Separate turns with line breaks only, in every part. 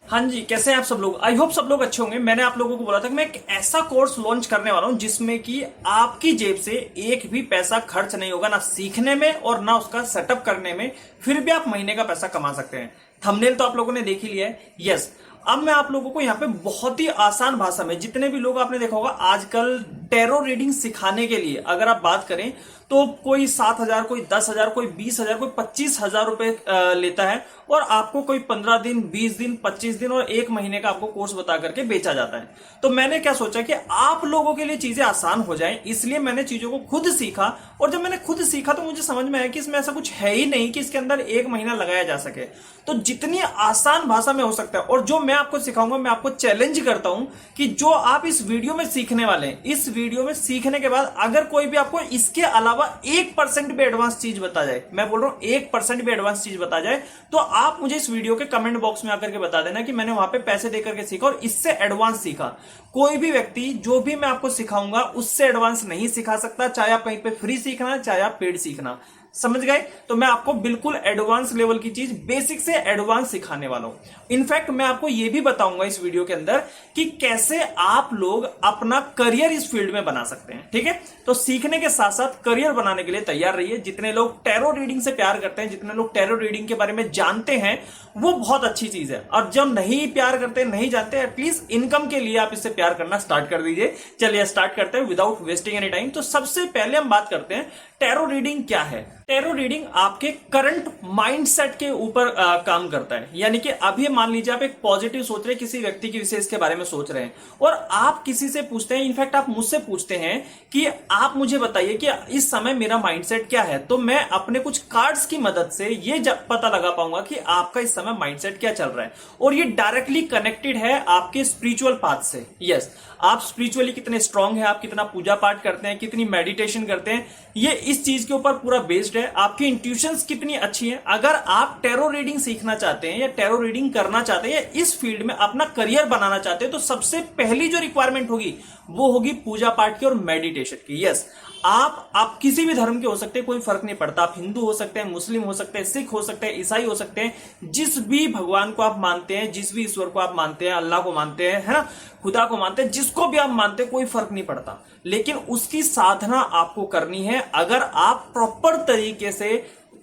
हाँ जी, कैसे हैं आप सब लोग। आई होप सब लोग अच्छे होंगे। मैंने आप लोगों को बोला था कि मैं एक ऐसा कोर्स लॉन्च करने वाला हूं जिसमें कि आपकी जेब से एक भी पैसा खर्च नहीं होगा, ना सीखने में और ना उसका सेटअप करने में। फिर भी आप महीने का पैसा कमा सकते हैं। थंबनेल तो आप लोगों ने देख ही लिया है। यस, अब मैं आप लोगों को यहाँ पे बहुत ही आसान भाषा में, जितने भी लोग आपने देखा होगा आजकल टैरो रीडिंग सिखाने के लिए अगर आप बात करें तो कोई 7,000, कोई 10,000, कोई 20,000, कोई 25,000 रुपए लेता है और आपको कोई 15 दिन, 20 दिन, 25 दिन और एक महीने का आपको कोर्स बता करके बेचा जाता है। तो मैंने क्या सोचा कि आप लोगों के लिए चीजें आसान हो जाएं, इसलिए मैंने चीजों को खुद सीखा। और जब मैंने खुद सीखा तो मुझे समझ में आया कि इसमें ऐसा कुछ है ही नहीं कि इसके अंदर एक महीना लगाया जा सके। तो जितनी आसान भाषा में हो सकता है, और जो मैं आपको सिखाऊंगा, मैं आपको चैलेंज करता हूं कि जो आप इस वीडियो में सीखने वाले हैं, इस वीडियो में सीखने के बाद अगर कोई भी आपको इसके अलावा 1% भी एडवांस चीज बता जाए, मैं बोल रहा हूं 1% भी एडवांस चीज बता जाए, तो आप मुझे इस वीडियो के कमेंट बॉक्स में आकर के बता देना कि मैंने वहां पे पैसे देकर के सीखा और इससे एडवांस सीखा। कोई भी व्यक्ति जो भी मैं आपको सिखाऊंगा उससे एडवांस नहीं सिखा सकता, चाहे आप कहीं पे फ्री सीखना चाहे आप पेड सीखना। समझ गए? तो मैं आपको बिल्कुल एडवांस लेवल की चीज, बेसिक से एडवांस सिखाने वाला हूं। इनफैक्ट मैं आपको यह भी बताऊंगा इस वीडियो के अंदर कि कैसे आप लोग अपना करियर इस फील्ड में बना सकते हैं। ठीक है, तो सीखने के साथ साथ करियर बनाने के लिए तैयार रहिए। जितने लोग टैरो रीडिंग से प्यार करते हैं, जितने लोग टैरो रीडिंग के बारे में जानते हैं, वो बहुत अच्छी चीज है। और जो नहीं प्यार करते, नहीं जानते, एटलीस्ट इनकम के लिए आप इससे प्यार करना स्टार्ट कर दीजिए। चलिए स्टार्ट करते हैं विदाउट वेस्टिंग एनी टाइम। तो सबसे पहले हम बात करते हैं टैरो रीडिंग क्या है। टैरो रीडिंग आपके करंट माइंडसेट के ऊपर काम करता है। यानी कि अभी मान लीजिए आप एक पॉजिटिव सोच रहे हैं, किसी व्यक्ति की विशेष के बारे में सोच रहे हैं और आप किसी से पूछते हैं, इनफैक्ट आप मुझसे पूछते हैं कि आप मुझे बताइए कि इस समय मेरा माइंडसेट क्या है। तो मैं अपने कुछ कार्ड्स की मदद से ये पता लगा पाऊंगा कि आपका इस समय माइंडसेट क्या चल रहा है। और ये डायरेक्टली कनेक्टेड है आपके स्पिरिचुअल पाथ से। यस, आप स्पिरिचुअली कितने स्ट्रांग हैं, आप कितना पूजा पाठ करते हैं, कितनी मेडिटेशन करते हैं, ये इस चीज के ऊपर पूरा बेस्ड है। आपकी इंट्यूशंस कितनी अच्छी है। अगर आप टैरो रीडिंग सीखना चाहते हैं या टैरो रीडिंग करना चाहते हैं या इस फील्ड में अपना करियर बनाना चाहते हैं, तो सबसे पहली जो रिक्वायरमेंट होगी वो होगी पूजा पाठ की और मेडिटेशन की। यस, आप किसी भी धर्म के हो सकते हैं, कोई फर्क नहीं पड़ता। आप हिंदू हो सकते हैं, मुस्लिम हो सकते हैं, सिख हो सकते हैं, ईसाई हो सकते हैं। जिस भी भगवान को आप मानते हैं, जिस भी ईश्वर को आप मानते हैं, अल्लाह को मानते हैं, है ना, खुदा को मानते हैं, जिसको भी आप मानते हैं, कोई फर्क नहीं पड़ता। लेकिन उसकी साधना आपको करनी है अगर आप प्रॉपर तरीके से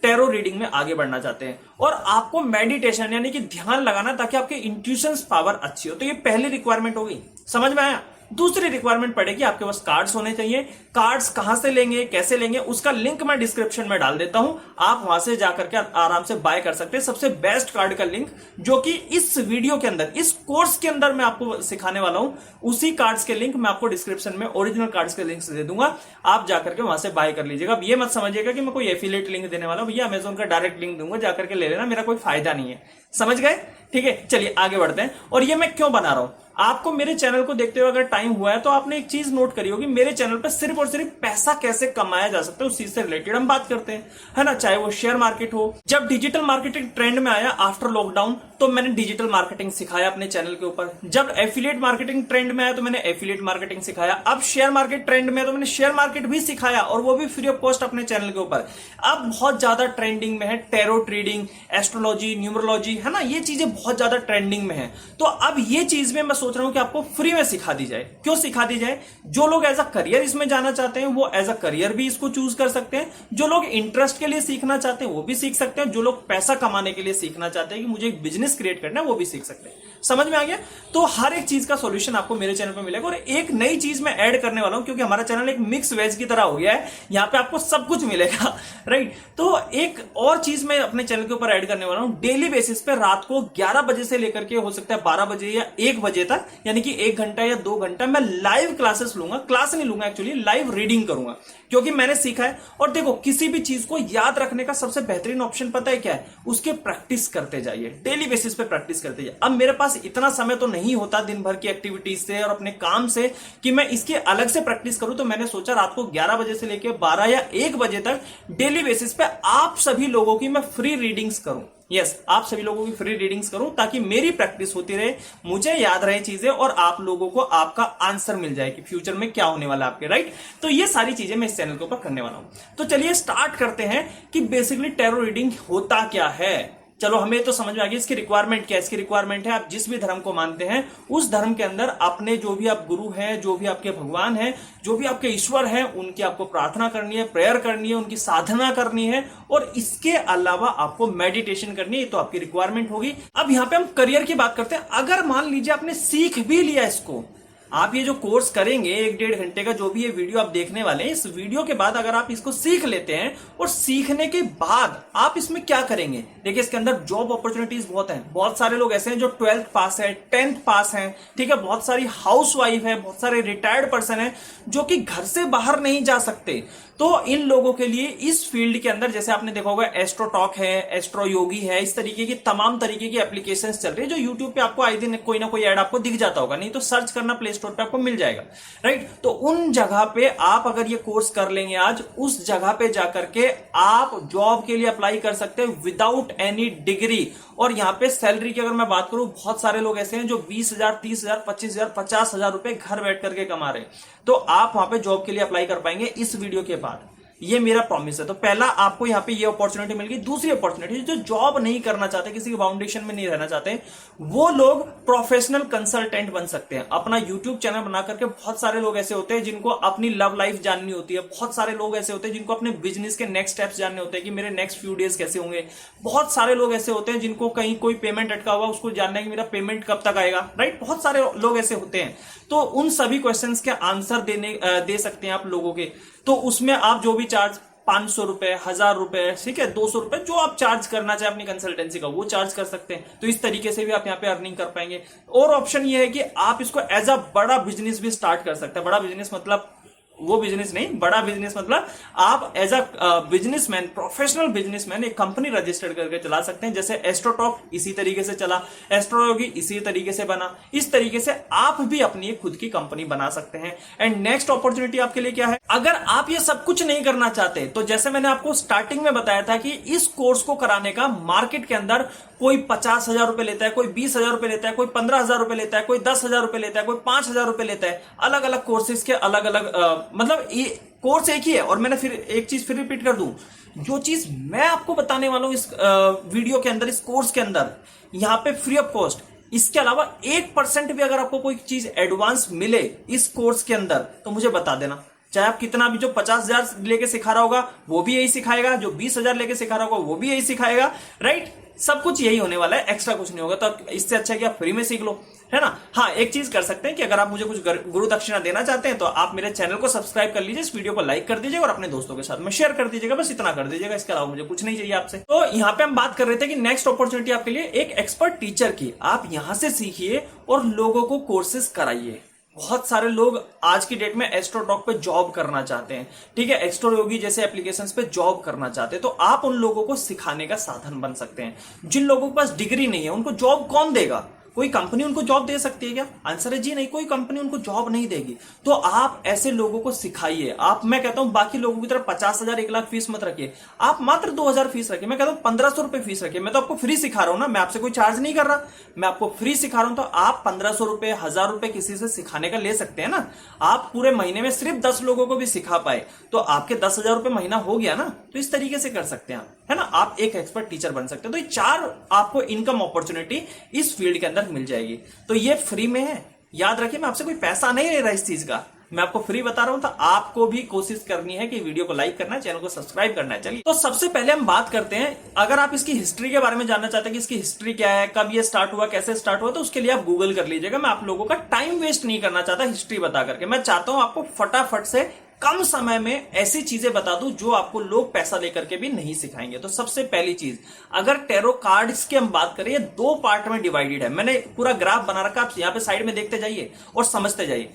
टैरो रीडिंग में आगे बढ़ना चाहते हैं। और आपको मेडिटेशन यानी कि ध्यान लगाना, ताकि आपके इंट्यूशंस पावर अच्छी हो। तो ये पहली रिक्वायरमेंट होगी। समझ में आया? दूसरी रिक्वायरमेंट पड़ेगी, आपके पास कार्ड्स होने चाहिए। कार्ड्स कहां से लेंगे, कैसे लेंगे, उसका लिंक मैं डिस्क्रिप्शन में डाल देता हूं। आप वहां से जाकर के आराम से बाय कर सकते हैं। सबसे बेस्ट कार्ड का लिंक जो कि इस वीडियो के अंदर, इस कोर्स के अंदर मैं आपको सिखाने वाला हूं, उसी कार्ड्स के लिंक मैं आपको डिस्क्रिप्शन में ओरिजिनल कार्ड्स के लिंक से दे दूंगा। आप जाकर के वहां से बाय कर लीजिएगा। अब ये मत समझिएगा कि मैं कोई एफिलिएट लिंक देने वाला हूं, भैया अमेजोन का डायरेक्ट लिंक दूंगा, जाकर के ले लेना, मेरा कोई फायदा नहीं है। समझ गए? ठीक है, चलिए आगे बढ़ते हैं। और ये मैं क्यों बना रहा हूं, आपको मेरे चैनल को देखते हुए अगर टाइम हुआ है तो आपने एक चीज नोट करी होगी, मेरे चैनल पर सिर्फ और सिर्फ पैसा कैसे कमाया जा सकता है उस चीज से रिलेटेड हम बात करते हैं, है ना। चाहे वो शेयर मार्केट हो। जब डिजिटल मार्केटिंग ट्रेंड में आया आफ्टर लॉकडाउन, तो मैंने डिजिटल मार्केटिंग सिखाया अपने चैनल के ऊपर। जब एफिलिएट मार्केटिंग ट्रेंड में आया तो मैंने एफिलिएट मार्केटिंग सिखाया। अब शेयर मार्केट ट्रेंड में है तो मैंने शेयर मार्केट भी सिखाया, और वो भी फ्री ऑफ कॉस्ट अपने चैनल के ऊपर। अब बहुत ज्यादा ट्रेंडिंग में है टैरो रीडिंग, एस्ट्रोलॉजी, न्यूमरोलॉजी, है ना, ये चीजें बहुत ज्यादा ट्रेंडिंग में है। तो अब ये चीज में मैं सोच रहा हूं कि आपको फ्री में सिखा दी जाए। क्यों सिखा दी जाए? जो लोग एज अ करियर इसमें जाना चाहते हैं वो एज अ करियर भी इसको चूज कर सकते हैं। जो लोग इंटरेस्ट के लिए सीखना चाहते हैं वो भी सीख सकते हैं। जो लोग पैसा कमाने के लिए सीखना चाहते हैं कि मुझे एक बिजनेस क्रिएट करना है, वो भी सीख सकते हैं। समझ में आ गया? तो हर एक चीज का सॉल्यूशन आपको मेरे चैनल पर मिलेगा। और एक नई चीज मैं ऐड करने वाला हूं, क्योंकि हमारा चैनल एक मिक्स वेज की तरह हो गया है, यहां पे आपको सब कुछ मिलेगा, राइट। तो एक और चीज मैं अपने चैनल के ऊपर ऐड करने वाला हूं। डेली बेसिस पे रात को 11 बजे से लेकर के हो सकता है 12 बजे या 1 बजे तक, यानी कि 1 घंटा या 2 घंटा मैं लाइव क्लासेस लूंगा। क्लास नहीं लूंगा, एक्चुअली लाइव रीडिंग करूंगा, क्योंकि मैंने सीखा है। और देखो, किसी भी चीज को याद रखने का सबसे बेहतरीन ऑप्शन पता है क्या है? उसके प्रैक्टिस करते जाइए, डेली बेसिस पे प्रैक्टिस करते जाइए। अब मेरे पास इतना समय तो नहीं होता दिन भर की एक्टिविटीज से और अपने काम से कि मैं इसके अलग से प्रैक्टिस करूं। तो मैंने सोचा रात को 11 बजे से लेकर 12 या 1 बजे तक डेली बेसिस पे आप सभी लोगों की मैं फ्री रीडिंग्स करूं। यस, आप सभी लोगों की फ्री रीडिंग्स करूं, ताकि मेरी प्रैक्टिस होती रहे, मुझे याद रहे चीजें, और आप लोगों को आपका आंसर मिल जाए कि फ्यूचर में क्या होने वाला है आपके, राइट। तो ये सारी चीजें मैं इस चैनल के ऊपर करने वाला हूं। तो चलिए स्टार्ट करते हैं कि बेसिकली टैरो रीडिंग होता क्या है। चलो हमें तो समझ में आ गया इसकी रिक्वायरमेंट क्या है। इसकी रिक्वायरमेंट है आप जिस भी धर्म को मानते हैं उस धर्म के अंदर अपने जो भी आप गुरु हैं, जो भी आपके भगवान हैं, जो भी आपके ईश्वर हैं, उनकी आपको प्रार्थना करनी है, प्रेयर करनी है, उनकी साधना करनी है और इसके अलावा आपको मेडिटेशन करनी है। तो आपकी रिक्वायरमेंट होगी। अब यहां पे हम करियर की बात करते हैं। अगर मान लीजिए आपने सीख भी लिया इसको, आप ये जो कोर्स करेंगे 1-1.5 घंटे का जो भी ये वीडियो आप देखने वाले हैं, इस वीडियो के बाद अगर आप इसको सीख लेते हैं और सीखने के बाद आप इसमें क्या करेंगे, देखिए इसके अंदर जॉब अपॉर्चुनिटीज बहुत हैं। बहुत सारे लोग ऐसे हैं जो 12th पास है, 10th पास हैं, ठीक है, बहुत सारी हाउसवाइफ है, बहुत सारे रिटायर्ड पर्सन है जो कि घर से बाहर नहीं जा सकते। तो इन लोगों के लिए इस फील्ड के अंदर जैसे आपने देखा होगा एस्ट्रो टॉक है, एस्ट्रो योगी है, इस तरीके की तमाम तरीके की एप्लीकेशंस चल रही है जो यूट्यूब पे आपको आए दिन कोई ना कोई ऐड आपको दिख जाता होगा, नहीं तो सर्च करना प्ले स्टोर पे आपको मिल जाएगा, राइट। तो उन जगह पे आप अगर ये कोर्स कर लेंगे आज, उस जगह पे जाकर के आप जॉब के लिए अप्लाई कर सकते हैं विदाउट एनी डिग्री। और यहां पे सैलरी की अगर मैं बात करूं, बहुत सारे लोग ऐसे हैं जो 20,000, 30,000, 25,000, 50,000 रुपए घर बैठ करके कमा रहे हैं। तो आप वहां पे जॉब के लिए अप्लाई कर पाएंगे इस वीडियो के बाद, ये मेरा प्रॉमिस है। तो पहला आपको यहां पे ये अपॉर्चुनिटी मिल गई। दूसरी अपॉर्चुनिटी, जो जॉब नहीं करना चाहते, किसी के फाउंडेशन में नहीं रहना चाहते, वो लोग प्रोफेशनल कंसल्टेंट बन सकते हैं। अपना यूट्यूब चैनल बना करके बहुत सारे लोग ऐसे होते हैं जिनको अपनी लव लाइफ जाननी होती है, बहुत सारे लोग ऐसे होते हैं जिनको अपने बिजनेस के नेक्स्ट स्टेप्स जानने होते हैं कि मेरे नेक्स्ट फ्यू डेज कैसे होंगे, बहुत सारे लोग ऐसे होते हैं जिनको कहीं कोई पेमेंट अटका हुआ उसको जानना है कि मेरा पेमेंट कब तक आएगा, राइट। बहुत सारे लोग ऐसे होते हैं। तो उन सभी क्वेश्चंस के आंसर दे सकते हैं आप लोगों के। तो उसमें आप जो भी चार्ज 500 रुपए, 1000 रुपए, ठीक है, 200 रुपए, जो आप चार्ज करना चाहे अपनी कंसल्टेंसी का वो चार्ज कर सकते हैं। तो इस तरीके से भी आप यहाँ पे अर्निंग कर पाएंगे। और ऑप्शन ये है कि आप इसको एज अ बड़ा बिजनेस भी स्टार्ट कर सकते हैं। बड़ा बिजनेस मतलब वो बिजनेस नहीं, बड़ा बिजनेस मतलब आप as a businessman, professional businessman एक कंपनी रजिस्टर्ड करके चला सकते हैं। जैसे एस्ट्रोटॉक इसी तरीके से चला, एस्ट्रोयोगी इसी तरीके से बना। इस तरीके से आप भी अपनी खुद की कंपनी बना सकते हैं। एंड नेक्स्ट अपॉर्चुनिटी आपके लिए क्या है, अगर आप ये सब कुछ नहीं करना चाहते, तो जैसे मैंने आपको स्टार्टिंग में बताया था कि इस कोर्स को कराने का मार्केट के अंदर कोई 50,000 रुपए लेता है, कोई 20,000 रुपए लेता है, कोई 15,000 रुपए लेता है, कोई 10,000 रुपए लेता है, कोई 5,000 रुपए लेता है। अलग अलग कोर्सेज के अलग अलग मतलब ये कोर्स एक ही है। और मैंने फिर एक चीज फिर रिपीट कर दूं, जो चीज मैं आपको बताने वाला हूं इस वीडियो के अंदर, इस कोर्स के अंदर, यहां पे फ्री ऑफ कॉस्ट। इसके अलावा 1% भी अगर आपको कोई चीज एडवांस मिले इस कोर्स के अंदर तो मुझे बता देना। चाहे आप कितना भी, जो 50,000 लेके सिखा रहा होगा वो भी यही सिखाएगा, जो 20,000 लेके सिखा रहा होगा वो भी यही सिखाएगा, राइट। सब कुछ यही होने वाला है, एक्स्ट्रा कुछ नहीं होगा। तो इससे अच्छा है कि आप फ्री में सीख लो, है ना। हाँ, एक चीज कर सकते हैं कि अगर आप मुझे कुछ गुरु दक्षिणा देना चाहते हैं तो आप मेरे चैनल को सब्सक्राइब कर लीजिए, इस वीडियो को लाइक कर दीजिएगा और अपने दोस्तों के साथ में शेयर कर दीजिएगा। बस इतना कर दीजिएगा, इसके अलावा मुझे कुछ नहीं चाहिए आपसे। तो यहाँ पे हम बात कर रहे थे कि नेक्स्ट अपॉर्चुनिटी आपके लिए एक एक्सपर्ट टीचर की। आप यहां से सीखिए और लोगों को कोर्सेज कराइए। बहुत सारे लोग आज की डेट में एस्ट्रोटॉक पे जॉब करना चाहते हैं, ठीक है, एस्ट्रो योगी जैसे एप्लीकेशंस पे जॉब करना चाहते हैं। तो आप उन लोगों को सिखाने का साधन बन सकते हैं। जिन लोगों के पास डिग्री नहीं है उनको जॉब कौन देगा? कोई कंपनी उनको जॉब दे सकती है क्या? आंसर है जी नहीं, कोई कंपनी उनको जॉब नहीं देगी। तो आप ऐसे लोगों को सिखाइए। आप, मैं कहता हूं बाकी लोगों की तरह 50,000, 1,00,000 फीस मत रखिए, आप मात्र 2,000 फीस रखिए। मैं कहता हूं 1,500 रुपए फीस रखिए। मैं तो आपको फ्री सिखा रहा हूं ना, मैं आपसे कोई चार्ज नहीं कर रहा, मैं आपको फ्री सिखा रहा हूं। तो आप 1,500 रुपए, 1,000 रुपए किसी से सिखाने का ले सकते हैं ना। आप पूरे महीने में सिर्फ 10 लोगों को भी सिखा पाए तो आपके 10,000 रुपए महीना हो गया ना। तो इस तरीके से कर सकते हैं आप, है ना। आप एक एक्सपर्ट टीचर बन सकते हैं। तो ये 4 आपको इनकम अपॉर्चुनिटी इस फील्ड के अंदर मिल जाएगी। तो ये फ्री में है, याद रखिए, मैं आपसे कोई पैसा नहीं ले रहा इस चीज का, मैं आपको फ्री बता रहा हूं। तो आपको भी कोशिश करनी है कि वीडियो को लाइक करना है, चैनल को सब्सक्राइब करना है। चलिए, तो सबसे पहले हम बात करते हैं, अगर आप इसकी हिस्ट्री के बारे में जानना चाहते हैं कि इसकी हिस्ट्री क्या है, कब ये स्टार्ट हुआ, कैसे स्टार्ट हुआ, तो उसके लिए आप गूगल कर लीजिएगा। मैं आप लोगों का टाइम वेस्ट नहीं करना चाहता हिस्ट्री बता करके। मैं चाहता हूं आपको फटाफट से कम समय में ऐसी चीजें बता दूं जो आपको लोग पैसा लेकर के भी नहीं सिखाएंगे। तो सबसे पहली चीज, अगर टैरो कार्ड्स की हम बात करें, ये 2 पार्ट में डिवाइडेड है। मैंने पूरा ग्राफ बना रखा, आप यहां पे साइड में देखते जाइए और समझते जाइए।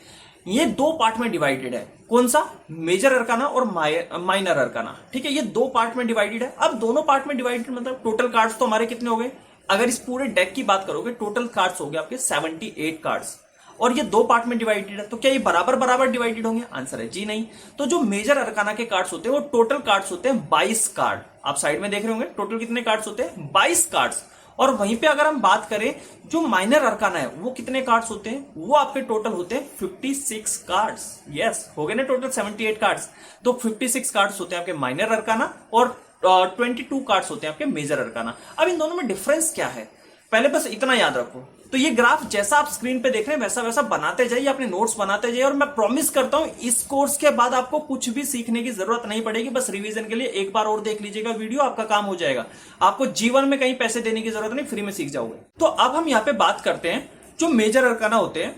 ये 2 पार्ट में डिवाइडेड है। कौन सा? मेजर अरकाना और माइनर अरकाना, ठीक है। ये 2 पार्ट में डिवाइडेड है। अब दोनों पार्ट में डिवाइडेड मतलब टोटल कार्ड्स तो हमारे कितने हो गए? अगर इस पूरे डेक की बात करोगे, टोटल कार्ड्स हो गए आपके 78 कार्ड्स। और ये 2 पार्ट में डिवाइडेड है, तो क्या ये बराबर बराबर डिवाइडेड होंगे? आंसर है जी नहीं। तो जो मेजर अरकाना के कार्ड्स होते हैं वो टोटल कार्ड्स होते हैं 22 कार्ड। आप साइड में देख रहे होंगे टोटल कितने कार्ड्स होते हैं? 22 कार्ड्स। और वहीं पे अगर हम बात करें जो माइनर अरकाना है वो कितने कार्ड्स होते हैं? वो आपके टोटल होते हैं 56 कार्ड्स। यस, हो गए ना टोटल 78 कार्ड्स। तो 56 कार्ड्स होते हैं आपके माइनर अरकाना और 22 कार्ड्स होते हैं आपके मेजर अरकाना। अब इन दोनों में डिफरेंस क्या है, पहले बस इतना याद रखो। तो ये ग्राफ जैसा आप स्क्रीन पे देख रहे हैं वैसा वैसा बनाते जाइए, अपने नोट्स बनाते जाइए, और मैं प्रॉमिस करता हूं इस कोर्स के बाद आपको कुछ भी सीखने की जरूरत नहीं पड़ेगी। बस रिवीजन के लिए एक बार और देख लीजिएगा वीडियो, आपका काम हो जाएगा। आपको जीवन में कहीं पैसे देने की जरूरत नहीं, फ्री में सीख जाओगे। तो अब हम यहाँ पे बात करते हैं जो मेजर अरकाना होते हैं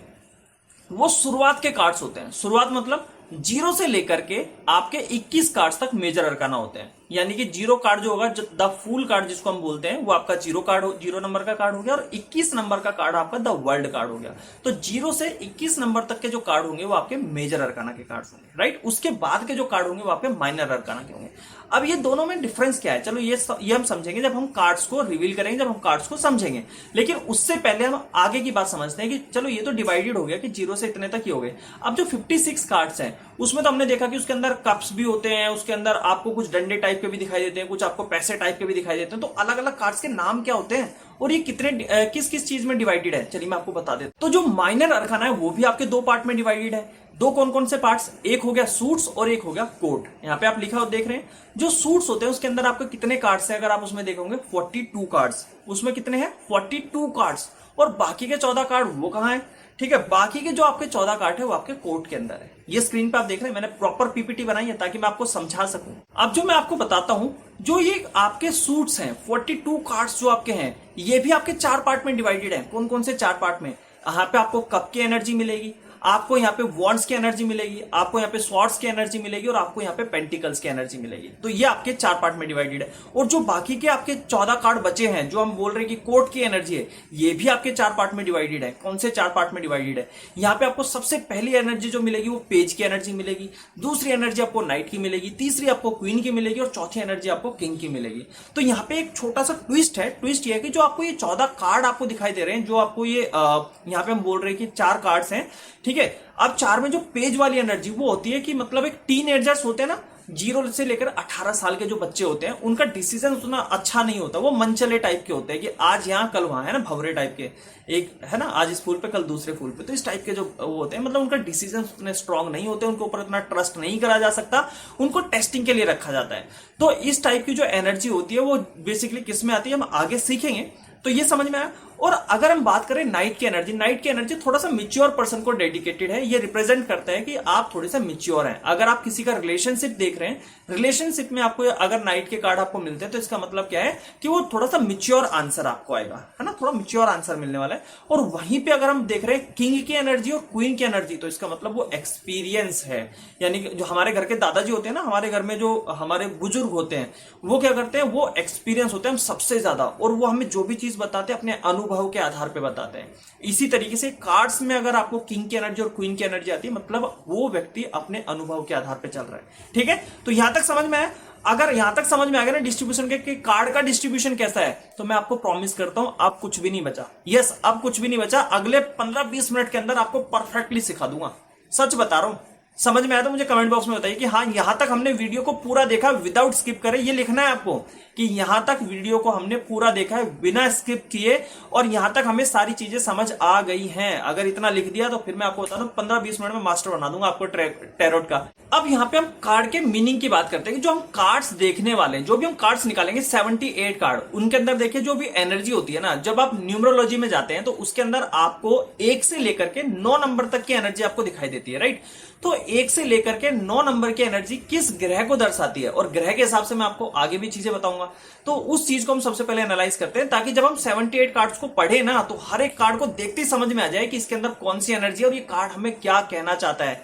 वो शुरुआत के कार्ड्स होते हैं। शुरुआत मतलब 0 से लेकर के आपके 21 कार्ड्स तक मेजर अरकाना होते हैं। यानी कि 0 कार्ड जो होगा, द फूल कार्ड जिसको हम बोलते हैं, वो आपका 0 नंबर का कार्ड हो गया, और 21 नंबर का कार्ड आपका द वर्ल्ड कार्ड हो गया। तो 0 से 21 नंबर तक के जो कार्ड होंगे वो आपके मेजर अरकाना के कार्ड होंगे, राइट। उसके बाद के जो कार्ड होंगे वो आपके माइनर अरकाना के होंगे। अब ये दोनों में डिफरेंस क्या है, चलो ये हम समझेंगे जब हम कार्ड्स को रिवील करेंगे, जब हम कार्ड्स को समझेंगे। लेकिन उससे पहले हम आगे की बात समझते हैं कि चलो ये तो डिवाइडेड हो गया कि 0 से इतने तक ही हो गए। अब जो 56 कार्ड्स हैं उसमें तो हमने देखा कि उसके अंदर कप्स भी होते हैं, उसके अंदर आपको कुछ डंडे टाइप के भी दिखाई देते हैं, कुछ आपको पैसे टाइप के भी दिखाई देते हैं। तो अलग अलग कार्ड्स के नाम क्या होते हैं और ये कितने किस किस चीज में डिवाइडेड है, चलिए मैं आपको बता देता हूं। तो जो माइनर अरकाना है वो भी आपके 2 पार्ट में डिवाइडेड है। 2 कौन कौन से पार्ट्स, एक हो गया सूट्स और एक हो गया कोट। यहाँ पे आप लिखा हो देख रहे हैं, जो सूट्स होते हैं उसके अंदर आपके कितने कार्ड्स हैं, अगर आप उसमें देखोगे 42 कार्ड्स। उसमें कितने हैं 42 कार्ड्स, और बाकी के 14 कार्ड वो कहां है, ठीक है। बाकी के जो आपके 14 कार्ड है वो आपके कोट के अंदर है। ये स्क्रीन पे आप देख रहे हैं, मैंने प्रॉपर पीपीटी बनाई है ताकि मैं आपको समझा सकूं। अब जो मैं आपको बताता हूं, जो ये आपके सूट्स हैं 42 कार्ड्स जो आपके हैं, ये भी आपके 4 पार्ट में डिवाइडेड है। कौन कौन से 4 पार्ट में, यहाँ पे आपको कप की एनर्जी मिलेगी, आपको यहाँ पे वॉन्ड्स की एनर्जी मिलेगी, आपको यहाँ पे स्वॉर्ड्स की एनर्जी मिलेगी, और आपको यहाँ पे पेंटिकल्स की एनर्जी मिलेगी। तो ये आपके 4 पार्ट में डिवाइडेड है। और जो बाकी के आपके 14 कार्ड बचे हैं, जो हम बोल रहे हैं कि कोर्ट की एनर्जी है, ये भी आपके 4 पार्ट में डिवाइडेड है। कौन से 4 पार्ट में डिवाइडेड है, यहाँ पे आपको सबसे पहली एनर्जी जो मिलेगी वो पेज की एनर्जी मिलेगी, दूसरी एनर्जी आपको नाइट की मिलेगी, तीसरी आपको क्वीन की मिलेगी, और चौथी एनर्जी आपको किंग की मिलेगी। तो यहाँ पे एक छोटा सा ट्विस्ट है। ट्विस्ट ये है कि जो आपको ये 14 कार्ड आपको दिखाई दे रहे हैं, जो आपको ये यहाँ पे हम बोल रहे हैं कि 4 कार्ड्स हैं, ठीक है। अब 4 में जो पेज वाली एनर्जी वो होती है कि मतलब एक टीनएजर्स होते हैं ना, 0 से लेकर 18 साल के जो बच्चे होते हैं, उनका डिसीजन उतना अच्छा नहीं होता, वो मनचले टाइप के होते हैं कि आज यहाँ कल वहां, है ना, भवरे टाइप के, एक है ना, आज इस फूल पे कल दूसरे फूल पे। तो इस टाइप के जो वो होते हैं, मतलब उनका डिसीजन उतने स्ट्रांग नहीं होते, उनके ऊपर इतना ट्रस्ट नहीं करा जा सकता, उनको टेस्टिंग के लिए रखा जाता है। तो इस टाइप की जो एनर्जी होती है वो बेसिकली किस में आती है, हम आगे सीखेंगे। तो ये समझ में आया। और अगर हम बात करें नाइट की एनर्जी, नाइट की एनर्जी थोड़ा सा मिच्योर पर्सन को डेडिकेटेड है। ये रिप्रेजेंट करता है कि आप थोड़े से मिच्योर हैं। अगर आप किसी का रिलेशनशिप देख रहे हैं, रिलेशनशिप में आपको अगर नाइट के कार्ड आपको मिलते हैं, तो इसका मतलब क्या है कि वो थोड़ा सा मिच्योर आंसर आपको आएगा, है ना, थोड़ा मिच्योर आंसर मिलने वाला है। और वहीं पे अगर हम देख रहे हैं किंग की एनर्जी और क्वीन की एनर्जी, तो इसका मतलब वो एक्सपीरियंस है। यानी कि जो हमारे घर के दादाजी होते हैं ना, हमारे घर में जो हमारे बुजुर्ग होते हैं, वो क्या करते हैं, वो एक्सपीरियंस होते हैं हम सबसे ज्यादा, और वो हमें जो भी चीज बताते हैं अपने अनुभव के आधार पर बताते हैं। इसी तरीके से कार्ड्स में अगर आपको किंग की एनर्जी और क्वीन की एनर्जी आती है, मतलब वो व्यक्ति अपने अनुभव के आधार पर चल रहा है, ठीक है। तो यहां तक समझ में आया। अगर यहां तक समझ में आ गया ना डिस्ट्रीब्यूशन के कि कार्ड का डिस्ट्रीब्यूशन कैसा है, तो मैं आपको प्रॉमिस करता हूं अब कुछ भी नहीं बचा। यस, अब कुछ भी नहीं बचा। अगले 15-20 मिनट के अंदर आपको परफेक्टली सिखा दूंगा, सच बता रहा हूं। समझ में आया तो मुझे कमेंट बॉक्स में बताइए कि हाँ, यहां तक हमने वीडियो को पूरा देखा विदाउट स्किप करे। ये लिखना है आपको कि यहां तक वीडियो को हमने पूरा देखा है बिना स्किप किए, और यहां तक हमें सारी चीजें समझ आ गई हैं। अगर इतना लिख दिया तो फिर मैं आपको बता दूं 15-20 मिनट में मास्टर बना दूंगा आपको टैरोट का। अब यहाँ पे हम कार्ड के मीनिंग की बात करते हैं कि जो हम कार्ड्स देखने वाले हैं, जो भी हम कार्ड्स निकालेंगे 78 कार्ड, उनके अंदर देखिए जो भी एनर्जी होती है ना, जब आप न्यूमरोलॉजी में जाते हैं तो उसके अंदर आपको 1 से लेकर के 9 नंबर तक की एनर्जी आपको दिखाई देती है, राइट। तो 1 से लेकर के 9 नंबर की एनर्जी किस ग्रह को दर्शाती है, और ग्रह के हिसाब से मैं आपको आगे भी चीजें बताऊंगा। तो उस चीज को हम सबसे पहले एनालाइज करते हैं, ताकि जब हम 78 कार्ड्स को पढ़े ना, तो हर एक कार्ड को देखते ही समझ में आ जाए कि इसके अंदर कौन सी एनर्जी है और ये कार्ड हमें क्या कहना चाहता है,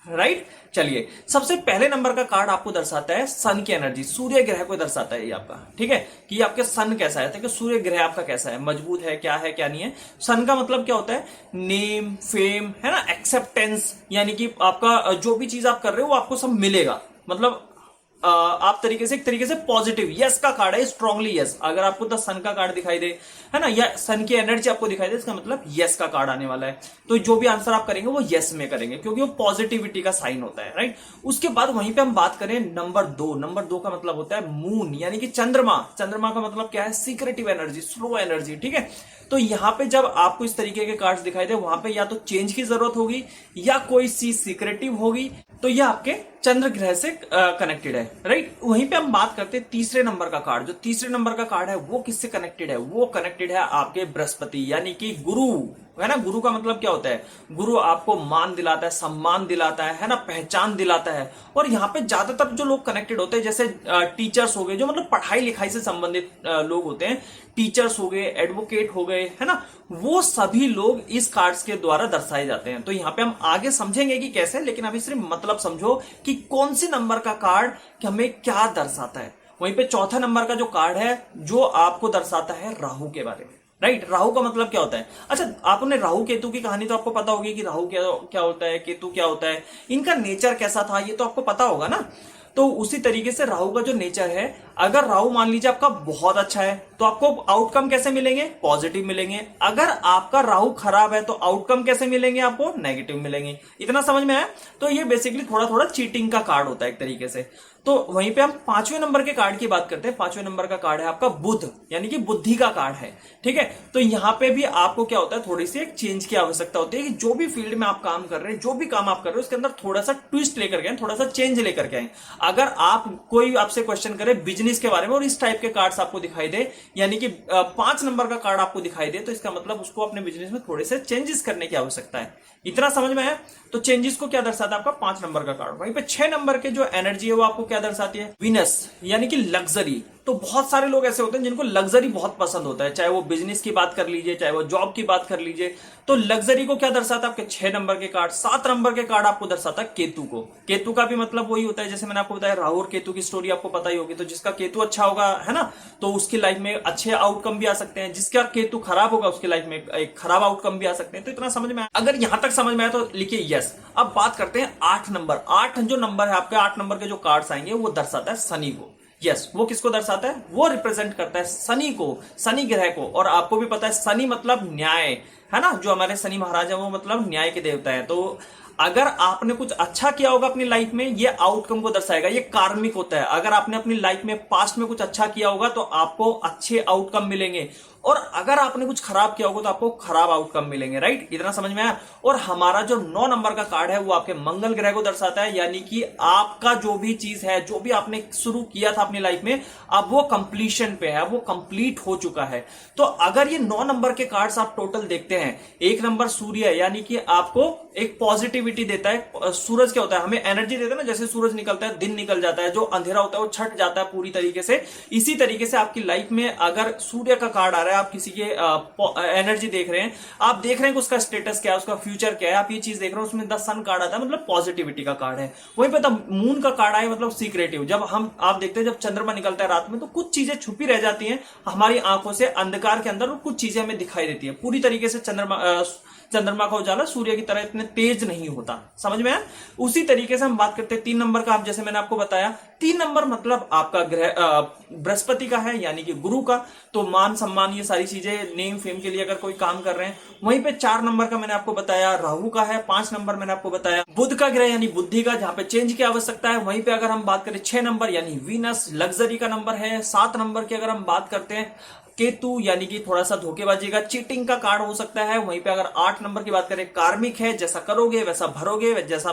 राइट। चलिए, सबसे पहले नंबर का कार्ड आपको दर्शाता है सन की एनर्जी, सूर्य ग्रह को दर्शाता है ये आपका, ठीक है, कि आपके सन कैसा है, कि सूर्य ग्रह आपका कैसा है, मजबूत है, क्या है क्या नहीं है। सन का मतलब क्या होता है, नेम, फेम, है ना, एक्सेप्टेंस, यानी कि आपका जो भी चीज आप कर रहे हो वो आपको सब मिलेगा। मतलब आप एक तरीके से पॉजिटिव यस का कार्ड है, स्ट्रांगली यस। अगर आपको द सन का कार्ड दिखाई दे, है ना, या सन की एनर्जी आपको दिखाई दे, इसका मतलब यस का कार्ड आने वाला है। तो जो भी आंसर आप करेंगे वो यस में करेंगे, क्योंकि वो पॉजिटिविटी का साइन होता है, राइट। उसके बाद वहीं पे हम बात करें नंबर 2। नंबर 2 का मतलब होता है मून, यानी कि चंद्रमा। चंद्रमा का मतलब क्या है, सीक्रेटिव एनर्जी, स्लो एनर्जी, ठीक है। तो यहां पे जब आपको इस तरीके के कार्ड्स दिखाई दे, वहां पे या तो चेंज की जरूरत होगी या कोई चीज सीक्रेटिव होगी, तो ये आपके चंद्र ग्रह से कनेक्टेड है, राइट। वहीं पे हम बात करते हैं तीसरे नंबर का कार्ड। जो तीसरे नंबर का कार्ड है वो किससे कनेक्टेड है? वो कनेक्टेड है आपके बृहस्पति यानी कि गुरु, है ना। गुरु का मतलब क्या होता है? गुरु आपको मान दिलाता है, सम्मान दिलाता है ना, पहचान दिलाता है। और यहाँ पे ज्यादातर जो लोग कनेक्टेड होते हैं, जैसे टीचर्स हो गए, जो मतलब पढ़ाई लिखाई से संबंधित लोग होते हैं, टीचर्स हो गए, एडवोकेट हो गए, है ना, वो सभी लोग इस कार्ड्स के द्वारा दर्शाए जाते हैं। तो यहाँ पे हम आगे समझेंगे कि कैसे, लेकिन अभी सिर्फ मतलब समझो कि कौन सी नंबर का कार्ड हमें क्या दर्शाता है। वहीं पे चौथा नंबर का जो कार्ड है जो आपको दर्शाता है राहु के बारे में, राइट। राहु का मतलब क्या होता है? अच्छा, आपने राहु केतु की कहानी तो आपको पता होगी कि राहु क्या क्या होता है, केतु क्या होता है, इनका नेचर कैसा था, ये तो आपको पता होगा ना। तो उसी तरीके से राहु का जो नेचर है, अगर राहु मान लीजिए आपका बहुत अच्छा है तो आपको आउटकम कैसे मिलेंगे? पॉजिटिव मिलेंगे। अगर आपका राहु खराब है तो आउटकम कैसे मिलेंगे? आपको नेगेटिव मिलेंगे। इतना समझ में आया? तो ये बेसिकली थोड़ा थोड़ा चीटिंग का कार्ड होता है एक तरीके से। तो वहीं पे हम पांचवें नंबर के कार्ड की बात करते हैं। पांचवें नंबर का कार्ड है आपका बुध, यानी कि बुद्धि का कार्ड है, ठीक है। तो यहां पे भी आपको क्या होता है, थोड़ी सी एक चेंज की आवश्यकता होती है कि जो भी फील्ड में आप काम कर रहे हैं, जो भी काम आप कर रहे हैं, उसके अंदर थोड़ा सा ट्विस्ट लेकर के आए, थोड़ा सा चेंज लेकर के आए। अगर आप कोई आपसे क्वेश्चन करे बिजनेस के बारे में और इस टाइप के कार्ड्स आपको दिखाई दे, यानी कि 5 नंबर का कार्ड आपको दिखाई दे, तो इसका मतलब उसको अपने बिजनेस में थोड़े से चेंजेस करने की आवश्यकता है। इतना समझ में है? तो चेंजेस को क्या दर्शाता है? आपका 5 नंबर का कार्ड। वहीं पे 6 नंबर के जो एनर्जी है वो आपको क्या दर्शाती है? वीनस, यानी कि लग्जरी। तो बहुत सारे लोग ऐसे होते हैं जिनको लग्जरी बहुत पसंद होता है, चाहे वो बिजनेस की बात कर लीजिए, चाहे वो जॉब की बात कर लीजिए। तो लग्जरी को क्या दर्शाता है? आपके 6 नंबर के कार्ड। 7 नंबर के कार्ड आपको दर्शाता है केतु को। केतु का भी मतलब वही होता है, जैसे मैंने आपको बताया, राहु और केतु की स्टोरी आपको पता ही होगी। तो जिसका केतु अच्छा होगा, है ना, तो उसकी लाइफ में अच्छे आउटकम भी आ सकते हैं। जिसका केतु खराब होगा उसकी लाइफ में एक खराब आउटकम भी आ सकते हैं। तो इतना समझ में आया? अगर यहां तक समझ में आया तो लिखिए यस। अब बात करते हैं 8 नंबर। 8 जो नंबर है आपके, 8 नंबर के जो कार्ड्स आएंगे वो दर्शाता है शनि को। यस, वो किसको दर्शाता है? वो रिप्रेजेंट करता है शनि को, शनि ग्रह को। और आपको भी पता है शनि मतलब न्याय, है ना। जो हमारे शनि महाराज है वो मतलब न्याय के देवता है। तो अगर आपने कुछ अच्छा किया होगा अपनी लाइफ में, ये आउटकम को दर्शाएगा। ये कार्मिक होता है। अगर आपने अपनी लाइफ में पास्ट में कुछ अच्छा किया होगा तो आपको अच्छे आउटकम मिलेंगे, और अगर आपने कुछ खराब किया होगा तो आपको खराब आउटकम मिलेंगे, राइट। इतना समझ में आया? और हमारा जो 9 नंबर का कार्ड है वो आपके मंगल ग्रह को दर्शाता है, यानी कि आपका जो भी चीज है, जो भी आपने शुरू किया था अपनी लाइफ में, अब वो कंप्लीशन पे है, वो कंप्लीट हो चुका है। तो अगर ये 9 नंबर के कार्ड्स आप टोटल देखते हैं, 1 नंबर सूर्य है, यानी कि आपको एक पॉजिटिविटी देता है। सूरज क्या होता है? हमें एनर्जी देता है ना। जैसे सूरज निकलता है, दिन निकल जाता है, जो अंधेरा होता है वो छट जाता है पूरी तरीके से। इसी तरीके से आपकी लाइफ में अगर सूर्य का कार्ड आ रहा है, आप किसी के एनर्जी देख रहे हैं, आप देख रहे हैं कि उसका स्टेटस क्या है, उसका फ्यूचर क्या है, आप ये चीज देख रहे हैं, उसमें द सन कार्ड आता है, मतलब पॉजिटिविटी का कार्ड है। वहीं पे द मून का कार्ड आए, मतलब सीक्रेटिव। जब आप देखते हैं जब चंद्रमा निकलता है रात में, तो कुछ चीजें छुपी रह जाती हैं हमारी आंखों से, अंधकार के अंदर, और कुछ चीजें हमें दिखाई देती है। पूरी तरीके से चंद्रमा का उजाला सूर्य की तरह इतने तेज नहीं होता। समझ में आया? उसी तरीके से हम बात करते हैं 3 नंबर का। आप जैसे मैंने आपको बताया, 3 नंबर मतलब आपका ग्रह बृहस्पति का है, यानी कि गुरु का। तो मान सम्मान, ये सारी चीजें, नेम फेम के लिए अगर कोई काम कर रहे हैं। वहीं पे 4 नंबर का मैंने आपको बताया राहु का है। 5 नंबर मैंने आपको बताया बुध का ग्रह, यानी बुद्धि का, जहां पे चेंज की आवश्यकता है। वहीं पे अगर हम बात करें 6 नंबर, यानी वीनस, लग्जरी का नंबर है। 7 नंबर की अगर हम बात करते हैं केतु, यानी कि थोड़ा सा धोखेबाजी का, चीटिंग का कार्ड हो सकता है। वहीं पे अगर 8 नंबर की बात करें, कार्मिक है, जैसा करोगे वैसा भरोगे, जैसा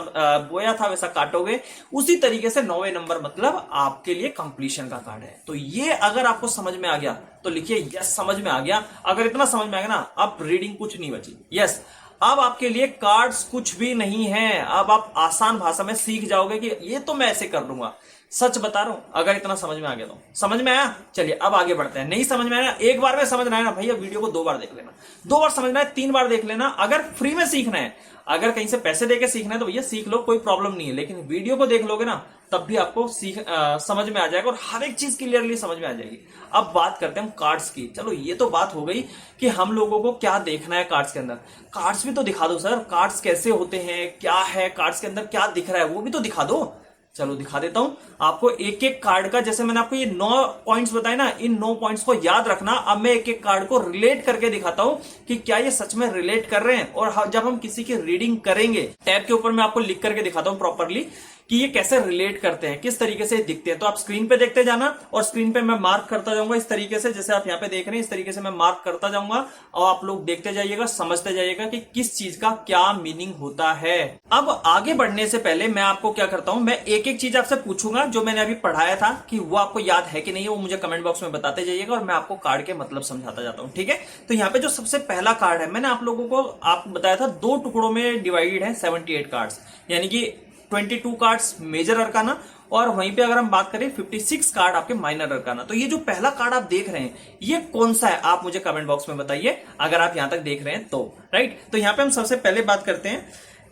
बोया था वैसा काटोगे। उसी तरीके से 9वें नंबर मतलब आपके लिए कंप्लीशन का कार्ड है। तो ये अगर आपको समझ में आ गया तो लिखिए यस, समझ में आ गया। अगर इतना समझ में आ गया ना, अब रीडिंग कुछ नहीं बची। यस, अब आपके लिए कार्ड्स कुछ भी नहीं है। अब आप आसान भाषा में सीख जाओगे कि ये तो मैं ऐसे कर लूंगा। सच बता रहा हूं, अगर इतना समझ में आ गया तो। समझ में आया? चलिए अब आगे बढ़ते हैं। नहीं समझ में आया, एक बार में समझना है ना भैया, वीडियो को 2 बार देख लेना। 2 बार समझना है, 3 बार देख लेना। अगर फ्री में सीखना है, अगर कहीं से पैसे देके सीखना है तो भैया सीख लो, कोई प्रॉब्लम नहीं है। लेकिन वीडियो को देख लोगे ना, तब भी आपको समझ में आ जाएगा, और हर एक चीज क्लियरली समझ में आ जाएगी। अब बात करते हैं हम कार्ड्स की। चलो ये तो बात हो गई कि हम लोगों को क्या देखना है कार्ड्स के अंदर। कार्ड्स भी तो दिखा दो सर, कार्ड्स कैसे होते हैं, क्या है कार्ड्स के अंदर, क्या दिख रहा है, वो भी तो दिखा दो। चलो दिखा देता हूं आपको एक एक कार्ड का। जैसे मैंने आपको ये 9 पॉइंट्स बताए ना, इन 9 पॉइंट्स को याद रखना। अब मैं एक एक कार्ड को रिलेट करके दिखाता हूं कि क्या ये सच में रिलेट कर रहे हैं। और जब हम किसी की रीडिंग करेंगे, टैब के ऊपर मैं आपको लिख करके दिखाता हूं प्रॉपरली कि ये कैसे रिलेट करते हैं, किस तरीके से दिखते हैं। तो आप स्क्रीन पे देखते जाना और स्क्रीन पे मैं मार्क करता जाऊंगा इस तरीके से, जैसे आप यहाँ पे देख रहे हैं इस तरीके से मैं मार्क करता जाऊंगा और आप लोग देखते जाइएगा, समझते जाइएगा कि किस चीज का क्या मीनिंग होता है। अब आगे बढ़ने से पहले मैं आपको क्या करता हूं, मैं एक एक चीज आपसे पूछूंगा जो मैंने अभी पढ़ाया था कि वो आपको याद है कि नहीं है, वो मुझे कमेंट बॉक्स में बताते जाइएगा और मैं आपको कार्ड के मतलब समझाता जाता हूं, ठीक है। तो यहाँ पे जो सबसे पहला कार्ड है, मैंने आप लोगों को आप बताया था 2 टुकड़ों में डिवाइडेड है 78 कार्ड्स, यानी कि 22 कार्ड्स मेजर अरकाना और वहीं पे अगर हम बात करें 56 कार्ड आपके माइनर अरकाना। तो ये जो पहला कार्ड आप देख रहे हैं ये कौन सा है, आप मुझे कमेंट बॉक्स में बताइए अगर आप यहां तक देख रहे हैं तो, राइट। तो यहां पे हम सबसे पहले बात करते हैं,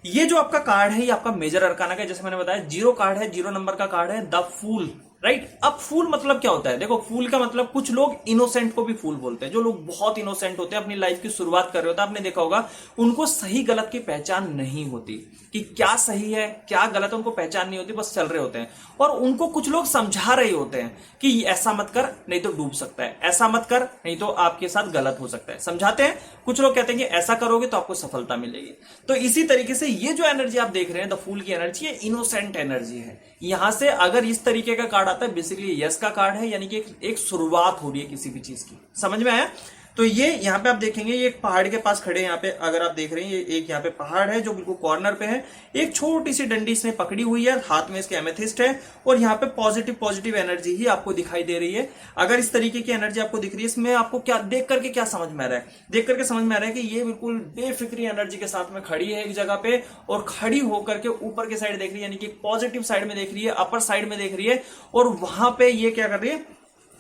ये जो आपका कार्ड है ये आपका मेजर अरकाना का, जैसे मैंने बताया 0 कार्ड है, 0 नंबर का कार्ड है द फूल, राइट। अब फूल मतलब क्या होता है, देखो फूल का मतलब कुछ लोग इनोसेंट को भी फूल बोलते हैं, जो लोग बहुत इनोसेंट होते हैं, अपनी लाइफ की शुरुआत कर रहे होते हैं, आपने देखा होगा उनको सही गलत की पहचान नहीं होती कि क्या सही है क्या गलत है, उनको पहचान नहीं होती, बस चल रहे होते हैं। और उनको कुछ लोग समझा रहे होते हैं कि ऐसा मत कर नहीं तो डूब सकता है, ऐसा मत कर नहीं तो आपके साथ गलत हो सकता है, समझाते हैं। कुछ लोग कहते हैं कि ऐसा करोगे तो आपको सफलता मिलेगी। तो इसी तरीके से ये जो एनर्जी आप देख रहे हैं द फूल की एनर्जी, ये इनोसेंट एनर्जी है। यहां से अगर इस तरीके का कार्ड आता है बेसिकली यस का कार्ड है, यानी कि एक शुरुआत हो रही है किसी भी चीज की, समझ में आया। तो ये यहाँ पे आप देखेंगे ये एक पहाड़ के पास खड़े हैं, यहाँ पे अगर आप देख रहे हैं ये एक यहाँ पे पहाड़ है जो बिल्कुल कॉर्नर पे है, एक छोटी सी डंडी इसने पकड़ी हुई है, हाथ में इसके एमेथिस्ट है और यहाँ पे पॉजिटिव पॉजिटिव एनर्जी ही आपको दिखाई दे रही है। अगर इस तरीके की एनर्जी आपको दिख रही है, इसमें आपको क्या देख करके क्या समझ में आ रहा है, देख करके समझ में आ रहा है कि ये बिल्कुल बेफिक्री एनर्जी के साथ में खड़ी है एक जगह पे और खड़ी होकर के ऊपर की साइड देख रही है, यानी कि पॉजिटिव साइड में देख रही है, अपर साइड में देख रही है और वहां पे ये क्या कर रही है,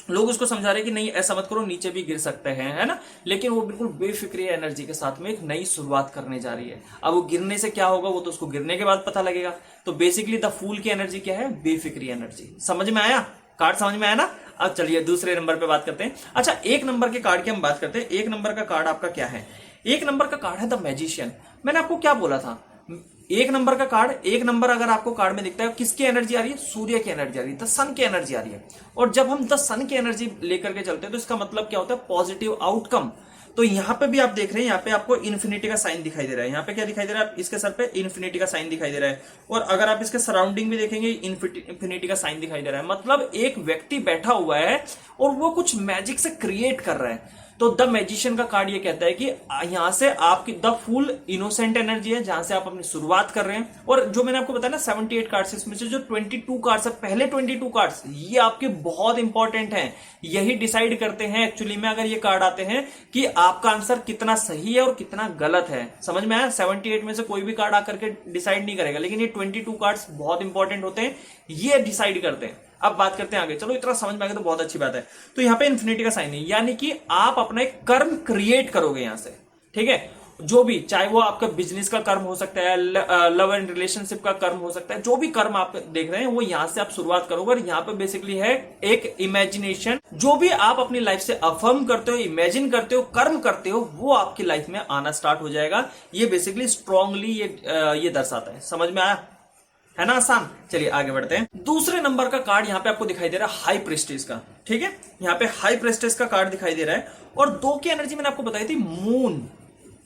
लोग उसको समझा रहे हैं कि नहीं ऐसा मत करो नीचे भी गिर सकते हैं, है ना। लेकिन वो बिल्कुल बेफिक्री एनर्जी के साथ में एक नई शुरुआत करने जा रही है। अब वो गिरने से क्या होगा वो तो उसको गिरने के बाद पता लगेगा। तो बेसिकली द फूल की एनर्जी क्या है, बेफिक्री एनर्जी। समझ में आया, कार्ड समझ में आया ना। अब चलिए दूसरे नंबर पे बात करते हैं। अच्छा, 1 नंबर के कार्ड की हम बात करते हैं। 1 नंबर का कार्ड आपका क्या है, 1 नंबर का कार्ड है द मैजिशियन। मैंने आपको क्या बोला था, 1 नंबर का कार्ड, 1 नंबर अगर आपको कार्ड में दिखता है किसकी एनर्जी आ रही है, सूर्य की एनर्जी आ रही है, द सन की एनर्जी आ रही है। और जब हम द सन की एनर्जी लेकर के चलते हैं तो इसका मतलब क्या होता है, पॉजिटिव आउटकम। तो यहां पे भी आप देख रहे हैं, यहाँ पे आपको इन्फिनिटी का साइन दिखाई दे रहा है। यहाँ पे क्या दिखाई दे रहा है, इसके सर पे इन्फिनिटी का साइन दिखाई दे रहा है। और अगर आप इसके सराउंडिंग भी देखेंगे इन्फिनिटी का साइन दिखाई दे रहा है। मतलब एक व्यक्ति बैठा हुआ है और वो कुछ मैजिक से क्रिएट कर रहा है। तो द मैजिशियन का कार्ड ये कहता है कि यहां से आपकी द फुल इनोसेंट एनर्जी है, जहां से आप अपनी शुरुआत कर रहे हैं। और जो मैंने आपको बताया ना 78 कार्ड्स, इसमें से जो 22 कार्ड्स है, पहले 22 कार्ड्स ये आपके बहुत इंपॉर्टेंट हैं। यही डिसाइड करते हैं एक्चुअली में, अगर ये कार्ड आते हैं, कि आपका आंसर कितना सही है और कितना गलत है। समझ में आया, 78 में से कोई भी कार्ड आकर के डिसाइड नहीं करेगा, लेकिन ये 22 कार्ड्स बहुत इंपॉर्टेंट होते हैं, ये डिसाइड करते हैं। अब बात करते हैं आगे, चलो इतना समझ में आ गया तो बहुत अच्छी बात है। तो यहाँ पे इन्फिनिटी का साइन है, यानी कि आप अपना एक कर्म क्रिएट करोगे यहां से, ठीक है। जो भी, चाहे वो आपका बिजनेस का कर्म हो सकता है, लव एंड रिलेशनशिप का कर्म हो सकता है, जो भी कर्म आप देख रहे हैं वो यहां से आप शुरुआत करोगे। और यहाँ पे बेसिकली है एक इमेजिनेशन, जो भी आप अपनी लाइफ से अफर्म करते हो, इमेजिन करते हो, कर्म करते हो, वो आपकी लाइफ में आना स्टार्ट हो जाएगा। ये बेसिकली स्ट्रांगली ये दर्शाता है। समझ में आया, है ना आसान। चलिए आगे बढ़ते हैं। दूसरे नंबर का कार्ड यहाँ पे आपको दिखाई दे रहा है हाई प्रेस्टेज का, ठीक है। यहाँ पे हाई प्रेस्टेज का कार्ड दिखाई दे रहा है। और 2 की एनर्जी मैंने आपको बताई थी, मून।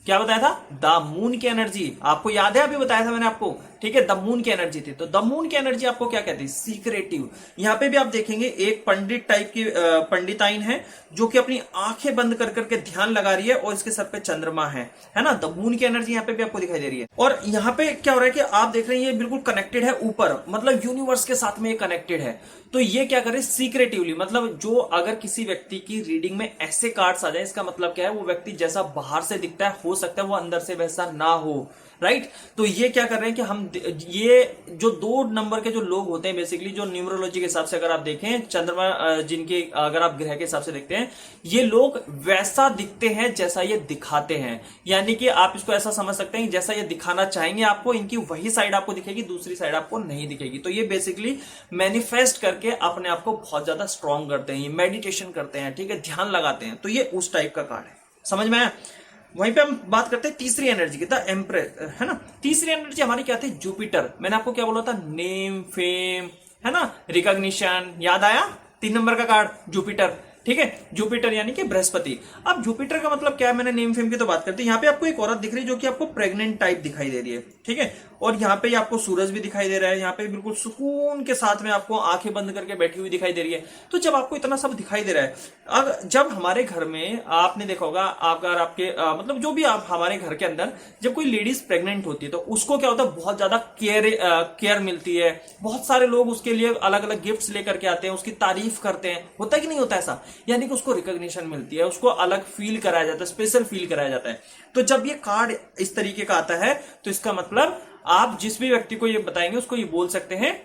क्या बताया था, द मून की एनर्जी, आपको याद है अभी बताया था मैंने आपको, ठीक है। द मून की एनर्जी थी। तो द मून की एनर्जी आपको क्या कहती है, सीक्रेटिव। यहां पे भी आप देखेंगे एक पंडित टाइप की पंडिताइन है जो कि अपनी आंखें बंद कर करके ध्यान लगा रही है और इसके सर पे चंद्रमा है ना। द मून की एनर्जी यहाँ पे भी आपको दिखाई दे रही है। और यहाँ पे क्या हो रहा है कि आप देख रहे हैं ये बिल्कुल कनेक्टेड है ऊपर, मतलब यूनिवर्स के साथ में ये कनेक्टेड है। तो ये क्या करे, सीक्रेटिवली, मतलब जो अगर किसी व्यक्ति की रीडिंग में ऐसे कार्ड्स आ जाए, इसका मतलब क्या है, वो व्यक्ति जैसा बाहर से दिखता है, हो सकता है वो अंदर से वैसा ना हो, राइट। तो ये क्या कर रहे हैं कि हम ये जो 2 नंबर के जो लोग होते हैं, बेसिकली जो न्यूमरोलॉजी के हिसाब से अगर आप देखें, चंद्रमा जिनके अगर आप ग्रह के हिसाब से देखते हैं, ये लोग वैसा दिखते हैं जैसा ये दिखाते हैं। यानी कि आप इसको ऐसा समझ सकते हैं, जैसा ये दिखाना चाहेंगे आपको, इनकी वही साइड आपको दिखेगी, दूसरी साइड आपको नहीं दिखेगी। तो ये बेसिकली मैनिफेस्ट करके अपने आप को बहुत ज्यादा स्ट्रॉन्ग करते हैं, ये मेडिटेशन करते हैं, ठीक है, ध्यान लगाते हैं। तो ये उस टाइप का कार्ड है। समझ में आया। वहीं पे हम बात करते हैं तीसरी एनर्जी की, द एम्प्रेस, है ना। तीसरी एनर्जी हमारी क्या थी, जुपिटर। मैंने आपको क्या बोला था, नेम, फेम, है ना, रिकॉग्निशन, याद आया। 3 नंबर का कार्ड जुपिटर। ठीक है, जुपिटर यानी कि बृहस्पति। अब जुपिटर का मतलब क्या है, मैंने नेम फेम की तो बात करते हैं। यहाँ पे आपको एक औरत दिख रही है जो कि आपको प्रेग्नेंट टाइप दिखाई दे रही है, ठीक है, और यहाँ पे आपको सूरज भी दिखाई दे रहा है, यहाँ पे बिल्कुल सुकून के साथ में आपको आंखें बंद करके बैठी हुई दिखाई दे रही है। तो जब आपको इतना सब दिखाई दे रहा है, अब जब हमारे घर में आपने देखा होगा, अगर आपके मतलब जो भी आप हमारे घर के अंदर जब कोई लेडीज प्रेग्नेंट होती है तो उसको क्या होता है, बहुत ज्यादा केयर मिलती है, बहुत सारे लोग उसके लिए अलग अलग गिफ्ट्स लेकर के आते हैं, उसकी तारीफ करते हैं, होता है कि नहीं होता ऐसा, यानी कि उसको रिकॉग्निशन मिलती है, उसको अलग फील कराया जाता है, स्पेशल फील कराया जाता है। तो जब ये कार्ड इस तरीके का आता है तो इसका मतलब आप जिस भी व्यक्ति को ये बताएंगे उसको ये बोल सकते हैं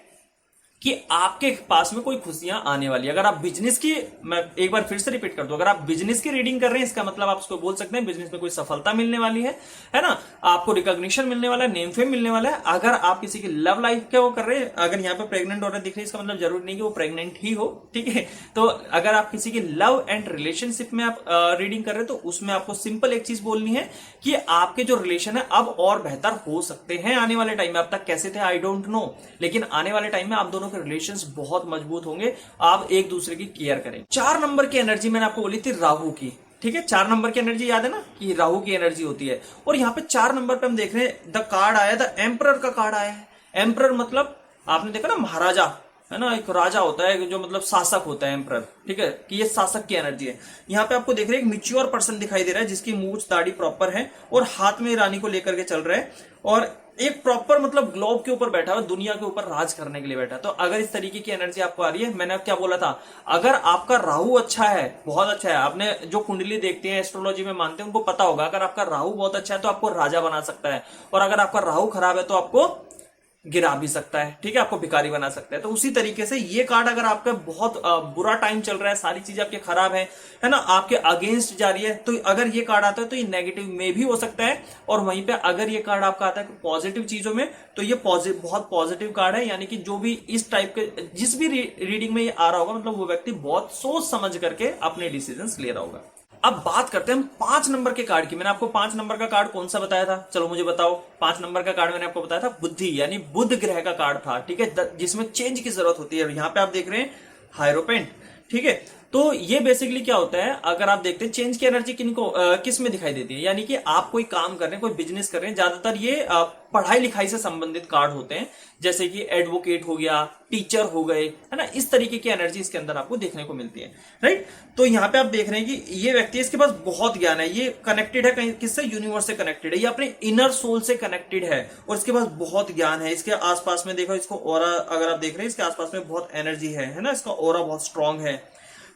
कि आपके पास में कोई खुशियां आने वाली है। अगर आप बिजनेस की, मैं एक बार फिर से रिपीट कर दूं, अगर आप बिजनेस की रीडिंग कर रहे हैं इसका मतलब आप उसको बोल सकते हैं बिजनेस में कोई सफलता मिलने वाली है ना, आपको रिकॉग्निशन मिलने वाला है, नेम फेम मिलने वाला है। अगर आप किसी की लव लाइफ के वो कर रहे हैं, अगर यहाँ पे प्रेग्नेंट औरत दिख रही है इसका मतलब जरूरी नहीं कि वो प्रेग्नेंट ही हो, ठीक है। तो अगर आप किसी की लव एंड रिलेशनशिप में आप रीडिंग कर रहे हैं तो उसमें आपको सिंपल एक चीज बोलनी है कि आपके जो रिलेशन है अब और बेहतर हो सकते हैं आने वाले टाइम में। अब तक कैसे थे आई डोंट नो, लेकिन आने वाले टाइम में आप दोनों के रिलेशंस बहुत मजबूत होंगे, आप एक दूसरे की केयर करें। 4 नंबर की एनर्जी मैंने आपको बोली थी राहु की, ठीक है, 4 नंबर की एनर्जी याद है ना कि राहु की एनर्जी होती है। और यहाँ पे 4 नंबर पे हम देख रहे हैं द कार्ड आया, द एम्परर का कार्ड आया है। एम्परर मतलब आपने देखा ना महाराजा, है ना, एक राजा होता है जो मतलब शासक होता है एम्परर, ठीक है, कि ये शासक की एनर्जी है। यहाँ पे आपको देख रहे हैं एक मिच्योर पर्सन दिखाई दे रहा है जिसकी मूछ दाढ़ी प्रॉपर है और हाथ में रानी को लेकर के चल रहा है और एक प्रॉपर मतलब ग्लोब के ऊपर बैठा हुआ, दुनिया के ऊपर राज करने के लिए बैठा। तो अगर इस तरीके की एनर्जी आपको आ रही है, मैंने अब क्या बोला था, अगर आपका राहु अच्छा है, बहुत अच्छा है, आपने जो कुंडली देखते हैं एस्ट्रोलॉजी में मानते हैं उनको पता होगा, अगर आपका राहु बहुत अच्छा है तो आपको राजा बना सकता है, और अगर आपका राहु खराब है तो आपको गिरा भी सकता है, ठीक है, आपको भिखारी बना सकता है। तो उसी तरीके से ये कार्ड अगर आपका बहुत बुरा टाइम चल रहा है, सारी चीजें आपके खराब है ना, आपके अगेंस्ट जा रही है, तो अगर ये कार्ड आता है तो ये नेगेटिव में भी हो सकता है। और वहीं पे अगर ये कार्ड आपका आता है पॉजिटिव चीजों में तो ये बहुत पॉजिटिव कार्ड है, यानी कि जो भी इस टाइप के जिस भी रीडिंग में ये आ रहा होगा मतलब वो व्यक्ति बहुत सोच समझ करके अपने डिसीजंस ले रहा होगा। अब बात करते हैं हम 5 नंबर के कार्ड की। मैंने आपको 5 नंबर का कार्ड कौन सा बताया था, चलो मुझे बताओ। 5 नंबर का कार्ड मैंने आपको बताया था बुद्धि, यानी बुध ग्रह का कार्ड था, ठीक है, जिसमें चेंज की जरूरत होती है। यहाँ पे आप देख रहे हैं हायरोपेंट, ठीक है। तो ये बेसिकली क्या होता है, अगर आप देखते हैं चेंज की एनर्जी किस में दिखाई देती है, यानी कि आप कोई काम कर रहे हैं, कोई बिजनेस कर रहे हैं, ज्यादातर ये पढ़ाई लिखाई से संबंधित कार्ड होते हैं, जैसे कि एडवोकेट हो गया, टीचर हो गए, है ना, इस तरीके की एनर्जी इसके अंदर आपको देखने को मिलती है, राइट। तो यहाँ पे आप देख रहे हैं कि ये व्यक्ति, इसके पास बहुत ज्ञान है, ये कनेक्टेड है कहीं किससे, यूनिवर्स से कनेक्टेड है, ये अपने इनर सोल से कनेक्टेड है और इसके पास बहुत ज्ञान है। इसके आसपास में देखो, इसको ऑरा अगर आप देख रहे हैं इसके आसपास में बहुत एनर्जी है ना, इसका ऑरा बहुत स्ट्रांग है।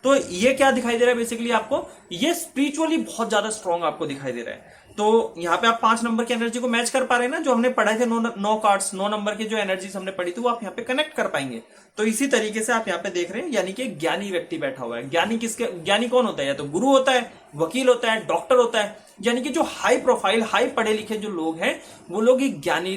तो ये क्या दिखाई दे रहा है बेसिकली आपको, ये स्पिरिचुअली बहुत ज्यादा स्ट्रांग आपको दिखाई दे रहा है। तो यहाँ पे आप 5 नंबर की एनर्जी को मैच कर पा रहे हैं ना, जो हमने पढ़े थे 9 कार्ड्स, 9 नंबर की जो एनर्जीज हमने पढ़ी थी वो आप यहाँ पे कनेक्ट कर पाएंगे। तो इसी तरीके से आप यहाँ पे देख रहे हैं, यानी कि ज्ञानी व्यक्ति बैठा हुआ है। ज्ञानी कौन होता है, या तो गुरु होता है, वकील होता है, डॉक्टर होता है, यानी कि जो हाई प्रोफाइल, हाई पढ़े लिखे जो लोग हैं वो लोग ही ज्ञानी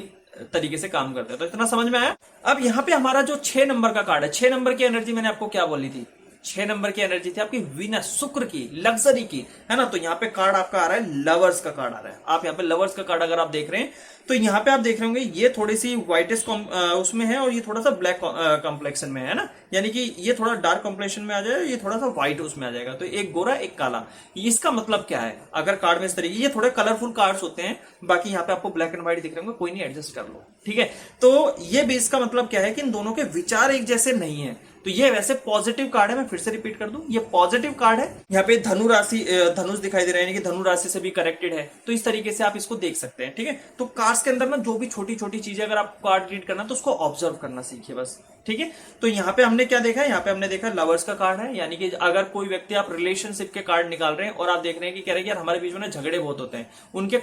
तरीके से काम करते हैं। तो इतना समझ में आया। अब यहाँ पे हमारा जो 6 नंबर का कार्ड है, 6 नंबर की एनर्जी मैंने आपको क्या बोली थी, 6 नंबर की एनर्जी थी आपकी वीनस, शुक्र की, लग्जरी की, है ना। तो यहाँ पे कार्ड आपका आ रहा है लवर्स का कार्ड आ रहा है। आप यहाँ पे लवर्स का कार्ड अगर आप देख रहे हैं तो यहाँ पे आप देख रहे होंगे ये थोड़ी सी व्हाइटिश उसमें है और ये थोड़ा सा ब्लैक कॉम्प्लेक्शन में है ना, यानी कि ये थोड़ा डार्क कॉम्प्लेक्शन में आ जाएगा, ये थोड़ा सा व्हाइट उसमें आ जाएगा। तो एक गोरा एक काला, इसका मतलब क्या है, अगर कार्ड में इस तरीके, ये थोड़े कलरफुल कार्ड्स होते हैं, बाकी यहाँ पे आपको ब्लैक एंड व्हाइट दिख रहे होंगे, कोई नहीं, एडजस्ट कर लो, ठीक है। तो ये भी इसका मतलब क्या है कि इन दोनों के विचार एक जैसे नहीं है। तो ये वैसे पॉजिटिव कार्ड है, मैं फिर से रिपीट कर दूं, ये पॉजिटिव कार्ड है। यहाँ पे धनु राशि, धनुष दिखाई दे रहा है, यानी कि धनु राशि से भी कनेक्टेड है। तो इस तरीके से आप इसको देख सकते हैं, ठीक है। तो कार्ड्स के अंदर ना जो भी छोटी छोटी चीजें अगर आप कार्ड रीड करना तो उसको ऑब्जर्व करना सीखिए बस, ठीक है। तो यहाँ पे हमने क्या देखा है, यहाँ पे हमने देखा लवर्स का कार्ड है, यानी कि अगर कोई व्यक्ति, आप रिलेशनशिप के कार्ड निकाल रहे हैं और आप देख रहे हैं कि कह रहे हैं यार हमारे बीच में झगड़े बहुत होते हैं, उनके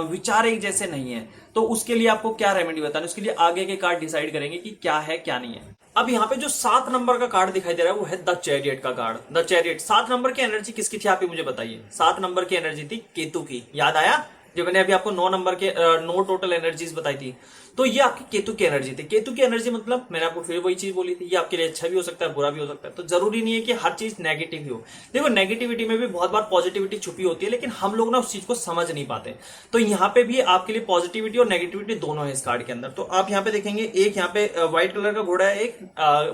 विचार एक जैसे नहीं है, तो उसके लिए आपको क्या रेमेडी बताना, उसके लिए आगे के कार्ड डिसाइड करेंगे कि क्या है क्या नहीं है। अब यहाँ पे जो 7 नंबर का कार्ड दिखाई दे रहा है वो है द चैरियट का कार्ड। द चैरियट, 7 नंबर की एनर्जी किसकी थी आप ही मुझे बताइए। 7 नंबर की एनर्जी थी केतु की, याद आया, जो मैंने अभी आपको 9 नंबर के 9 टोटल एनर्जीज बताई थी, तो ये आपकी केतु की एनर्जी थी। केतु की एनर्जी मतलब मैंने आपको फिर वही चीज बोली थी, ये आपके लिए अच्छा भी हो सकता है, बुरा भी हो सकता है। तो जरूरी नहीं है कि हर चीज नेगेटिव ही हो। देखो नेगेटिविटी में भी बहुत बार पॉजिटिविटी छुपी होती है, लेकिन हम लोग ना उस चीज को समझ नहीं पाते। तो यहाँ पे भी आपके लिए पॉजिटिविटी और नेगेटिविटी दोनों है इस कार्ड के अंदर। तो आप यहाँ पे देखेंगे, एक यहाँ पे व्हाइट कलर का घोड़ा है, एक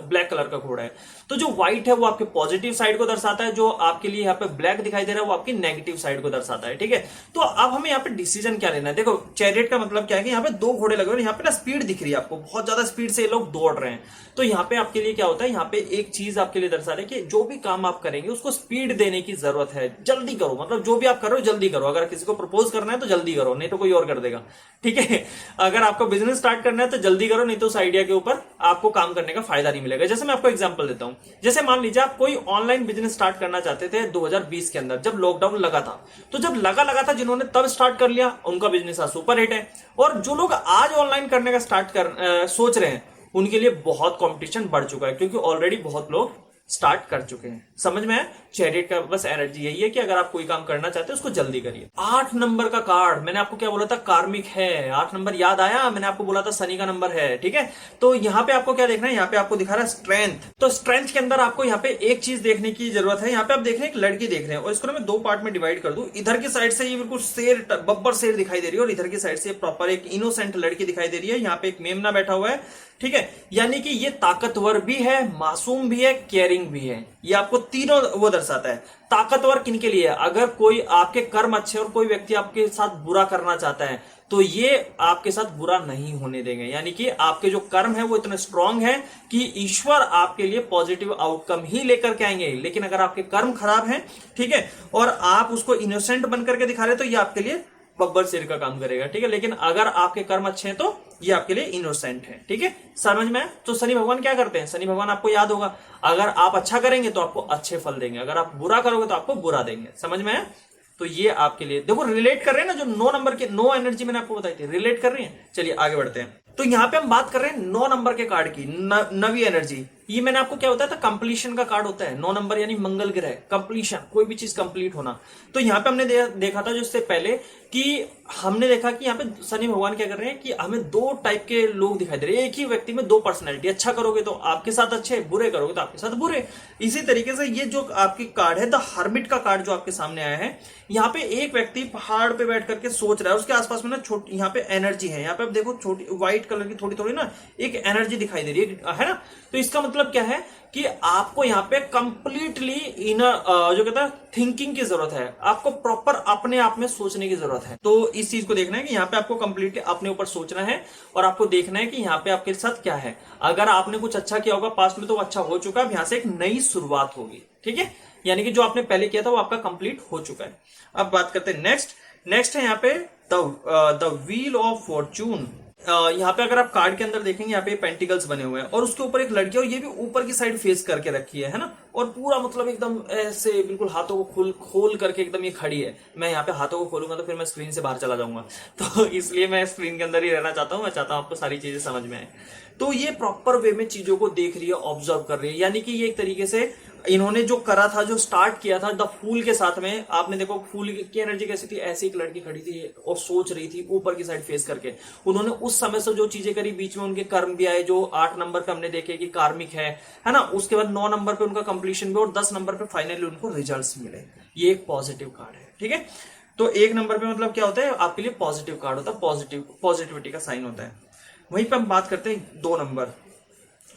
ब्लैक कलर का घोड़ा है। तो जो व्हाइट है वो आपके पॉजिटिव साइड को दर्शाता है, जो आपके लिए यहाँ पे ब्लैक दिखाई दे रहा है वो आपकी नेगेटिव साइड को दर्शाता है। ठीक है, तो अब हमें यहाँ पे डिसीजन क्या लेना है। देखो चैरियट का मतलब क्या है कि यहाँ पे दो घोड़े लगे हुए, यहाँ पे ना स्पीड दिख रही है आपको, बहुत ज्यादा स्पीड से ये लोग दौड़ रहे हैं। तो यहाँ पे आपके लिए क्या होता है, यहाँ पे एक चीज आपके लिए दर्शा रहे कि जो भी काम आप करेंगे उसको स्पीड देने की जरूरत है, जल्दी करो। मतलब जो भी आप करो जल्दी करो। अगर किसी को प्रपोज करना है तो जल्दी करो, नहीं तो कोई और कर देगा। ठीक है, अगर आपको बिजनेस स्टार्ट करना है तो जल्दी करो, नहीं तो उस आइडिया के ऊपर आपको काम करने का फायदा नहीं मिलेगा। जैसे मैं आपको एग्जांपल देता हूं, जैसे मान लीजिए आप कोई ऑनलाइन बिजनेस स्टार्ट करना चाहते थे 2020 के अंदर, जब लॉकडाउन लगा था। तो जब लगा था, जिन्होंने तब स्टार्ट कर लिया उनका बिजनेस आज सुपर हिट है। और जो लोग आज ऑनलाइन करने का सोच रहे हैं, उनके लिए बहुत कंपटीशन बढ़ चुका है, क्योंकि ऑलरेडी बहुत लोग स्टार्ट कर चुके हैं। समझ में है? चैरियट का बस एनर्जी यही है कि अगर आप कोई काम करना चाहते हैं उसको जल्दी करिए। 8 नंबर का कार्ड, मैंने आपको क्या बोला था, कार्मिक है। 8 नंबर याद आया, मैंने आपको बोला था शनि का नंबर है। ठीक है, तो यहाँ पे आपको क्या देखना है, यहाँ पे आपको दिखा रहा है स्ट्रेंथ। तो स्ट्रेंथ के अंदर आपको यहाँ पे एक चीज देखने की जरूरत है। यहाँ पे आप देख रहे हैं एक लड़की देख रहे हैं, और इसको ना मैं दो पार्ट में डिवाइड कर दूं। इधर की साइड से ये बिल्कुल शेर, बब्बर शेर दिखाई दे रही है, और इधर की साइड से प्रॉपर एक इनोसेंट लड़की दिखाई दे रही है। यहाँ पे एक मेमना बैठा हुआ है। ठीक है, यानी कि ये ताकतवर भी है, मासूम भी है, केयरिंग भी है। ये आपको तीनों वो दर्शाता है। ताकतवर किनके लिए? अगर कोई आपके कर्म अच्छे और कोई व्यक्ति आपके साथ बुरा करना चाहता है, तो ये आपके साथ बुरा नहीं होने देंगे। यानी कि आपके जो कर्म है वो इतने स्ट्रांग है कि ईश्वर आपके लिए पॉजिटिव आउटकम ही लेकर के आएंगे। लेकिन अगर आपके कर्म खराब हैं, ठीक है, और आप उसको इनोसेंट बन करके दिखा रहे, तो ये आपके लिए बब्बर शेर का काम करेगा। ठीक है, लेकिन अगर आपके कर्म अच्छे हैं तो ये आपके लिए इनोसेंट है। ठीक है, समझ में? तो शनि भगवान क्या करते हैं? शनि भगवान आपको याद होगा, अगर आप अच्छा करेंगे तो आपको अच्छे फल देंगे, अगर आप बुरा करोगे तो आपको बुरा देंगे। समझ में है? तो ये आपके लिए देखो, रिलेट कर रहे हैं ना, जो 9 नंबर के 9 एनर्जी मैंने आपको बताई थी, रिलेट कर रही है। चलिए आगे बढ़ते हैं। तो यहां पे हम बात कर रहे हैं 9 नंबर के कार्ड की, नवी एनर्जी। ये मैंने आपको क्या बताया था, कंप्लीशन का कार्ड होता है 9 नंबर, यानी मंगल ग्रह, कंप्लीशन, कोई भी चीज कंप्लीट होना। तो यहां पे हमने देखा था जो इससे पहले, कि हमने देखा कि यहाँ पे शनि भगवान क्या कर रहे हैं कि हमें दो टाइप के लोग दिखाई दे रहे हैं, एक ही व्यक्ति में दो पर्सनैलिटी। अच्छा करोगे तो आपके साथ अच्छे, बुरे करोगे तो आपके साथ बुरे। इसी तरीके से ये जो आपकी कार्ड है, द हर्मिट का कार्ड जो आपके सामने आया है, यहाँ पे एक व्यक्ति पहाड़ पे बैठ करके सोच रहा है, उसके आसपास में ना छोटी यहाँ पे एनर्जी है। यहाँ पे आप देखो छोटी व्हाइट कलर की थोड़ी थोड़ी ना एक एनर्जी दिखाई दे रही है ना। तो इसका मतलब क्या है कि आपको यहाँ पे कंप्लीटली इनर जो कहता है थिंकिंग की जरूरत है, आपको प्रॉपर अपने आप में सोचने की जरूरत है। तो इस चीज को देखना है कि यहाँ पे आपको कंप्लीटली अपने ऊपर सोचना है, और आपको देखना है कि यहाँ पे आपके साथ क्या है। अगर आपने कुछ अच्छा किया होगा पास्ट में तो अच्छा हो चुका है, यहाँ से एक नई शुरुआत होगी। ठीक है, यानी कि जो आपने पहले किया था वो आपका कंप्लीट हो चुका है। अब बात करते हैं नेक्स्ट है यहाँ पे द व्हील ऑफ फॉर्चून। यहाँ पे अगर आप कार्ड के अंदर देखेंगे, यहाँ पे पेंटिकल्स बने हुए हैं, और उसके ऊपर एक लड़की है, और ये भी ऊपर की साइड फेस करके रखी है ना, और पूरा मतलब एकदम ऐसे बिल्कुल हाथों को खोल करके एकदम ये खड़ी है। मैं यहाँ पे हाथों को खोलूंगा तो फिर मैं स्क्रीन से बाहर चला जाऊंगा, तो इसलिए मैं स्क्रीन के अंदर ही रहना चाहता हूँ। मैं चाहता हूँ आपको सारी चीजें समझ में आए। तो ये प्रॉपर वे में चीजों को देख रही है, ऑब्जर्व कर रही है। यानी कि ये एक तरीके से इन्होंने जो करा था, जो स्टार्ट किया था द फूल के साथ में, आपने देखो फूल की एनर्जी कैसी थी, ऐसी एक लड़की खड़ी थी और सोच रही थी ऊपर की साइड फेस करके। उन्होंने उस समय से जो चीजें करी, बीच में उनके कर्म भी आए, जो 8 नंबर पे हमने देखे कि कार्मिक है ना। उसके बाद 9 नंबर पे उनका कंप्लीशन भी, और 10 नंबर पे फाइनली उनको रिजल्ट्स मिले। ये एक पॉजिटिव कार्ड है। ठीक है, तो 1 नंबर पे मतलब क्या होता है, आपके लिए पॉजिटिव कार्ड होता है, पॉजिटिविटी का साइन होता है। वहीं पे हम बात करते हैं 2 नंबर।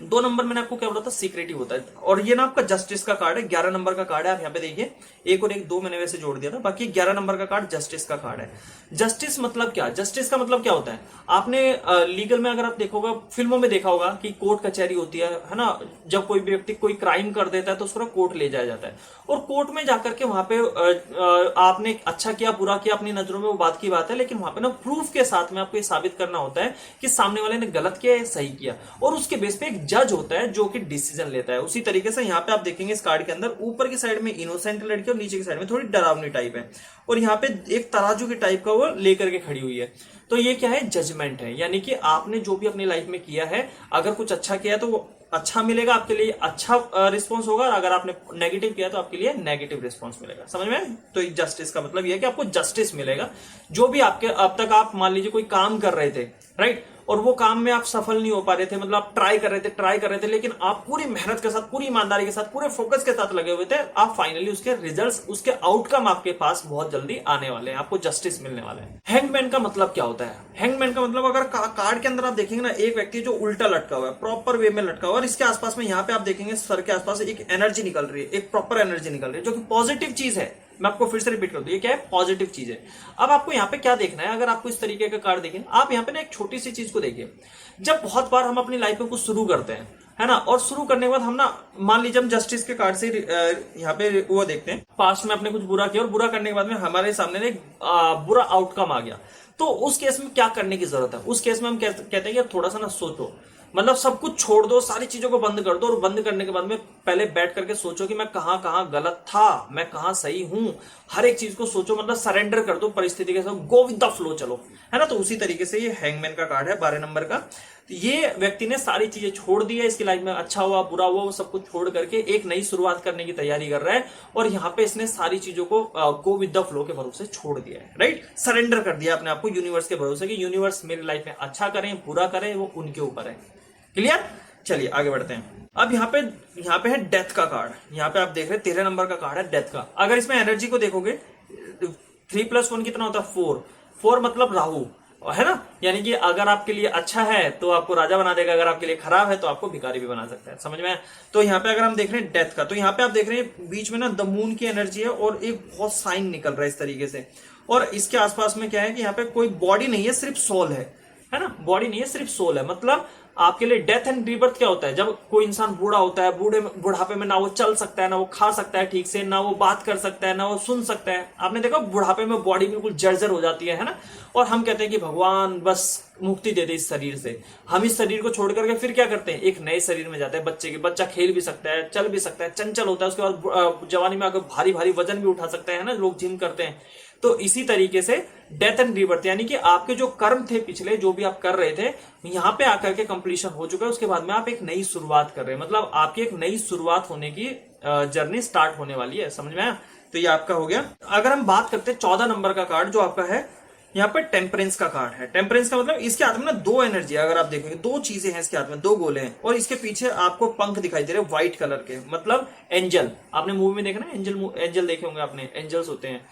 2 नंबर मैंने आपको क्या बोला था, सीक्रेटिव होता है, और ये ना आपका जस्टिस का कार्ड है। 11 नंबर का कार्ड है। आप यहाँ पे देखिए, एक और एक 2 मैंने वैसे जोड़ दिया था, बाकी 11 नंबर का कार्ड जस्टिस का कार्ड है। जस्टिस मतलब क्या? जस्टिस का मतलब क्या होता है, आपने लीगल में अगर आप देखोगे, फिल्मों में देखा होगा कि कोर्ट कचहरी होती है ना। जब कोई व्यक्ति कोई क्राइम कर देता है तो उसको कोर्ट ले जाया जाता है, और कोर्ट में जाकर के वहां पे आपने अच्छा किया बुरा किया अपनी नजरों में, वो बात की बात है, लेकिन वहां पे ना प्रूफ के साथ में आपको ये साबित करना होता है कि सामने वाले ने गलत किया या सही किया, और उसके बेस पे एक जज होता है जो कि डिसीजन लेता है। उसी तरीके से यहाँ पे आप देखेंगे इस कार्ड के अंदर ऊपर की साइड में इनोसेंट लड़की और नीचे की साइड में थोड़ी डरावनी टाइप है, और यहाँ पे एक तराजू की टाइप का वो लेकर के खड़ी हुई है। तो ये क्या है, जजमेंट है। यानी कि आपने जो भी अपनी लाइफ में किया है, अगर कुछ अच्छा किया तो वो अच्छा मिलेगा, आपके लिए अच्छा रिस्पॉन्स होगा, और अगर आपने नेगेटिव किया तो आपके लिए नेगेटिव रिस्पॉन्स मिलेगा। समझ में आया? तो जस्टिस का मतलब यह है कि आपको जस्टिस मिलेगा। जो भी आपके अब तक आप मान लीजिए कोई काम कर रहे थे, राइट, और वो काम में आप सफल नहीं हो पा रहे थे, मतलब आप ट्राई कर रहे थे, लेकिन आप पूरी मेहनत के साथ, पूरी ईमानदारी के साथ, पूरे फोकस के साथ लगे हुए थे, आप फाइनली उसके रिजल्ट्स, उसके आउटकम आपके पास बहुत जल्दी आने वाले हैं, आपको जस्टिस मिलने वाला है। हैंगमैन का मतलब क्या होता है? हैंगमैन का मतलब अगर कार्ड के अंदर आप देखेंगे ना, एक व्यक्ति जो उल्टा लटका हुआ है, प्रॉपर वे में लटका हुआ है, और इसके आसपास में यहाँ पे आप देखेंगे सर के आसपास एक एनर्जी निकल रही है, एक प्रॉपर एनर्जी निकल रही है, जो कि पॉजिटिव चीज है। मैं आपको फिर से रिपीट कर दूं, ये क्या है? पॉजिटिव चीज है। अब आपको यहाँ पे क्या देखना है, अगर आपको इस तरीके का कार्ड देखें, आप यहाँ पे ना एक छोटी सी चीज को देखिए। जब बहुत बार हम अपनी लाइफ में कुछ शुरू करते हैं, है ना, और शुरू करने के बाद हम ना, मान लीजिए हम जस्टिस के कार्ड से यहाँ पे वो देखते हैं, पास्ट में आपने कुछ बुरा किया और बुरा करने के बाद में हमारे सामने एक बुरा आउटकम आ गया, तो उस केस में क्या करने की जरूरत है? उस केस में हम कहते हैं कि थोड़ा सा ना सोचो, मतलब सब कुछ छोड़ दो, सारी चीजों को बंद कर दो, और बंद करने के बाद में पहले बैठ करके सोचो कि मैं कहां कहां गलत था, मैं कहां सही हूं, हर एक चीज को सोचो, मतलब सरेंडर कर दो परिस्थिति के साथ, गो विद द फ्लो, चलो, है ना। तो उसी तरीके से ये हैंगमैन का कार्ड है 12 नंबर का। तो ये व्यक्ति ने सारी चीजें छोड़ दी है, इसकी लाइफ में अच्छा हुआ बुरा हुआ वो सब कुछ छोड़ करके एक नई शुरुआत करने की तैयारी कर रहा है, और यहाँ पे इसने सारी चीजों को गो विद द फ्लो के भरोसे छोड़ दिया है, राइट, सरेंडर कर दिया अपने आपको यूनिवर्स के भरोसे कि यूनिवर्स मेरी लाइफ में अच्छा करें बुरा करें वो उनके ऊपर है। क्लियर? चलिए आगे बढ़ते हैं। अब यहाँ पे है डेथ का कार्ड। यहाँ पे आप देख रहे हैं 13 नंबर का कार्ड है डेथ का। अगर इसमें एनर्जी को देखोगे 3+1 कितना होता है? 4 मतलब राहु, है ना, यानी कि अगर आपके लिए अच्छा है तो आपको राजा बना देगा, अगर आपके लिए खराब है तो आपको भिखारी भी बना सकता है। समझ में? तो यहाँ पे अगर हम देख रहे हैं डेथ का, तो यहाँ पे आप देख रहे हैं बीच में ना द मून की एनर्जी है, और एक बहुत साइन निकल रहा है इस तरीके से, और इसके आसपास में क्या है कि यहाँ पे कोई बॉडी नहीं है, सिर्फ सोल है ना, बॉडी नहीं है, सिर्फ सोल है। मतलब आपके लिए डेथ एंड रीबर्थ क्या होता है? जब कोई इंसान बूढ़ा होता है, बुढ़ापे में ना वो चल सकता है, ना वो खा सकता है ठीक से, ना वो बात कर सकता है, ना वो सुन सकता है। आपने देखा बुढ़ापे में बॉडी बिल्कुल जर्जर हो जाती है ना, और हम कहते हैं कि भगवान बस मुक्ति दे दे इस शरीर से। हम इस शरीर को छोड़ करके फिर क्या करते हैं? एक नए शरीर में जाते हैं। बच्चा खेल भी सकता है, चल भी सकता है, चंचल होता है, उसके बाद जवानी में अगर भारी भारी वजन भी उठा सकता है ना, लोग जिम करते हैं। तो इसी तरीके से डेथ एंड रीबर्थ, यानी कि आपके जो कर्म थे पिछले, जो भी आप कर रहे थे, यहाँ पे आकर के कंप्लीशन हो चुका है, उसके बाद में आप एक नई शुरुआत कर रहे हैं, मतलब आपकी एक नई शुरुआत होने की जर्नी स्टार्ट होने वाली है। समझ में आया? तो ये आपका हो गया। अगर हम बात करते हैं 14 नंबर का कार्ड जो आपका है, यहाँ पे टेम्परेंस का कार्ड है। टेम्परेंस का मतलब इसके हाथ में ना दो एनर्जी है, अगर आप देखोगे दो चीजें हैं इसके हाथ में, दो गोले हैं, और इसके पीछे आपको पंख दिखाई दे रहे हैं व्हाइट कलर के, मतलब एंजल। आपने मूवी में देखा ना, एंजल देखे होंगे आपने, एंजल्स होते हैं,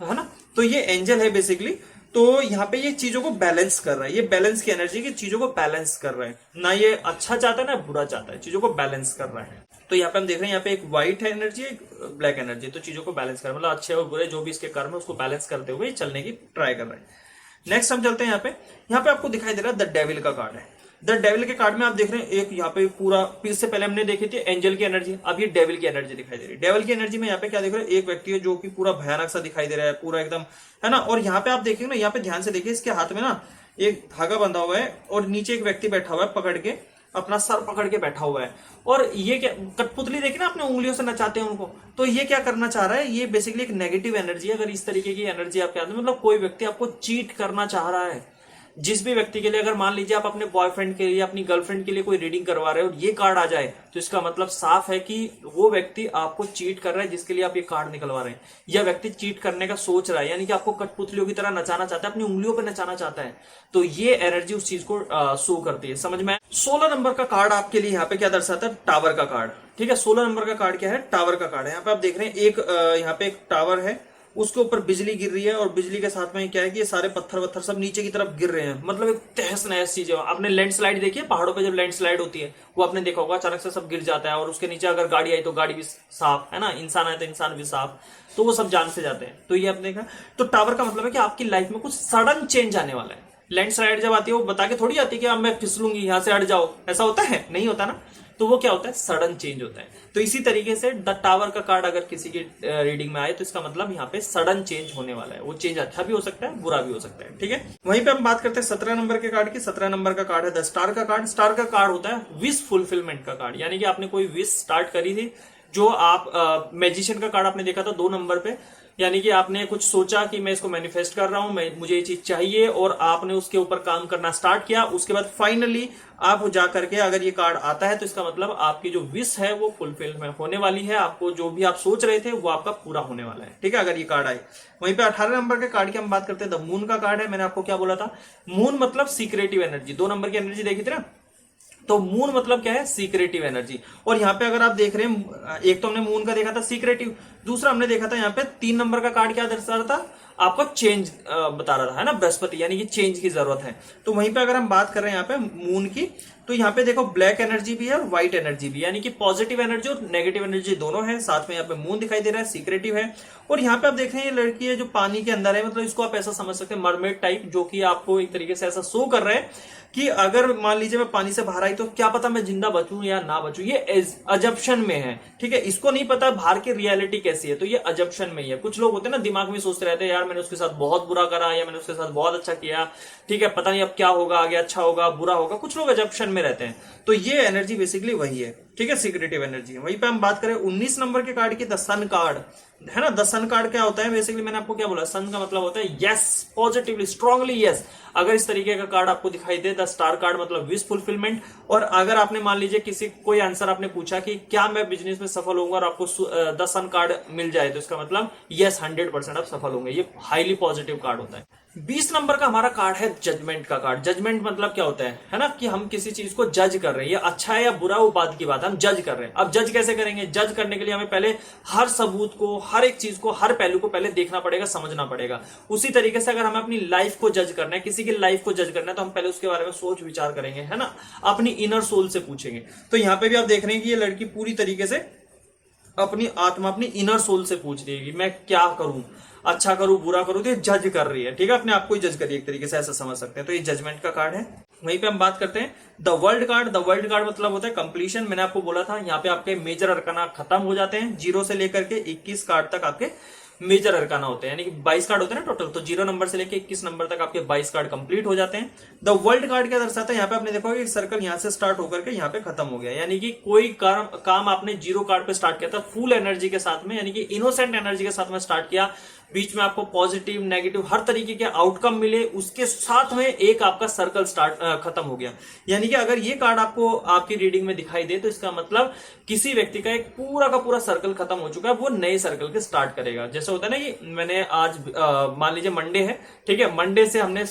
है ना। तो ये एंजल है बेसिकली। तो यहाँ पे ये चीजों को बैलेंस कर रहा है, ये बैलेंस की एनर्जी की चीजों को बैलेंस कर रहा है, ना ये अच्छा चाहता है ना बुरा चाहता है, चीजों को बैलेंस कर रहा है। तो यहाँ पे हम देख रहे हैं यहाँ पे एक व्हाइट एनर्जी, एक ब्लैक एनर्जी, तो चीजों को बैलेंस कर रहा है, मतलब अच्छे और बुरे जो भी इसके कर्म है उसको बैलेंस करते हुए चलने की ट्राई कर रहा है। नेक्स्ट हम चलते हैं यहाँ पे आपको दिखाई दे रहा है द डेविल का कार्ड है। द डेविल के कार्ड में आप देख रहे हैं एक यहाँ पे पूरा, इससे पहले हमने देखी थी एंजल की एनर्जी, अब ये डेविल की एनर्जी दिखाई दे रही है। डेविल की एनर्जी में यहाँ पे क्या देख रहे हैं? एक व्यक्ति है जो कि पूरा भयानक सा दिखाई दे रहा है, पूरा एकदम, है ना। और यहाँ पे आप देखेंगे ना, यहाँ पे ध्यान से देखिए, इसके हाथ में ना एक धागा बंधा हुआ है, और नीचे एक व्यक्ति बैठा हुआ है पकड़ के, अपना सर पकड़ के बैठा हुआ है। और ये क्या, कठपुतली देखी ना आपने, उंगलियों से नचाते हैं उनको, तो ये क्या करना चाह रहा है? ये बेसिकली एक नेगेटिव एनर्जी है। अगर इस तरीके की एनर्जी आपके हाथ में, मतलब कोई व्यक्ति आपको चीट करना चाह रहा है। जिस भी व्यक्ति के लिए, अगर मान लीजिए आप अपने बॉयफ्रेंड के लिए, अपनी गर्लफ्रेंड के लिए कोई रीडिंग करवा रहे हो और ये कार्ड आ जाए, तो इसका मतलब साफ है कि वो व्यक्ति आपको चीट कर रहा है, जिसके लिए आप ये कार्ड निकलवा रहे हैं। यह व्यक्ति चीट करने का सोच रहा है, यानी कि आपको कठपुतलियों की तरह नचाना चाहता है, अपनी उंगलियों पर नचाना चाहता है। तो ये एनर्जी उस चीज को शो करती है। समझ में? 16 नंबर का कार्ड आपके लिए यहाँ पे क्या दर्शाता है? टावर का कार्ड। ठीक है, 16 नंबर का कार्ड क्या है? टावर का कार्ड है। यहाँ पे आप देख रहे हैं एक यहाँ पे एक टावर है, उसके ऊपर बिजली गिर रही है, और बिजली के साथ में क्या है कि ये सारे पत्थर वत्थर सब नीचे की तरफ गिर रहे हैं, मतलब एक तहस नहस चीज है। आपने लैंडस्लाइड देखी है पहाड़ों पे, जब लैंडस्लाइड होती है वो आपने देखा होगा, अचानक से सब गिर जाता है, और उसके नीचे अगर गाड़ी आई तो गाड़ी भी साफ, है ना, इंसान आए तो इंसान भी साफ, तो वो सब जान से जाते हैं। तो ये आपने देखा। तो टावर का मतलब है कि आपकी लाइफ में कुछ सडन चेंज आने वाला है। लैंडस्लाइड जब आती है वो बता के थोड़ी आती है कि अब मैं फिसलूंगी, यहाँ से हट जाओ, ऐसा होता है? नहीं होता ना। तो वो क्या होता है? सडन चेंज होता है। तो इसी तरीके से द टावर का कार्ड अगर किसी की रीडिंग में आए तो इसका मतलब यहाँ पे सडन चेंज होने वाला है। वो चेंज अच्छा भी हो सकता है, बुरा भी हो सकता है। ठीक है, वहीं पे हम बात करते हैं 17 नंबर के कार्ड की। 17 नंबर का कार्ड है द स्टार का कार्ड। स्टार का कार्ड होता है विश फुलफिलमेंट का कार्ड, यानी कि आपने कोई विश स्टार्ट करी थी, जो आप मैजिशियन का कार्ड आपने देखा था 2 नंबर पे, यानी कि आपने कुछ सोचा कि मैं इसको मैनिफेस्ट कर रहा हूं, मैं मुझे ये चीज चाहिए, और आपने उसके ऊपर काम करना स्टार्ट किया। उसके बाद फाइनली आप जा करके अगर ये कार्ड आता है तो इसका मतलब आपकी जो विश है वो फुलफिल होने वाली है, आपको जो भी आप सोच रहे थे वो आपका पूरा होने वाला है। ठीक है, अगर ये कार्ड आए। वहीं पे 18 नंबर के कार्ड की हम बात करते हैं, द मून का कार्ड है। मैंने आपको क्या बोला था, मून मतलब सीक्रेटिव एनर्जी। 2 नंबर की एनर्जी देखी थी ना, तो मून मतलब क्या है, सीक्रेटिव एनर्जी। और यहाँ पे अगर आप देख रहे हैं, एक तो हमने मून का देखा था सीक्रेटिव, दूसरा हमने देखा था यहाँ पे 3 नंबर का कार्ड क्या दर्शा रहा था, आपको चेंज बता रहा था, है ना, बृहस्पति, यानी कि चेंज की जरूरत है। तो वहीं पे अगर हम बात कर रहे हैं यहाँ पे मून की, तो यहाँ पे देखो ब्लैक एनर्जी भी है और व्हाइट एनर्जी भी, यानी कि पॉजिटिव एनर्जी और नेगेटिव एनर्जी दोनों है। साथ में यहाँ पे मून दिखाई दे रहा है, सीक्रेटिव है। और यहाँ पे आप देख रहे हैं ये लड़की है जो पानी के अंदर है, मतलब इसको आप ऐसा समझ सकते हैं मरमेड टाइप, जो कि आपको एक तरीके से ऐसा शो कर रहा है कि अगर मान लीजिए मैं पानी से बाहर आई तो क्या पता मैं जिंदा बचूं या ना बचूं, ये अजप्शन में है। ठीक है, इसको नहीं पता बाहर की रियलिटी कैसी है, तो ये अजप्शन में ही है। कुछ लोग होते हैं ना, दिमाग में सोचते रहते हैं यार मैंने उसके साथ बहुत बुरा करा या मैंने उसके साथ बहुत अच्छा किया, ठीक है, पता नहीं अब क्या होगा, आगे अच्छा होगा बुरा होगा, कुछ लोग अजप्शन में रहते हैं। तो ये एनर्जी बेसिकली वही है। ठीक है, सीक्रेटिव एनर्जी है। वहीं पे हम बात करें 19 नंबर के कार्ड की, द सन कार्ड है ना। द सन कार्ड क्या होता है, बेसिकली मैंने आपको क्या बोला, सन का मतलब होता है यस, पॉजिटिवली, स्ट्रांगली यस। अगर इस तरीके का कार्ड आपको दिखाई दे, द स्टार कार्ड मतलब विश फुलफिलमेंट। और अगर आपने मान लीजिए किसी कोई आंसर आपने पूछा कि क्या मैं बिजनेस में सफल होऊंगा, और आपको द सन कार्ड मिल जाए, तो इसका मतलब यस 100% आप सफल होंगे। ये हाईली पॉजिटिव कार्ड होता है। 20 नंबर का हमारा कार्ड है जजमेंट का कार्ड। जजमेंट मतलब क्या होता है ना, कि हम किसी चीज को जज कर रहे हैं, ये अच्छा है या बुरा वो बात की बात है, हम जज कर रहे हैं। अब जज कैसे करेंगे, जज करने के लिए हमें पहले हर सबूत को, हर एक चीज को, हर पहलू को पहले देखना पड़ेगा, समझना पड़ेगा। उसी तरीके से अगर हमें अपनी लाइफ को जज करना है, किसी की लाइफ को जज करना है, तो हम पहले उसके बारे में सोच विचार करेंगे, है ना, अपनी इनर सोल से पूछेंगे। तो यहाँ पे भी आप देख रहे हैं कि ये लड़की पूरी तरीके से अपनी आत्मा, अपनी इनर सोल से पूछ रही है कि मैं क्या करूं, अच्छा करूं बुरा करूं, तो ये जज कर रही है। ठीक है, अपने आप को ही जज करिए, एक तरीके से ऐसा समझ सकते हैं। तो ये जजमेंट का कार्ड है। वहीं पे हम बात करते हैं the world card. The world card मतलब होता है कंप्लीशन। मैंने आपको बोला था यहाँ पे आपके मेजर अरकाना खत्म हो जाते हैं। 0 से लेकर के 21 कार्ड तक आपके मेजर अरकाना होते हैं, यानी कि 22 कार्ड होते हैं ना टोटल, तो 0 नंबर से लेकर 21 नंबर तक आपके 22 कार्ड कंप्लीट हो जाते हैं। द वर्ल्ड कार्ड क्या दर्शाता है, यहाँ पे आपने देखा एक सर्कल यहाँ से स्टार्ट होकर के यहाँ पे खत्म हो गया, यानी कि कोई काम आपने 0 कार्ड पे स्टार्ट किया था फुल एनर्जी के साथ में, यानी कि इनोसेंट एनर्जी के साथ में स्टार्ट किया, बीच में आपको पॉजिटिव नेगेटिव हर तरीके के आउटकम मिले, उसके साथ में एक आपका सर्कल खत्म हो गया। यानी कि अगर ये कार्ड आपको आपकी रीडिंग में दिखाई दे, तो इसका मतलब किसी व्यक्ति का एक पूरा का पूरा सर्कल खत्म हो चुका है, वो नए सर्कल के स्टार्ट करेगा। जैसे होता है ना कि मैंने आज मान लीजिए मंडे है, ठीक है, मंडे से हमने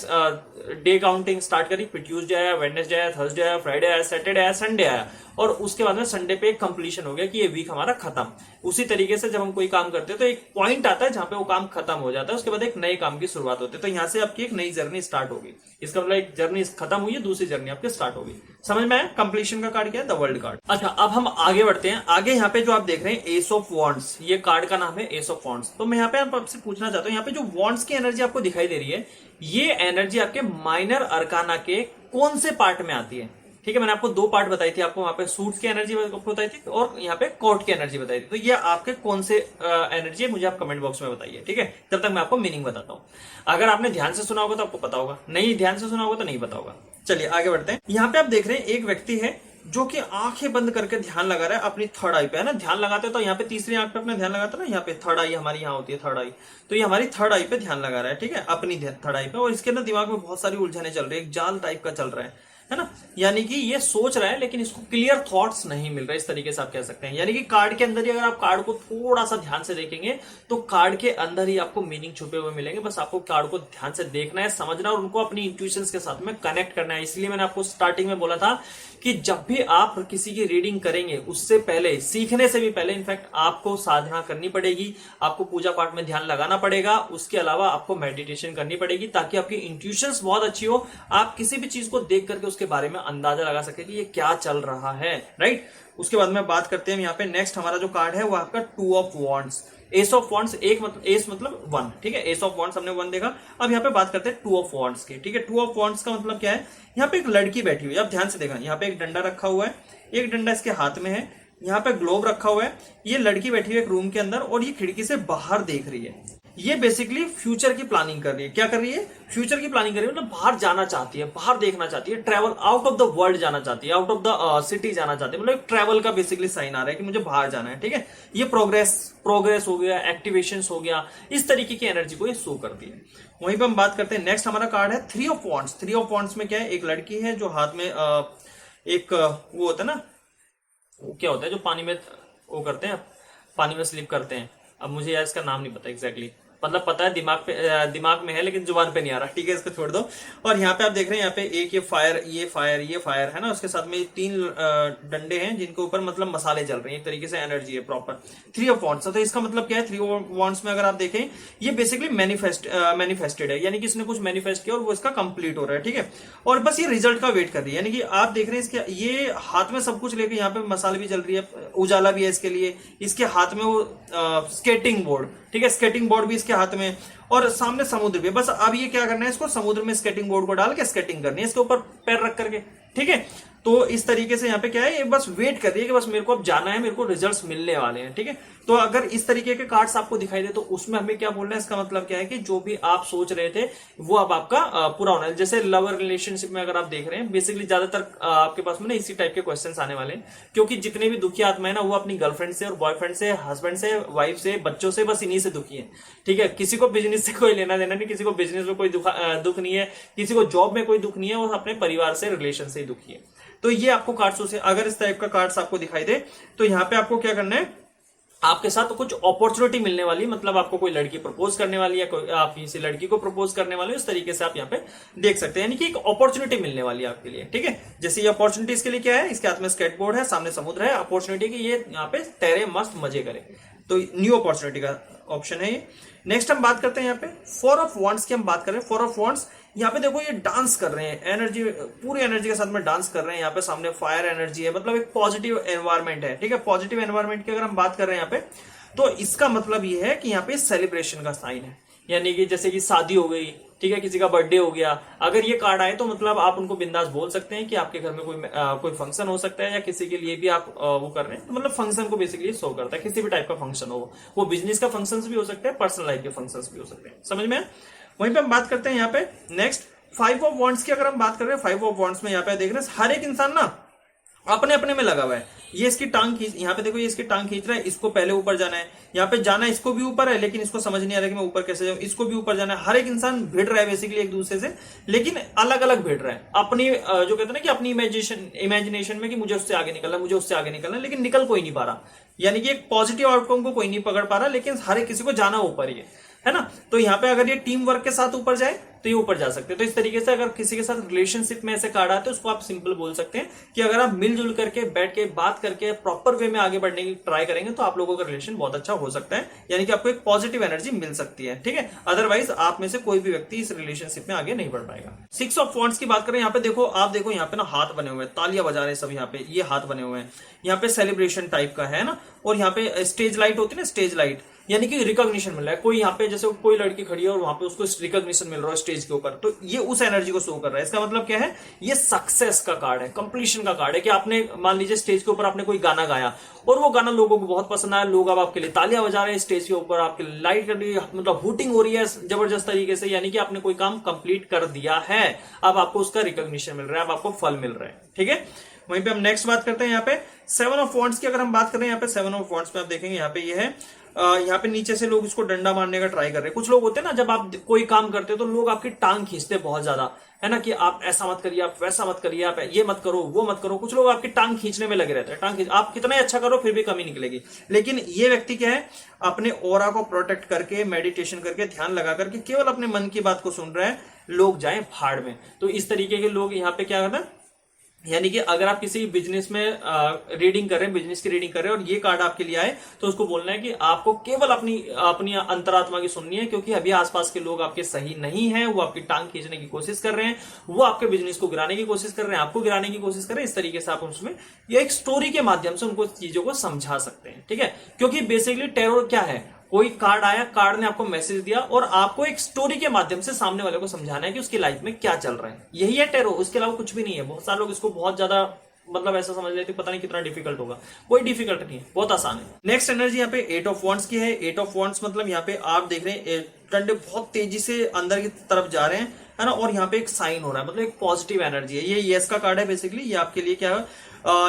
डे काउंटिंग स्टार्ट करी, फिर ट्यूसडे आया, वेडनेसडे आया, थर्सडे आया, फ्राइडे आया, सैटरडे आया, संडे आया, और उसके बाद में संडे पे एक कंप्लीशन हो गया कि ये वीक हमारा खत्म। उसी तरीके से जब हम कोई काम करते हैं तो एक पॉइंट आता है जहां पे वो काम खत्म हो जाता है, उसके बाद एक नए काम की शुरुआत होती है। तो यहाँ से आपकी एक नई जर्नी स्टार्ट होगी। इसका मतलब एक जर्नी खत्म हुई है, दूसरी जर्नी आपकी स्टार्ट होगी। समझ में आया? कंप्लीशन का कार्ड क्या है, द वर्ल्ड कार्ड। अच्छा, अब हम आगे बढ़ते हैं। आगे यहाँ पे जो आप देख रहे हैं एस ऑफ वॉन्ड्स, ये कार्ड का नाम है एस ऑफ वॉन्ड्स। तो मैं यहाँ पे आपसे पूछना चाहता हूँ, यहाँ पे जो वॉन्ड्स की एनर्जी आपको दिखाई दे रही है, ये एनर्जी आपके माइनर अरकाना के कौन से पार्ट में आती है? ठीक है, मैंने आपको 2 पार्ट बताई थी, आपको वहां पे सूट्स की एनर्जी बताई थी और यहाँ पे कोर्ट की एनर्जी बताई थी। तो ये आपके कौन से एनर्जी है, मुझे आप कमेंट बॉक्स में बताइए। ठीक है, तब तक मैं आपको मीनिंग बताता हूँ। अगर आपने ध्यान से सुना होगा तो आपको पता होगा, नहीं ध्यान से सुना होगा तो नहीं पता होगा। चलिए आगे बढ़ते हैं। यहाँ पे आप देख रहे हैं एक व्यक्ति है जो कि आंखें बंद करके ध्यान लगा रहा है अपनी थर्ड आई पे, है ना। ध्यान लगाते हैं तो यहाँ पे तीसरी आंख पे अपना ध्यान लगाते हैं ना, यहाँ पे थर्ड आई हमारी यहाँ होती है, थर्ड आई। तो ये हमारी थर्ड आई पे ध्यान लगा रहा है, ठीक है, अपनी थर्ड आई पे। और इसके अंदर दिमाग में बहुत सारी उलझने चल रही है, एक जाल टाइप का चल रहा है ना। यानी कि ये सोच रहा है लेकिन इसको क्लियर थॉट्स नहीं मिल रहा, इस तरीके से आप कह सकते हैं। यानी कि कार्ड के अंदर ही अगर आप कार्ड को थोड़ा सा ध्यान से देखेंगे तो कार्ड के अंदर ही आपको मीनिंग छुपे हुए मिलेंगे। बस आपको कार्ड को ध्यान से देखना है, समझना और उनको अपनी इंट्यूशंस के साथ में कनेक्ट करना है। इसलिए मैंने आपको स्टार्टिंग में बोला था कि जब भी आप किसी की रीडिंग करेंगे उससे पहले, सीखने से भी पहले इनफैक्ट आपको साधना करनी पड़ेगी, आपको पूजा पाठ में ध्यान लगाना पड़ेगा, उसके अलावा आपको मेडिटेशन करनी पड़ेगी ताकि आपकी इंट्यूशंस बहुत अच्छी हो, आप किसी भी चीज को देख करके उसके बारे में अंदाजा लगा सके कि ये क्या चल रहा है, राइट। उसके बाद में बात करते हैं यहाँ पे नेक्स्ट हमारा जो कार्ड है वो आपका 2 of wands. S of wands, S मतलब 1, ठीक है, एस ऑफ वॉन्ड्स हमने 1 देखा। अब यहाँ पे बात करते हैं 2 ऑफ वॉन्ड्स की, ठीक है। 2 ऑफ वॉन्ड्स का मतलब क्या है, यहाँ पे एक लड़की बैठी हुई है, आप ध्यान से देखा, यहाँ पे एक डंडा रखा हुआ है, एक डंडा इसके हाथ में है, यहाँ पे ग्लोब रखा हुआ है, ये लड़की बैठी हुई है एक रूम के अंदर और ये खिड़की से बाहर देख रही है। ये बेसिकली फ्यूचर की प्लानिंग कर रही है। क्या कर रही है? फ्यूचर की प्लानिंग कर रही है, मतलब बाहर जाना चाहती है, बाहर देखना चाहती है, travel out of the world जाना चाहती है, आउट ऑफ द सिटी जाना चाहती है, मतलब ट्रैवल का बेसिकली साइन आ रहा है कि मुझे बाहर जाना है। ठीक है, ये प्रोग्रेस हो गया, एक्टिवेशन हो गया, इस तरीके की एनर्जी को ये शो करती है। वहीं पे हम बात करते हैं, नेक्स्ट हमारा कार्ड है three of wands. Three of wands में क्या है? एक लड़की है जो हाथ में एक वो होता है ना, वो क्या होता है जो पानी में वो करते हैं, पानी में स्लिप करते हैं। अब मुझे यार इसका नाम नहीं पता एग्जैक्टली, मतलब पता है दिमाग में है लेकिन जुबान पे नहीं आ रहा। ठीक है, इसको छोड़ दो। और यहाँ पे आप देख रहे हैं, यहाँ पे एक ये फायर है ना, उसके साथ में तीन डंडे हैं जिनके ऊपर मतलब मसाले जल रहे हैं, एक तरीके से एनर्जी है प्रॉपर। थ्री ऑफ वॉन्ड्स, तो इसका मतलब क्या है? थ्री ऑफ वॉन्ड्स में अगर आप देखें, ये बेसिकली मैनिफेस्टेड है, यानी कि इसने कुछ मैनिफेस्ट किया और वो इसका कंप्लीट हो रहा है। ठीक है, और बस ये रिजल्ट का वेट कर रही है, यानी कि आप देख रहे हैं इसके ये हाथ में सब कुछ लेके, यहाँ पे मसाले भी जल रही है, उजाला भी है इसके लिए, इसके हाथ में वो स्केटिंग बोर्ड, ठीक है, स्केटिंग बोर्ड भी इसके हाथ में, और सामने समुद्र भी। बस अब ये क्या करना है, इसको समुद्र में स्केटिंग बोर्ड को डाल के स्केटिंग करनी है, इसके ऊपर पैर रख करके। ठीक है, तो इस तरीके से यहाँ पे क्या है, ये बस वेट कर रही है कि बस मेरे को अब जाना है, मेरे को रिजल्ट्स मिलने वाले हैं। ठीक है, तो अगर इस तरीके के कार्ड्स आपको दिखाई दे तो उसमें हमें क्या बोलना है, इसका मतलब क्या है कि जो भी आप सोच रहे थे वो अब आपका पूरा होना है। जैसे लवर रिलेशनशिप में अगर आप देख रहे हैं, बेसिकली ज्यादातर आपके पास में ना इसी टाइप के क्वेश्चंस आने वाले हैं, क्योंकि जितने भी दुखी आत्मा है ना, वो अपनी गर्लफ्रेंड से और बॉयफ्रेंड से, हस्बैंड से, वाइफ से, बच्चों से, बस इन्हीं से दुखी है। ठीक है, किसी को बिजनेस से कोई लेना देना नहीं, किसी को बिजनेस में कोई दुख नहीं है, किसी को जॉब में कोई दुख नहीं है, और अपने परिवार से, रिलेशन से ही दुखी है। तो ये आपको कार्ड्स से, अगर इस टाइप का कार्ड्स आपको दिखाई दे तो यहाँ पे आपको क्या करना है, आपके साथ तो कुछ अपॉर्चुनिटी मिलने वाली, मतलब आपको कोई लड़की प्रपोज करने वाली है, कोई आप किसी लड़की को प्रपोज करने वाले हो, इस तरीके से आप यहाँ पे देख सकते हैं, यानी कि एक अपॉर्चुनिटी मिलने वाली है आपके लिए। ठीक है, जैसे ये अपॉर्चुनिटी इसके लिए क्या है, इसके हाथ में स्केटबोर्ड है, सामने समुद्र है, अपॉर्चुनिटी की ये यहाँ पे तैरे, मस्त मजे करे, तो न्यू अपॉर्चुनिटी का ऑप्शन है ये। नेक्स्ट हम बात करते हैं यहाँ पे फोर ऑफ वॉन्ड्स की, हम बात कर रहे हैं फोर ऑफ वॉन्ड्स। यहाँ पे देखो ये डांस कर रहे हैं, एनर्जी, पूरी एनर्जी के साथ में डांस कर रहे हैं। यहाँ पे सामने फायर एनर्जी है, मतलब एक पॉजिटिव एनवायरमेंट है। ठीक है, पॉजिटिव एनवायरमेंट की अगर हम बात कर रहे हैं यहाँ पे, तो इसका मतलब ये है कि यहाँ पे सेलिब्रेशन का साइन है, यानी कि जैसे कि शादी हो गई, ठीक है, किसी का बर्थडे हो गया, अगर ये कार्ड आए तो मतलब आप उनको बिंदास बोल सकते हैं कि आपके घर में कोई फंक्शन हो सकता है, या किसी के लिए भी आप वो कर रहे हैं, तो मतलब फंक्शन को बेसिकली शो करता है, किसी भी टाइप का फंक्शन हो, वो बिजनेस का फंक्शन भी हो सकता है, पर्सनल लाइफ के फंक्शन भी हो सकते हैं। समझ में? वहीं पे हम बात करते हैं यहाँ पे नेक्स्ट फाइव ऑफ वॉन्ड्स की। अगर हम बात कर रहे हैं फाइव ऑफ वॉन्ड्स में, यहाँ पे देख रहे हैं हर एक इंसान ना अपने अपने में लगा हुआ है। ये इसकी टांग खींच, यहाँ पे देखो ये इसकी टांग खींच रहा है, इसको पहले ऊपर जाना है, यहाँ पे जाना है, इसको भी ऊपर है, लेकिन इसको समझ नहीं आ रहा कि मैं ऊपर कैसे जाऊं, इसको भी ऊपर जाना है। हर एक इंसान भिड़ रहा है बेसिकली एक दूसरे से, लेकिन अलग अलग भिड़ रहा है अपनी जो कहते हैं ना कि अपनी इमेजिनेशन में, कि मुझे उससे आगे निकलना है, मुझे उससे आगे निकलना है, लेकिन निकल कोई नहीं पा रहा, यानी कि एक पॉजिटिव आउटकम को कोई नहीं पकड़ पा रहा, लेकिन हर एक किसी को जाना ऊपर ही है ना। तो यहाँ पे अगर ये टीम वर्क के साथ ऊपर जाए तो ये ऊपर जा सकते हैं। तो इस तरीके से अगर किसी के साथ रिलेशनशिप में ऐसे कार्ड आते हैं, उसको आप सिंपल बोल सकते हैं कि अगर आप मिलजुल करके बैठ के बात करके प्रॉपर वे में आगे बढ़ने की ट्राई करेंगे तो आप लोगों का रिलेशन बहुत अच्छा हो सकता है, यानी कि आपको एक पॉजिटिव एनर्जी मिल सकती है। ठीक है, अदरवाइज आप में से कोई भी व्यक्ति इस रिलेशनशिप में आगे नहीं बढ़ पाएगा। सिक्स ऑफ वॉन्ड्स की बात करें, यहाँ पे देखो, आप देखो यहाँ पे ना हाथ बने हुए हैं, तालियां बजा रहे हैं सब, यहाँ पे ये हाथ बने हुए हैं, यहाँ पे सेलिब्रेशन टाइप का है ना, और यहाँ पे स्टेज लाइट होती है ना, स्टेज लाइट, यानी कि रिकॉग्निशन मिल रहा है। कोई यहाँ पे जैसे कोई लड़की खड़ी है और वहां पे उसको रिकॉग्निशन मिल रहा है स्टेज के ऊपर, तो ये उस एनर्जी को शो कर रहा है। इसका मतलब क्या है, ये सक्सेस का कार्ड है, कंप्लीशन का कार्ड है, कि आपने मान लीजिए स्टेज के ऊपर आपने कोई गाना गाया और वो गाना लोगों को बहुत पसंद आया, लोग अब आपके लिए तालियां बजा रहे हैं, स्टेज के ऊपर आपके लाइट कर रही है, मतलब हुटिंग हो रही है जबरदस्त तरीके से, यानी कि आपने कोई काम कंप्लीट कर दिया है, अब आपको उसका रिकॉग्निशन मिल रहा है, अब आपको फल मिल रहा है। ठीक है, वहीं पे हम नेक्स्ट बात करते हैं यहाँ पे सेवन ऑफ वॉन्ड्स की। अगर हम बात करें यहाँ पे सेवन ऑफ वॉन्ड्स पे, आप देखेंगे यहाँ पे ये है, यहाँ पे नीचे से लोग इसको डंडा मारने का ट्राई कर रहे हैं। कुछ लोग होते हैं ना, जब आप कोई काम करते हो तो लोग आपकी टांग खींचते हैं बहुत ज्यादा, है ना, कि आप ऐसा मत करिए, आप वैसा मत करिए, आप ये मत करो, वो मत करो। कुछ लोग आपकी टांग खींचने में लगे रहते हैं, टांग खींच, आप कितना ही अच्छा करो फिर भी कमी निकलेगी। लेकिन ये व्यक्ति क्या है, अपने ऑरा को प्रोटेक्ट करके, मेडिटेशन करके, ध्यान लगा करके केवल अपने मन की बात को सुन रहा है, लोग जाए भाड़ में। तो इस तरीके के लोग यहाँ पे क्या करना है, यानी कि अगर आप किसी बिजनेस में रीडिंग कर रहे हैं, बिजनेस की रीडिंग कर रहे हैं और ये कार्ड आपके लिए आए, तो उसको बोलना है कि आपको केवल अपनी अंतरात्मा की सुननी है, क्योंकि अभी आसपास के लोग आपके सही नहीं है, वो आपकी टांग खींचने की कोशिश कर रहे हैं, वो आपके बिजनेस को गिराने की कोशिश कर रहे हैं, आपको गिराने की कोशिश कर रहे हैं। इस तरीके से आप उसमें ये एक स्टोरी के माध्यम से उनको चीजों को समझा सकते हैं। ठीक है, क्योंकि बेसिकली टेरर क्या है, कोई कार्ड आया, कार्ड ने आपको मैसेज दिया और आपको एक स्टोरी के माध्यम से सामने वाले को समझाना है कि उसकी लाइफ में क्या चल रहा है, यही है टेरो, उसके अलावा कुछ भी नहीं है। बहुत सारे लोग इसको बहुत ज्यादा मतलब ऐसा समझ लेते पता नहीं कितना डिफिकल्ट होगा। कोई डिफिकल्ट नहीं है, बहुत आसान है। नेक्स्ट एनर्जी यहाँ पे 8 ऑफ वॉन्ड्स की है। 8 ऑफ वॉन्ड्स मतलब यहाँ पे आप देख रहे हैं डंडे बहुत तेजी से अंदर की तरफ जा रहे हैं, है ना, और यहाँ पे एक साइन हो रहा है, मतलब एक पॉजिटिव एनर्जी है। ये यस का कार्ड है बेसिकली। ये आपके लिए क्या है,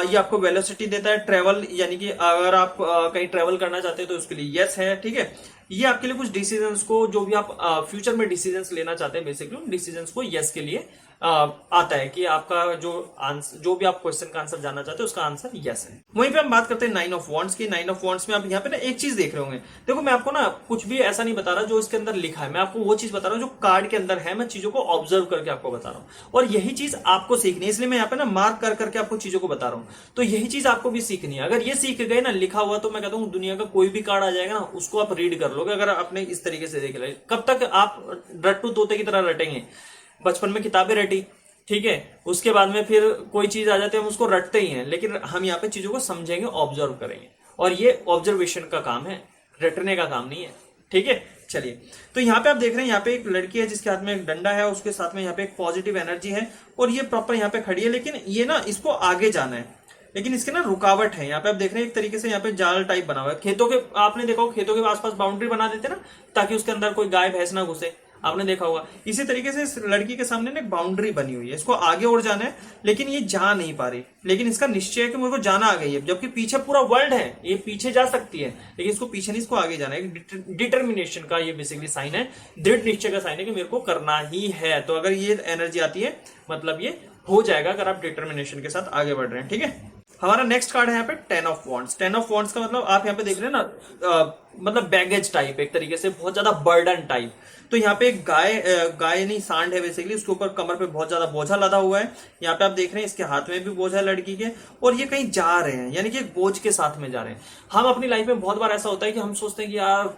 ये आपको वेलोसिटी देता है, ट्रेवल, यानी कि अगर आप कहीं ट्रेवल करना चाहते हैं तो उसके लिए यस है, ठीक है। ये आपके लिए कुछ डिसीजंस को, जो भी आप फ्यूचर में डिसीजंस लेना चाहते हैं बेसिकली, डिसीजंस को यस के लिए आता है कि आपका जो आंसर, जो भी आप क्वेश्चन का आंसर जानना चाहते हैं उसका आंसर यस है। वहीं पे हम बात करते हैं 9 ऑफ वॉन्ड्स की। 9 ऑफ वॉन्ड्स में आप यहाँ पे ना एक चीज देख रहे होंगे। देखो मैं आपको ना कुछ भी ऐसा नहीं बता रहा जो इसके अंदर लिखा है, मैं आपको वो चीज बता रहा हूँ जो कार्ड के अंदर है। मैं चीजों को ऑब्जर्व करके आपको बता रहा हूँ, और यही चीज आपको सीखनी है, इसलिए मैं यहाँ पे ना मार्क कर करके आपको चीजों को बता रहा हूँ। तो यही चीज आपको भी सीखनी है। अगर ये सीख गए ना लिखा हुआ, तो मैं कहता हूँ दुनिया का कोई भी कार्ड आ जाएगा ना, उसको आप रीड कर लोगे अगर आपने इस तरीके से देख लिया। कब तक आप रट्टू तोते की तरह रटेंगे? बचपन में किताबें रटी, ठीक है, उसके बाद में फिर कोई चीज आ जाती है हम उसको रटते ही हैं, लेकिन हम यहाँ पे चीजों को समझेंगे, ऑब्जर्व करेंगे, और ये ऑब्जर्वेशन का काम है, रटने का काम नहीं है, ठीक है। चलिए, तो यहाँ पे आप देख रहे हैं यहाँ पे एक लड़की है जिसके हाथ में एक डंडा है, उसके साथ में यहाँ पे एक पॉजिटिव एनर्जी है, और ये प्रॉपर यहाँ पे खड़ी है, लेकिन ये ना इसको आगे जाना है, लेकिन इसके ना रुकावट है। यहाँ पे आप देख रहे हैं एक तरीके से यहाँ पे जाल टाइप बना हुआ है। खेतों के, आपने देखा होगा खेतों के आसपास बाउंड्री बना देते ना, ताकि उसके अंदर कोई गाय भैंस ना घुसे, आपने देखा होगा। इसी तरीके से इस लड़की के सामने ना एक बाउंड्री बनी हुई है, इसको आगे और जाना है, लेकिन ये जा नहीं पा रही। लेकिन इसका निश्चय है कि मुझे को जाना आ गई है, जबकि पीछे पूरा वर्ल्ड है, ये पीछे जा सकती है, लेकिन इसको पीछे नहीं, इसको आगे जाना है। डिटर्मिनेशन का ये बेसिकली साइन है, दृढ़ निश्चय का साइन है कि मेरे को करना ही है। तो अगर ये एनर्जी आती है मतलब ये हो जाएगा, अगर आप डिटर्मिनेशन के साथ आगे बढ़ रहे हैं, ठीक है। हमारा नेक्स्ट कार्ड है यहाँ पे 10 ऑफ वॉन्ड्स। 10 ऑफ वॉन्ड्स का मतलब आप यहाँ पे देख रहे हैं ना, मतलब बैगेज टाइप, एक तरीके से बहुत ज्यादा बर्डन टाइप। तो यहाँ पे एक गाय नहीं, सांड है बेसिकली, उसके ऊपर कमर पे बहुत ज्यादा बोझा लदा हुआ है। यहाँ पे आप देख रहे हैं इसके हाथ में भी बोझा है लड़की के, और ये कहीं जा रहे हैं, यानी कि एक बोझ के साथ में जा रहे हैं। हम अपनी लाइफ में बहुत बार ऐसा होता है कि हम सोचते हैं कि यार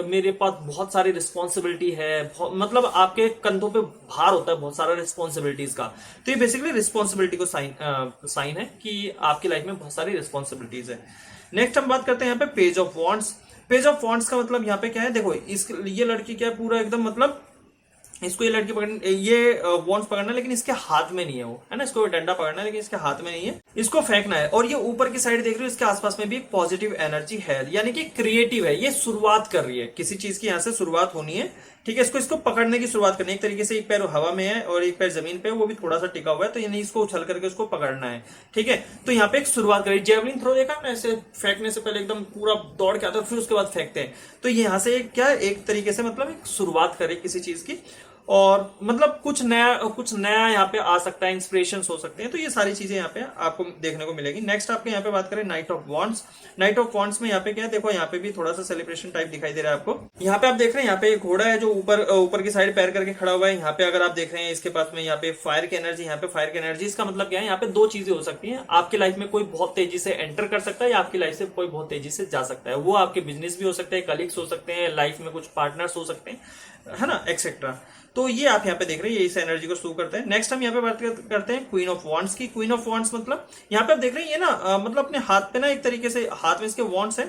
मेरे पास बहुत सारी रिस्पॉन्सिबिलिटी है, मतलब आपके कंधों पे भार होता है बहुत सारा रिस्पॉन्सिबिलिटीज का। तो ये बेसिकली रिस्पॉन्सिबिलिटी को साइन है कि आपकी लाइफ में बहुत सारी रिस्पॉन्सिबिलिटीज है। नेक्स्ट हम बात करते हैं यहाँ पे page of wands. Page of wands का मतलब यहाँ पे क्या है, देखो ये लड़की क्या है, पूरा एकदम मतलब इसको ये लड़की पकड़, ये वॉन्ड्स पकड़ना है, लेकिन इसके हाथ में नहीं है वो, है ना, इसको डंडा पकड़ना है लेकिन इसके हाथ में नहीं है, इसको फेंकना है। और ये ऊपर की साइड देख रहे हो, इसके आसपास में भी एक पॉजिटिव एनर्जी है, यानी कि क्रिएटिव है, ये शुरुआत कर रही है किसी चीज की, यहाँ से शुरुआत होनी है, ठीक है। इसको पकड़ने की शुरुआत करनी है, एक तरीके से एक पैर हवा में है और एक पैर जमीन पे, वो भी थोड़ा सा टिका हुआ है, तो यानी इसको उछल करके उसको पकड़ना है, ठीक है। तो यहाँ पे एक शुरुआत करी, जेवलिन थ्रो देखा ना, ऐसे फेंकने से पहले एकदम पूरा दौड़ के आता है, फिर उसके बाद फेंकते हैं। तो यहाँ से क्या एक तरीके से मतलब एक शुरुआत करे किसी चीज की, और मतलब कुछ नया यहाँ पे आ सकता है, इंस्पिरेशन हो सकते हैं। तो ये सारी चीजें यहाँ पे आपको देखने को मिलेगी। नेक्स्ट आपके यहाँ पे बात करें night of wands. Night of wands में यहाँ पे क्या है, देखो यहाँ पे भी थोड़ा सा सेलिब्रेशन टाइप दिखाई दे रहा है आपको। यहाँ पे आप देख रहे हैं यहाँ पे एक घोड़ा है जो ऊपर की साइड पैर करके खड़ा हुआ है। यहाँ पे अगर आप देख रहे हैं इसके पास में यहाँ पे फायर की एनर्जी, यहाँ पे फायर की एनर्जी, इसका मतलब क्या है, यहाँ पे दो चीजें हो सकती है। आपकी लाइफ में कोई बहुत तेजी से एंटर कर सकता है, या आपकी लाइफ से कोई बहुत तेजी से जा सकता है। वो आपके बिजनेस भी हो सकते हैं, कलीग्स हो सकते हैं, लाइफ में कुछ पार्टनर्स हो सकते हैं, है ना, एक्सेट्रा। तो ये आप यहाँ पे देख रहे हैं, ये इस एनर्जी को शो करते हैं। नेक्स्ट हम यहाँ पे बात करते हैं क्वीन ऑफ वॉन्ड्स की। क्वीन ऑफ वॉन्ड्स मतलब यहाँ पे आप देख रहे हैं ये ना मतलब अपने हाथ पे ना एक तरीके से हाथ में इसके वॉन्ड्स है,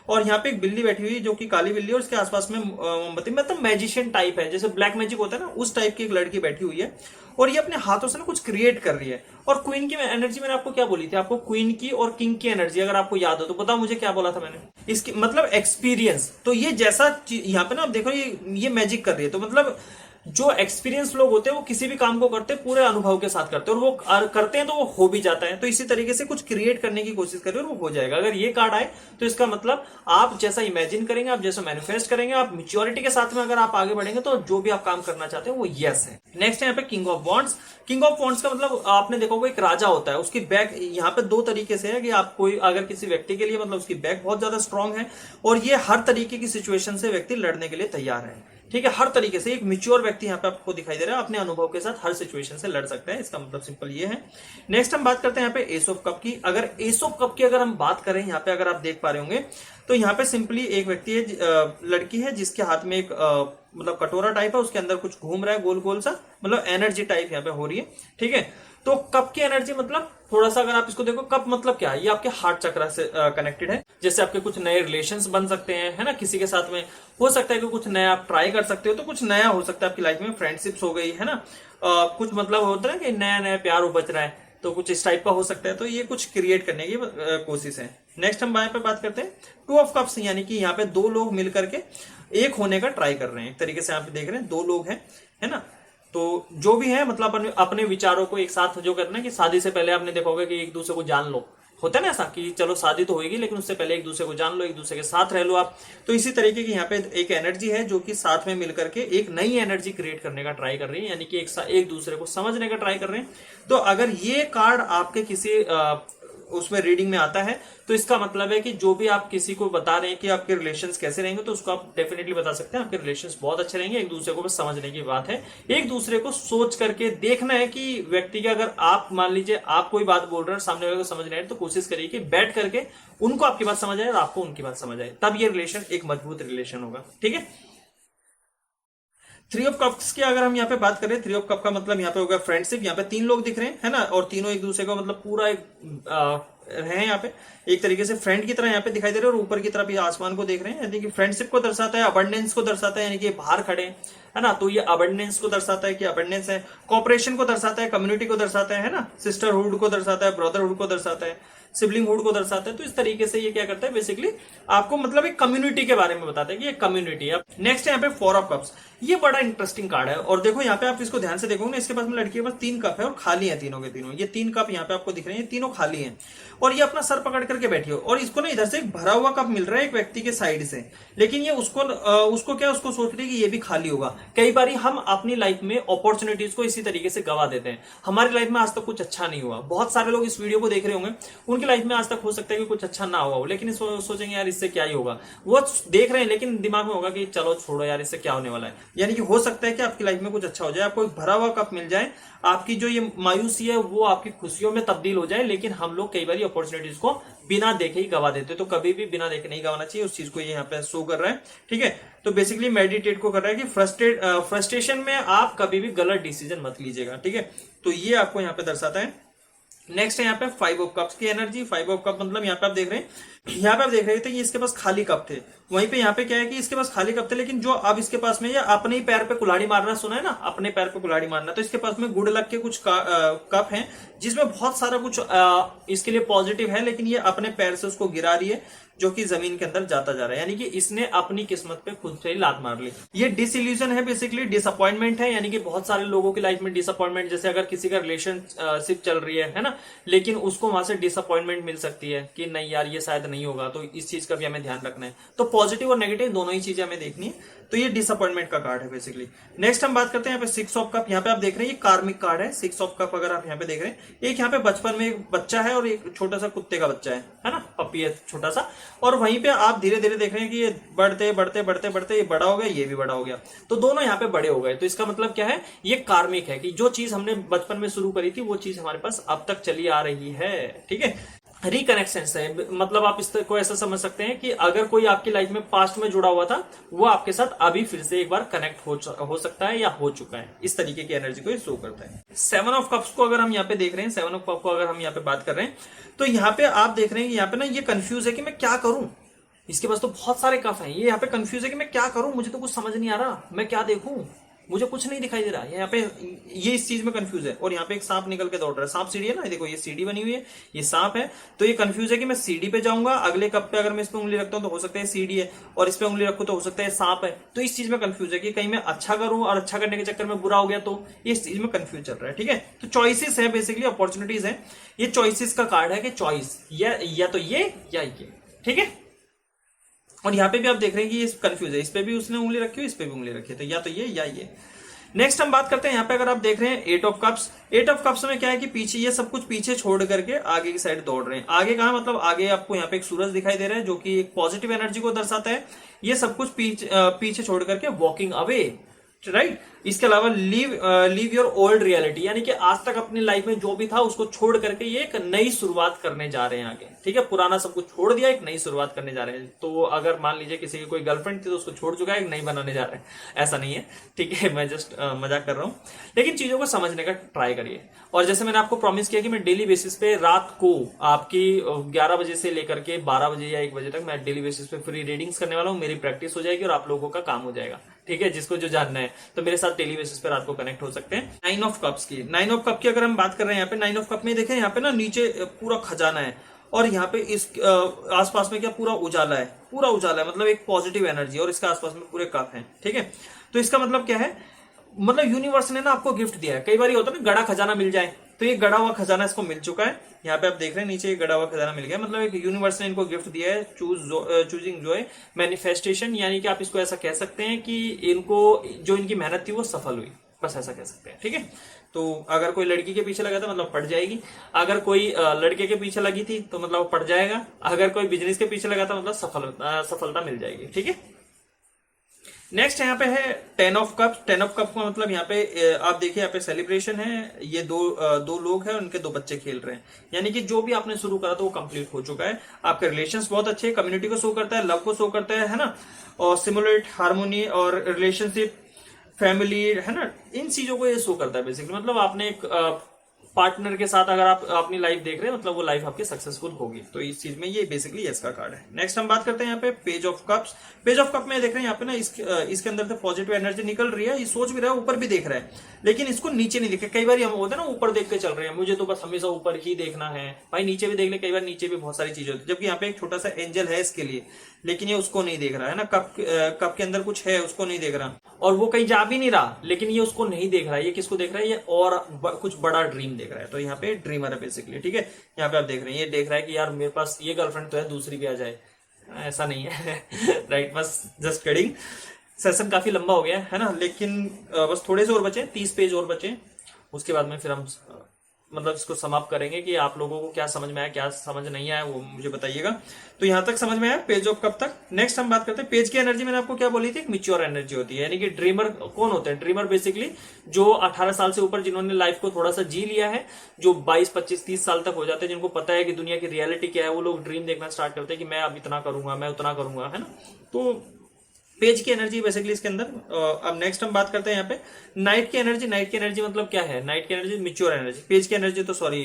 और यहाँ पे एक बिल्ली बैठी हुई है जो कि काली बिल्ली है, और इसके आसपास में मोमबत्ती, मतलब मैजिशियन टाइप है, जैसे ब्लैक मैजिक होता है ना, उस टाइप की एक लड़की बैठी हुई है, और ये अपने हाथों से ना कुछ क्रिएट कर रही है। और क्वीन की एनर्जी मैंने आपको क्या बोली थी, आपको क्वीन की और किंग की एनर्जी अगर आपको याद हो तो बताओ मुझे क्या बोला था मैंने, इसकी मतलब एक्सपीरियंस। तो ये जैसा यहाँ पे ना आप देखो ये मैजिक कर रही है, तो मतलब जो एक्सपीरियंस लोग होते हैं वो किसी भी काम को करते हैं पूरे अनुभव के साथ करते हैं, और वो करते हैं तो वो हो भी जाता है। तो इसी तरीके से कुछ क्रिएट करने की कोशिश करें और वो हो जाएगा। अगर ये कार्ड आए तो इसका मतलब आप जैसा इमेजिन करेंगे, आप जैसा मैनिफेस्ट करेंगे, आप मैच्योरिटी के साथ में अगर आप आगे बढ़ेंगे तो जो भी आप काम करना चाहते हैं वो यस है। नेक्स्ट है यहाँ पे king of wands. King of wands का मतलब आपने देखा होगा एक राजा होता है, उसकी बैक यहाँ पे दो तरीके से है कि आप कोई अगर किसी व्यक्ति के लिए मतलब उसकी बैक बहुत ज्यादा स्ट्रांग है, और ये हर तरीके की सिचुएशन से व्यक्ति लड़ने के लिए तैयार है, ठीक है। हर तरीके से एक मैच्योर व्यक्ति यहाँ पे आपको दिखाई दे रहा है, अपने अनुभव के साथ हर सिचुएशन से लड़ सकता है, इसका मतलब सिंपल ये है। नेक्स्ट हम बात करते हैं यहाँ पे एस ऑफ कप की। अगर एस ऑफ कप की अगर हम बात करें यहाँ पे, अगर आप देख पा रहे होंगे तो यहाँ पे सिंपली एक व्यक्ति है, लड़की है जिसके हाथ में एक मतलब कटोरा टाइप है, उसके अंदर कुछ घूम रहा है गोल गोल सा, मतलब एनर्जी टाइप यहाँ पे हो रही है, ठीक है। तो कप की एनर्जी मतलब थोड़ा सा अगर आप इसको देखो, कप मतलब क्या है, ये आपके हार्ट चक्र से कनेक्टेड है। जैसे आपके कुछ नए रिलेशंस बन सकते हैं, है ना, किसी के साथ में हो सकता है कि कुछ नया आप ट्राई कर सकते हो, तो कुछ नया हो सकता है आपकी लाइफ में, फ्रेंडशिप्स हो गई, है ना, कुछ मतलब होता है कि नया नया प्यार उपज रहा है, तो कुछ इस टाइप का हो सकता है। तो ये कुछ क्रिएट करने की कोशिश है। नेक्स्ट हम यहाँ पे बात करते हैं टू ऑफ कप्स, यानी कि यहाँ पे दो लोग मिलकर के एक होने का ट्राई कर रहे हैं। एक तरीके से यहाँ पे देख रहे हैं दो लोग हैं, है ना। तो जो भी है मतलब अपने विचारों को एक साथ जो करना है कि शादी से पहले आपने देखा होगा कि एक दूसरे को जान लो, होता है ना ऐसा कि चलो शादी तो होगी लेकिन उससे पहले एक दूसरे को जान लो, एक दूसरे के साथ रह लो आप। तो इसी तरीके की यहाँ पे एक एनर्जी है जो कि साथ में मिलकर के एक नई एनर्जी क्रिएट करने का ट्राई कर रही है, यानी कि एक दूसरे को समझने का ट्राई कर रहे हैं। तो अगर ये कार्ड आपके किसी उसमें रीडिंग में आता है तो इसका मतलब है कि जो भी आप किसी को बता रहे हैं कि आपके रिलेशंस कैसे रहेंगे, तो उसको आप डेफिनेटली बता सकते हैं आपके रिलेशंस बहुत अच्छे रहेंगे। एक दूसरे को बस समझने की बात है, एक दूसरे को सोच करके देखना है कि व्यक्ति के, अगर आप मान लीजिए आप कोई बात बोल रहे हैं सामने वाले को समझ रहे हैं, तो कोशिश करिए कि बैठ करके उनको आपकी बात समझ आए और आपको उनकी बात समझ आए, तब ये रिलेशन एक मजबूत रिलेशन होगा। ठीक है। थ्री ऑफ कप्स की अगर हम यहाँ पे बात करें, थ्री ऑफ कप का मतलब यहाँ पे होगा फ्रेंडशिप। यहाँ पे तीन लोग दिख रहे हैं, है ना, और तीनों एक दूसरे को मतलब पूरा एक है यहाँ पे एक तरीके से फ्रेंड की तरह यहाँ पे दिखाई दे रहे हैं, और ऊपर की तरफ ये आसमान को देख रहे हैं, यानी कि फ्रेंडशिप को दर्शाता है, अबंडेंस को दर्शाता है, यानी कि बाहर खड़े है ना, तो ये अबंडेंस को दर्शाता है कि अबंडेंस है। कॉपरेशन को दर्शाता है, कम्युनिटी को दर्शाता है ना, सिस्टरहुड को दर्शाता है, ब्रदरहुड को दर्शाता है, सिबलिंगहुड को दर्शाता है। तो इस तरीके से ये क्या करता है, बेसिकली आपको मतलब एक कम्युनिटी के बारे में बताता है कि ये कम्युनिटी है। नेक्स्ट यहाँ पे फोर ऑफ कप्स, ये बड़ा इंटरेस्टिंग कार्ड है, और देखो यहाँ पे आप इसको ध्यान से देखोगे ना, इसके पास में लड़की के पास तीन कप है और खाली है तीनों के तीनों। ये तीन कप यहाँ पे आपको दिख रहे हैं, तीनों खाली हैं, और ये अपना सर पकड़ करके बैठी हो, और इसको ना इधर से एक भरा हुआ कप मिल रहा है एक व्यक्ति के साइड से, लेकिन ये उसको सोच रही है कि ये भी खाली होगा। कई बार हम अपनी लाइफ में अपॉर्चुनिटीज को इसी तरीके से गवा देते हैं। हमारी लाइफ में आज तक कुछ अच्छा नहीं हुआ, बहुत सारे लोग इस वीडियो को देख रहे होंगे, उनकी लाइफ में आज तक हो सकता है कि कुछ अच्छा ना हुआ हो, लेकिन सोचेंगे यार इससे क्या ही होगा, वो देख रहे हैं लेकिन दिमाग में होगा कि चलो छोड़ो यार, इससे क्या होने वाला है। यानी कि हो सकता है कि आपकी लाइफ में कुछ अच्छा हो जाए, आपको एक भरा हुआ कप मिल जाए, आपकी जो ये मायूसी है वो आपकी खुशियों में तब्दील हो जाए। लेकिन हम लोग कई बार अपॉर्चुनिटीज को बिना देखे ही गवा देते, तो कभी भी बिना देखे नहीं गवाना चाहिए। उस चीज को ये यहाँ पे शो कर रहा है। ठीक है, तो बेसिकली मेडिटेट को कर रहा है कि फ्रस्ट्रेशन में आप कभी भी गलत डिसीजन मत लीजिएगा। ठीक है, तो ये आपको यहाँ पे दर्शाता है। नेक्स्ट है यहाँ पे फाइव ऑफ कप्स की एनर्जी। फाइव ऑफ कप मतलब यहाँ पे आप देख रहे हैं, यहाँ पे आप देख रहे थे कि इसके पास खाली कप थे, वहीं पे यहाँ पे क्या है कि इसके पास खाली कप थे, लेकिन जो अब इसके पास में ये अपने ही पैर पे कुल्हाड़ी मारना, सुना है ना, अपने पैर पे कुल्हाड़ी मारना। तो इसके पास में गुड लक के कुछ कप हैं जिसमें बहुत सारा कुछ इसके लिए पॉजिटिव है, लेकिन ये अपने पैर से उसको गिरा रही है जो कि जमीन के अंदर जाता जा रहा है, यानी कि इसने अपनी किस्मत पे खुद से ही लात मार ली। ये डिसइल्यूजन है, बेसिकली डिसअपॉइंटमेंट है, यानी कि बहुत सारे लोगों की लाइफ में डिसअपॉइंटमेंट, जैसे अगर किसी का रिलेशनशिप चल रही है ना, लेकिन उसको वहां से डिसअपॉइंटमेंट मिल सकती है कि नहीं यार ये शायद नहीं होगा, तो इस चीज का भी हमें ध्यान रखना है। तो पॉजिटिव और नेगेटिव दोनों ही चीजें हमें देखनी है। तो ये डिसअपॉइंटमेंट का कार्ड है बेसिकली। नेक्स्ट हम बात करते हैं यहाँ पे सिक्स ऑफ कप। यहाँ पे आप देख रहे हैं ये कार्मिक कार्ड है, सिक्स ऑफ कप। अगर आप यहाँ पे देख रहे हैं, एक यहाँ पे बचपन में एक बच्चा है और एक छोटा सा कुत्ते का बच्चा है ना, पपी है छोटा सा, और वहीं पे आप धीरे धीरे देख रहे हैं कि ये बढ़ते बढ़ते बढ़ते बढ़ते ये बड़ा हो गया, ये भी बड़ा हो गया, तो दोनों यहाँ पे बड़े हो गए। तो इसका मतलब क्या है, ये कार्मिक है कि जो चीज हमने बचपन में शुरू करी थी वो चीज हमारे पास अब तक चली आ रही है। ठीक है, रिकनेक्शन है, मतलब आप इसको ऐसा समझ सकते हैं कि अगर कोई आपकी लाइफ में पास्ट में जुड़ा हुआ था, वो आपके साथ अभी फिर से एक बार कनेक्ट हो सकता है या हो चुका है। इस तरीके की एनर्जी को ये शो करता है। सेवन ऑफ कप्स को अगर हम यहाँ पे देख रहे हैं, सेवन ऑफ कप को अगर हम यहाँ पे बात कर रहे हैं, तो यहाँ पे आप देख रहे हैं कि यहाँ पे ना ये कंफ्यूज है कि मैं क्या करूं। इसके पास तो बहुत सारे कप हैं, ये यहाँ पे कंफ्यूज है कि मैं क्या करूं, मुझे तो कुछ समझ नहीं आ रहा, मैं क्या देखूं, मुझे कुछ नहीं दिखाई दे रहा। यहाँ पे ये इस चीज में कंफ्यूज है। और यहाँ पे एक सांप निकल के दौड़ रहा है, सांप सीढ़ी है ना, देखो ये सीढ़ी बनी हुई है, ये सांप है। तो ये कंफ्यूज है कि मैं सीढ़ी पे जाऊंगा, अगले कप पे अगर मैं इस पे उंगली रखता हूँ तो हो सकता है सीढ़ी है, और इस पे उंगली रखूँ तो हो सकता है सांप है। तो इस चीज में कंफ्यूज है कि कहीं मैं अच्छा करूं और अच्छा करने के चक्कर में बुरा हो गया, तो इस चीज में कंफ्यूज चल रहा है। ठीक है, तो चॉइसेस है, बेसिकली अपॉर्चुनिटीज है। ये चॉइसेस का कार्ड है कि चॉइस या तो ये या ये। ठीक है, और यहाँ पे भी आप देख रहे हैं कि ये कंफ्यूज है, इस पे भी उसने उंगली रखी है, इस पे भी उंगली रखी है, तो या तो ये या ये। नेक्स्ट हम बात करते हैं यहाँ पे, अगर आप देख रहे हैं eight of cups. Eight of cups में क्या है कि पीछे ये सब कुछ पीछे छोड़ करके आगे की साइड दौड़ रहे हैं। आगे कहाँ, मतलब आगे आपको यहाँ पे एक सूरज दिखाई दे रहा है जो कि एक पॉजिटिव एनर्जी को दर्शाता है। ये सब कुछ पीछे छोड़ करके वॉकिंग अवे, राइट। इसके अलावा लीव योर ओल्ड रियलिटी, यानी कि आज तक अपनी लाइफ में जो भी था उसको छोड़ करके ये एक नई शुरुआत करने जा रहे हैं आगे। ठीक है, पुराना सब कुछ छोड़ दिया, एक नई शुरुआत करने जा रहे हैं। तो अगर मान लीजिए किसी की कोई गर्लफ्रेंड थी तो उसको छोड़ चुका है, एक नई बनाने जा रहे हैं, ऐसा नहीं है। ठीक है, मैं जस्ट मजाक कर रहा हूँ, लेकिन चीजों को समझने का ट्राई करिए। और जैसे मैंने आपको प्रॉमिस किया कि मैं डेली बेसिस पे रात को आपकी 11 बजे से लेकर के 12 बजे या 1 बजे तक मैं डेली बेसिस पे फ्री रीडिंग्स करने वाला हूँ। मेरी प्रैक्टिस हो जाएगी और आप लोगों का काम हो जाएगा। ठीक है, जिसको जो जानना है तो मेरे साथ डेली बेसिस पर रात को कनेक्ट हो सकते हैं। 9 ऑफ कप्स की अगर हम बात कर रहे हैं यहाँ पे 9 ऑफ कप में देखें यहाँ पे ना नीचे पूरा खजाना है और यहाँ पे इस आसपास में क्या पूरा उजाला है, पूरा उजाला है, मतलब एक पॉजिटिव एनर्जी, और इसके आसपास में पूरे कप हैं। ठीक है, तो इसका मतलब क्या है, मतलब यूनिवर्स ने ना आपको गिफ्ट दिया है। कई बार ये होता है ना गड़ा खजाना मिल जाए, तो ये गड़ा हुआ खजाना इसको मिल चुका है। यहाँ पे आप देख रहे हैं नीचे गड़ा हुआ खजाना मिल गया, मतलब एक यूनिवर्स ने इनको गिफ्ट दिया है चूजिंग जॉय मैनिफेस्टेशन, यानी कि आप इसको ऐसा कह सकते हैं कि इनको जो इनकी मेहनत थी वो सफल हुई, बस ऐसा कह सकते हैं। ठीक है, तो अगर कोई लड़की के पीछे लगा था मतलब पड़ जाएगी, अगर कोई लड़के के पीछे लगी थी तो मतलब पड़ जाएगा, अगर कोई बिजनेस के पीछे लगा था मतलब सफलता मिल जाएगी। ठीक है, नेक्स्ट यहाँ पे है 10 ऑफ कप। 10 ऑफ कप का मतलब यहाँ पे आप देखिए यहाँ पे सेलिब्रेशन है, ये दो लोग हैं, उनके 2 बच्चे खेल रहे हैं, यानी कि जो भी आपने शुरू करा था वो कंप्लीट हो चुका है। आपके रिलेशंस बहुत अच्छे, कम्युनिटी को शो करता है, लव को शो करता है ना, और सिमुलेट हार्मोनी और रिलेशनशिप, फैमिली, है ना, इन चीजों को ये शो करता है बेसिकली। मतलब आपने एक पार्टनर के साथ अगर आप अपनी लाइफ देख रहे हैं मतलब वो लाइफ आपकी सक्सेसफुल होगी, तो इस चीज में ये बेसिकली यस का कार्ड है। नेक्स्ट हम बात करते हैं यहाँ पे page of cups. Page of cup में देख रहे हैं यहाँ पे ना इसके अंदर से पॉजिटिव एनर्जी निकल रही है, ये सोच भी रहा है, ऊपर भी देख रहा है, लेकिन इसको नीचे नहीं दिखे। कई बार हम होता है ना ऊपर देख के चल रहे हैं, मुझे तो बस हमेशा ऊपर ही देखना है, भाई नीचे भी देख ले, कई बार नीचे भी बहुत सारी चीजें होती है, जबकि यहाँ पे एक छोटा सा एंजल है इसके लिए, लेकिन ये उसको नहीं देख रहा है ना, कप के अंदर कुछ है उसको नहीं देख रहा, और वो कहीं जा भी नहीं रहा, लेकिन ये उसको नहीं देख रहा है। ये किसको देख रहा है, ये और कुछ बड़ा ड्रीम देख रहा है, तो यहाँ पे ड्रीमर है बेसिकली। ठीक है, यहाँ पे आप देख रहे हैं ये देख रहा है कि यार मेरे पास ये गर्लफ्रेंड तो है, दूसरी भी आ जाए, ऐसा नहीं है राइट, बस जस्ट किडिंग। सेशन काफी लंबा हो गया है ना, लेकिन बस थोड़े से और बचे, 30 पेज और बचे, उसके बाद में फिर हम मतलब इसको समाप्त करेंगे कि आप लोगों को क्या समझ में आया, क्या समझ नहीं आया, वो मुझे बताइएगा। तो यहां तक समझ में आया पेज ऑफ कब तक। नेक्स्ट हम बात करते हैं पेज की एनर्जी। मैंने आपको क्या बोली थी, एक मिच्योर एनर्जी होती है, यानी कि ड्रीमर कौन होते हैं, ड्रीमर बेसिकली जो 18 साल से ऊपर जिन्होंने लाइफ को थोड़ा सा जी लिया है, जो 22, 25, 30 साल तक हो जाते हैं, जिनको पता है कि दुनिया की रियलिटी क्या है, वो लोग ड्रीम देखना स्टार्ट करते हैं कि मैं अब इतना करूंगा, मैं उतना करूंगा, है ना। तो पेज की एनर्जी बेसिकली इसके अंदर। अब नेक्स्ट हम बात करते हैं यहाँ पे नाइट की एनर्जी। नाइट की एनर्जी मतलब क्या है, नाइट की एनर्जी मिच्योर एनर्जी। पेज की एनर्जी तो सॉरी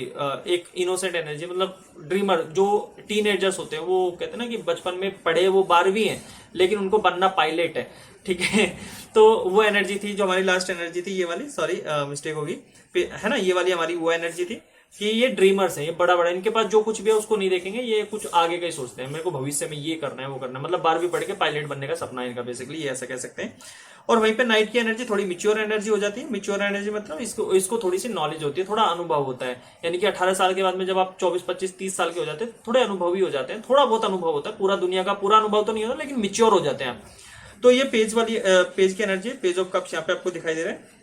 एक इनोसेंट एनर्जी, मतलब ड्रीमर जो टीनेजर्स होते हैं, वो कहते हैं ना कि बचपन में पढ़े वो 12वीं है लेकिन उनको बनना पायलट है, ठीक है। तो वो एनर्जी थी जो हमारी लास्ट एनर्जी थी, ये वाली, सॉरी मिस्टेक होगी, है ना, ये वाली हमारी वो एनर्जी थी कि ये ड्रीमर्स हैं, ये बड़ा बड़ा, इनके पास जो कुछ भी है उसको नहीं देखेंगे, ये कुछ आगे का ही सोचते हैं, मेरे को भविष्य में ये करना है वो करना है, मतलब 12वीं पढ़ के पायलट बनने का सपना है इनका बेसिकली, ये ऐसा कह सकते हैं। और वहीं पे नाइट की एनर्जी थोड़ी मिच्योर एनर्जी हो जाती है। मिच्योर एनर्जी मतलब इसको थोड़ी सी नॉलेज होती है, थोड़ा अनुभव होता है, यानी कि 18 साल के बाद में जब आप 24, 25, 30 साल के हो जाते हैं, थोड़े अनुभवी हो जाते हैं, थोड़ा बहुत अनुभव होता है, पूरा दुनिया का पूरा अनुभव तो नहीं होता, लेकिन मिच्योर हो जाते हैं आप। तो ये पेज वाली पेज की एनर्जी, पेज ऑफ कप्स यहाँ पे आपको दिखाई दे रहा है,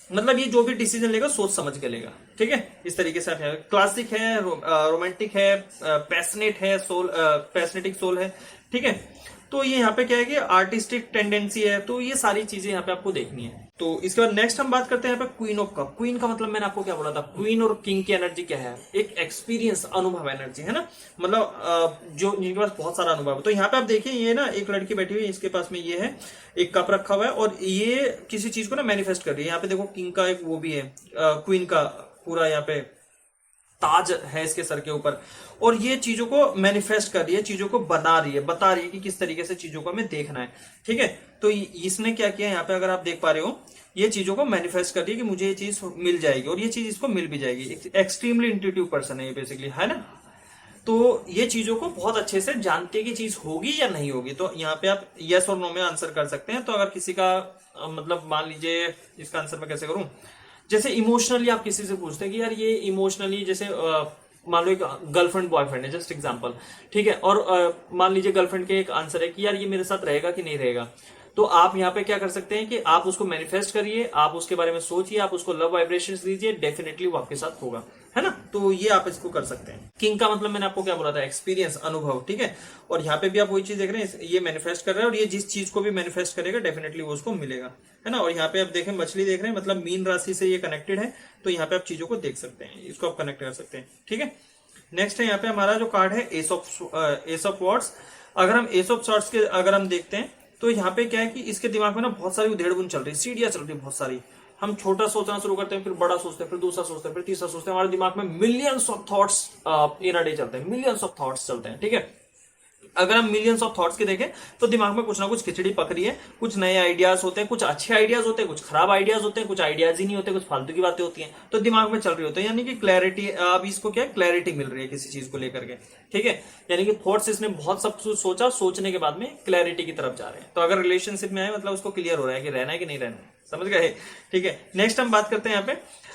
मतलब ये जो भी डिसीजन लेगा सोच समझ के लेगा, ठीक है, इस तरीके से है। क्लासिक है, रोमांटिक है, पैशनेट है, सोल पैशनेटिक सोल है, ठीक है। तो ये यहाँ पे क्या है कि आर्टिस्टिक टेंडेंसी है, तो ये सारी चीजें यहाँ पे आपको देखनी है। तो इसके बाद नेक्स्ट हम बात करते हैं यहाँ पे क्वीन ऑफ कप। क्वीन का मतलब मैंने आपको क्या बोला था, क्वीन और किंग की एनर्जी क्या है, एक एक्सपीरियंस, अनुभव एनर्जी, है ना, मतलब जो जिनके पास बहुत सारा अनुभव है। तो यहाँ पे आप देखिए ये ना एक लड़की बैठी हुई है, इसके पास में ये है एक कप रखा हुआ है और ये किसी चीज को ना मैनिफेस्ट कर रही है। यहाँ पे देखो किंग का एक वो भी है, क्वीन का पूरा यहाँ पे ताज है इसके सर के ऊपर, और ये चीजों को मैनिफेस्ट कर रही है, चीजों को बना रही है, बता रही है कि किस तरीके से चीजों को हमें देखना है, ठीक है। तो इसने क्या किया यहाँ पे, अगर आप देख पा रहे हो, ये चीजों को मैनिफेस्ट कर रही है कि मुझे ये चीज मिल जाएगी और ये चीज इसको मिल भी जाएगी। एक्सट्रीमली इंट्यूटिव पर्सन है ये बेसिकली, है ना। तो ये चीजों को बहुत अच्छे से जानते कि चीज होगी या नहीं होगी। तो यहाँ पे आप यस और नो में आंसर कर सकते हैं। तो अगर किसी का मतलब मान लीजिए, इसका आंसर मैं कैसे करूं, जैसे इमोशनली आप किसी से पूछते हैं कि यार ये इमोशनली, जैसे मान लो एक गर्लफ्रेंड बॉयफ्रेंड है, जस्ट एग्जांपल, ठीक है, और मान लीजिए गर्लफ्रेंड के एक आंसर है कि यार ये मेरे साथ रहेगा कि नहीं रहेगा। तो आप यहाँ पे क्या कर सकते हैं कि आप उसको मैनिफेस्ट करिए, आप उसके बारे में सोचिए, आप उसको लव वाइब्रेशंस दीजिए, डेफिनेटली वो आपके साथ होगा, है ना। तो ये आप इसको कर सकते हैं। किंग का मतलब मैंने आपको क्या बोला था, एक्सपीरियंस, अनुभव, ठीक है। और यहाँ पे भी आप वही चीज देख रहे हैं, ये मैनिफेस्ट कर रहा है और ये जिस चीज को भी मैनिफेस्ट करेगा डेफिनेटली वो उसको मिलेगा, है ना। और यहाँ पे आप देखें मछली देख रहे हैं, मतलब मीन राशि से ये कनेक्टेड है, तो यहाँ पे आप चीजों को देख सकते हैं, इसको आप कनेक्ट कर सकते हैं, ठीक है। नेक्स्ट है यहाँ पे हमारा जो कार्ड है एस ऑफ वॉर्ड्स। अगर हम एस ऑफ सॉर्ड्स के अगर हम देखते हैं तो यहाँ पे क्या है कि इसके दिमाग में ना बहुत सारी उधेड़-बुन चल रही है, सीढ़ियां चल रही है बहुत सारी। हम छोटा सोचना शुरू करते हैं, फिर बड़ा सोचते हैं, फिर दूसरा सोचते हैं, फिर तीसरा सोचते हैं, हमारे दिमाग में millions of thoughts in a day चलते हैं, मिलियंस ऑफ थॉट्स चलते हैं, ठीक है। अगर हम मिलियंस ऑफ थॉट्स के देखें तो दिमाग में कुछ ना कुछ खिचड़ी पक रही है, कुछ नए आइडियाज होते हैं, कुछ अच्छे आइडियाज होते हैं, कुछ खराब आइडियाज होते हैं, कुछ आइडियाज ही नहीं होते, कुछ फालतू की बातें होती हैं, तो दिमाग में चल रही होती है। यानी कि क्लैरिटी, अब इसको क्या क्लैरिटी मिल रही है किसी चीज को लेकर के, ठीक है। यानी कि थॉट्स इसने बहुत सब कुछ सोचा, सोचने के बाद में क्लैरिटी की तरफ जा रहे हैं। तो अगर रिलेशनशिप में आए मतलब उसको क्लियर हो रहा है कि रहना है कि नहीं रहना है, समझ गए, ठीक है। नेक्स्ट हम बात करते हैं यहाँ पे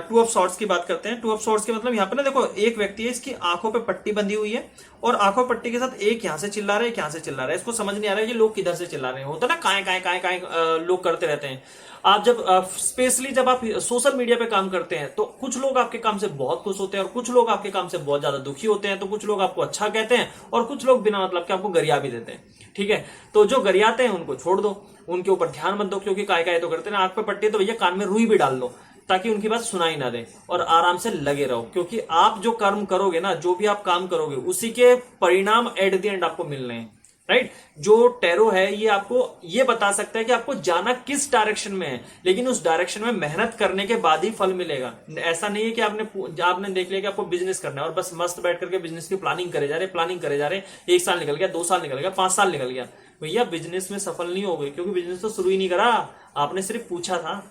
टू ऑफ सॉर्ट्स की बात करते हैं। टू ऑफ सॉर्ट्स के मतलब यहाँ पे ना देखो, एक व्यक्ति है, इसकी आंखों पे पट्टी बंधी हुई है और आंखों पट्टी के साथ एक यहाँ से चिल्ला रहा है, एक यहाँ से चिल्ला रहा है। इसको समझ नहीं आ रहा है कि लोग किधर से चिल्ला रहे हैं। होता ना काय काय काय काय लोग करते रहते हैं। आप जब स्पेशली जब आप सोशल मीडिया पे काम करते हैं तो कुछ लोग आपके काम से बहुत खुश होते हैं और कुछ लोग आपके काम से बहुत ज्यादा दुखी होते हैं। तो कुछ लोग आपको अच्छा कहते हैं और कुछ लोग बिना मतलब के आपको गरिया भी देते हैं, ठीक है। तो जो गरियाते हैं उनको छोड़ दो, उनके ऊपर ध्यान मत दो, क्योंकि काय काय तो करते हैं। आंख पे पट्टी तो भैया कान में रुई भी डाल लो ताकि उनकी बात सुनाई ना दे और आराम से लगे रहो, क्योंकि आप जो कर्म करोगे ना, जो भी आप काम करोगे उसी के परिणाम एट द एंड आपको मिलने हैं, राइट। जो टैरो है ये आपको ये बता सकता है कि आपको जाना किस डायरेक्शन में है, लेकिन उस डायरेक्शन में मेहनत करने के बाद ही फल मिलेगा। ऐसा नहीं है कि आपने देख लिया कि आपको बिजनेस करना है और बस मस्त बैठ करके बिजनेस की प्लानिंग करे जा रहे, 1 साल निकल गया, 2 साल निकल गया, 5 साल निकल गया, भैया बिजनेस में सफल नहीं हो गए, क्योंकि बिजनेस तो शुरू ही नहीं करा, आपने सिर्फ पूछा था।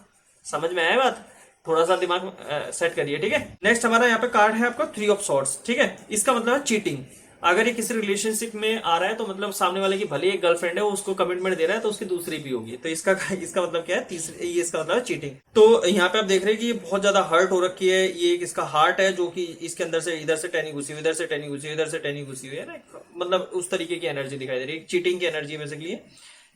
समझ में आया बात? थोड़ा सा दिमाग सेट करिए, ठीक है। नेक्स्ट हमारा यहाँ पे कार्ड है आपका 3 ऑफ सॉर्ड्स, ठीक है। इसका मतलब है चीटिंग। अगर ये किसी रिलेशनशिप में आ रहा है तो मतलब सामने वाले की भले एक गर्लफ्रेंड है, वो उसको कमिटमेंट दे रहा है तो उसकी दूसरी भी होगी, तो इसका मतलब क्या है, तीसरी, ये इसका मतलब है चीटिंग। तो यहाँ पे आप देख रहे हैं कि ये बहुत ज्यादा हर्ट हो रखी है। ये इसका हार्ट है जो कि इसके अंदर से इधर से टहनी घुसी हुई, इधर से टहनी घुसी हुई, इधर से टहनी घुसी हुई है ना, मतलब उस तरीके की एनर्जी दिखाई दे रही है, चीटिंग की एनर्जी बेसिकली।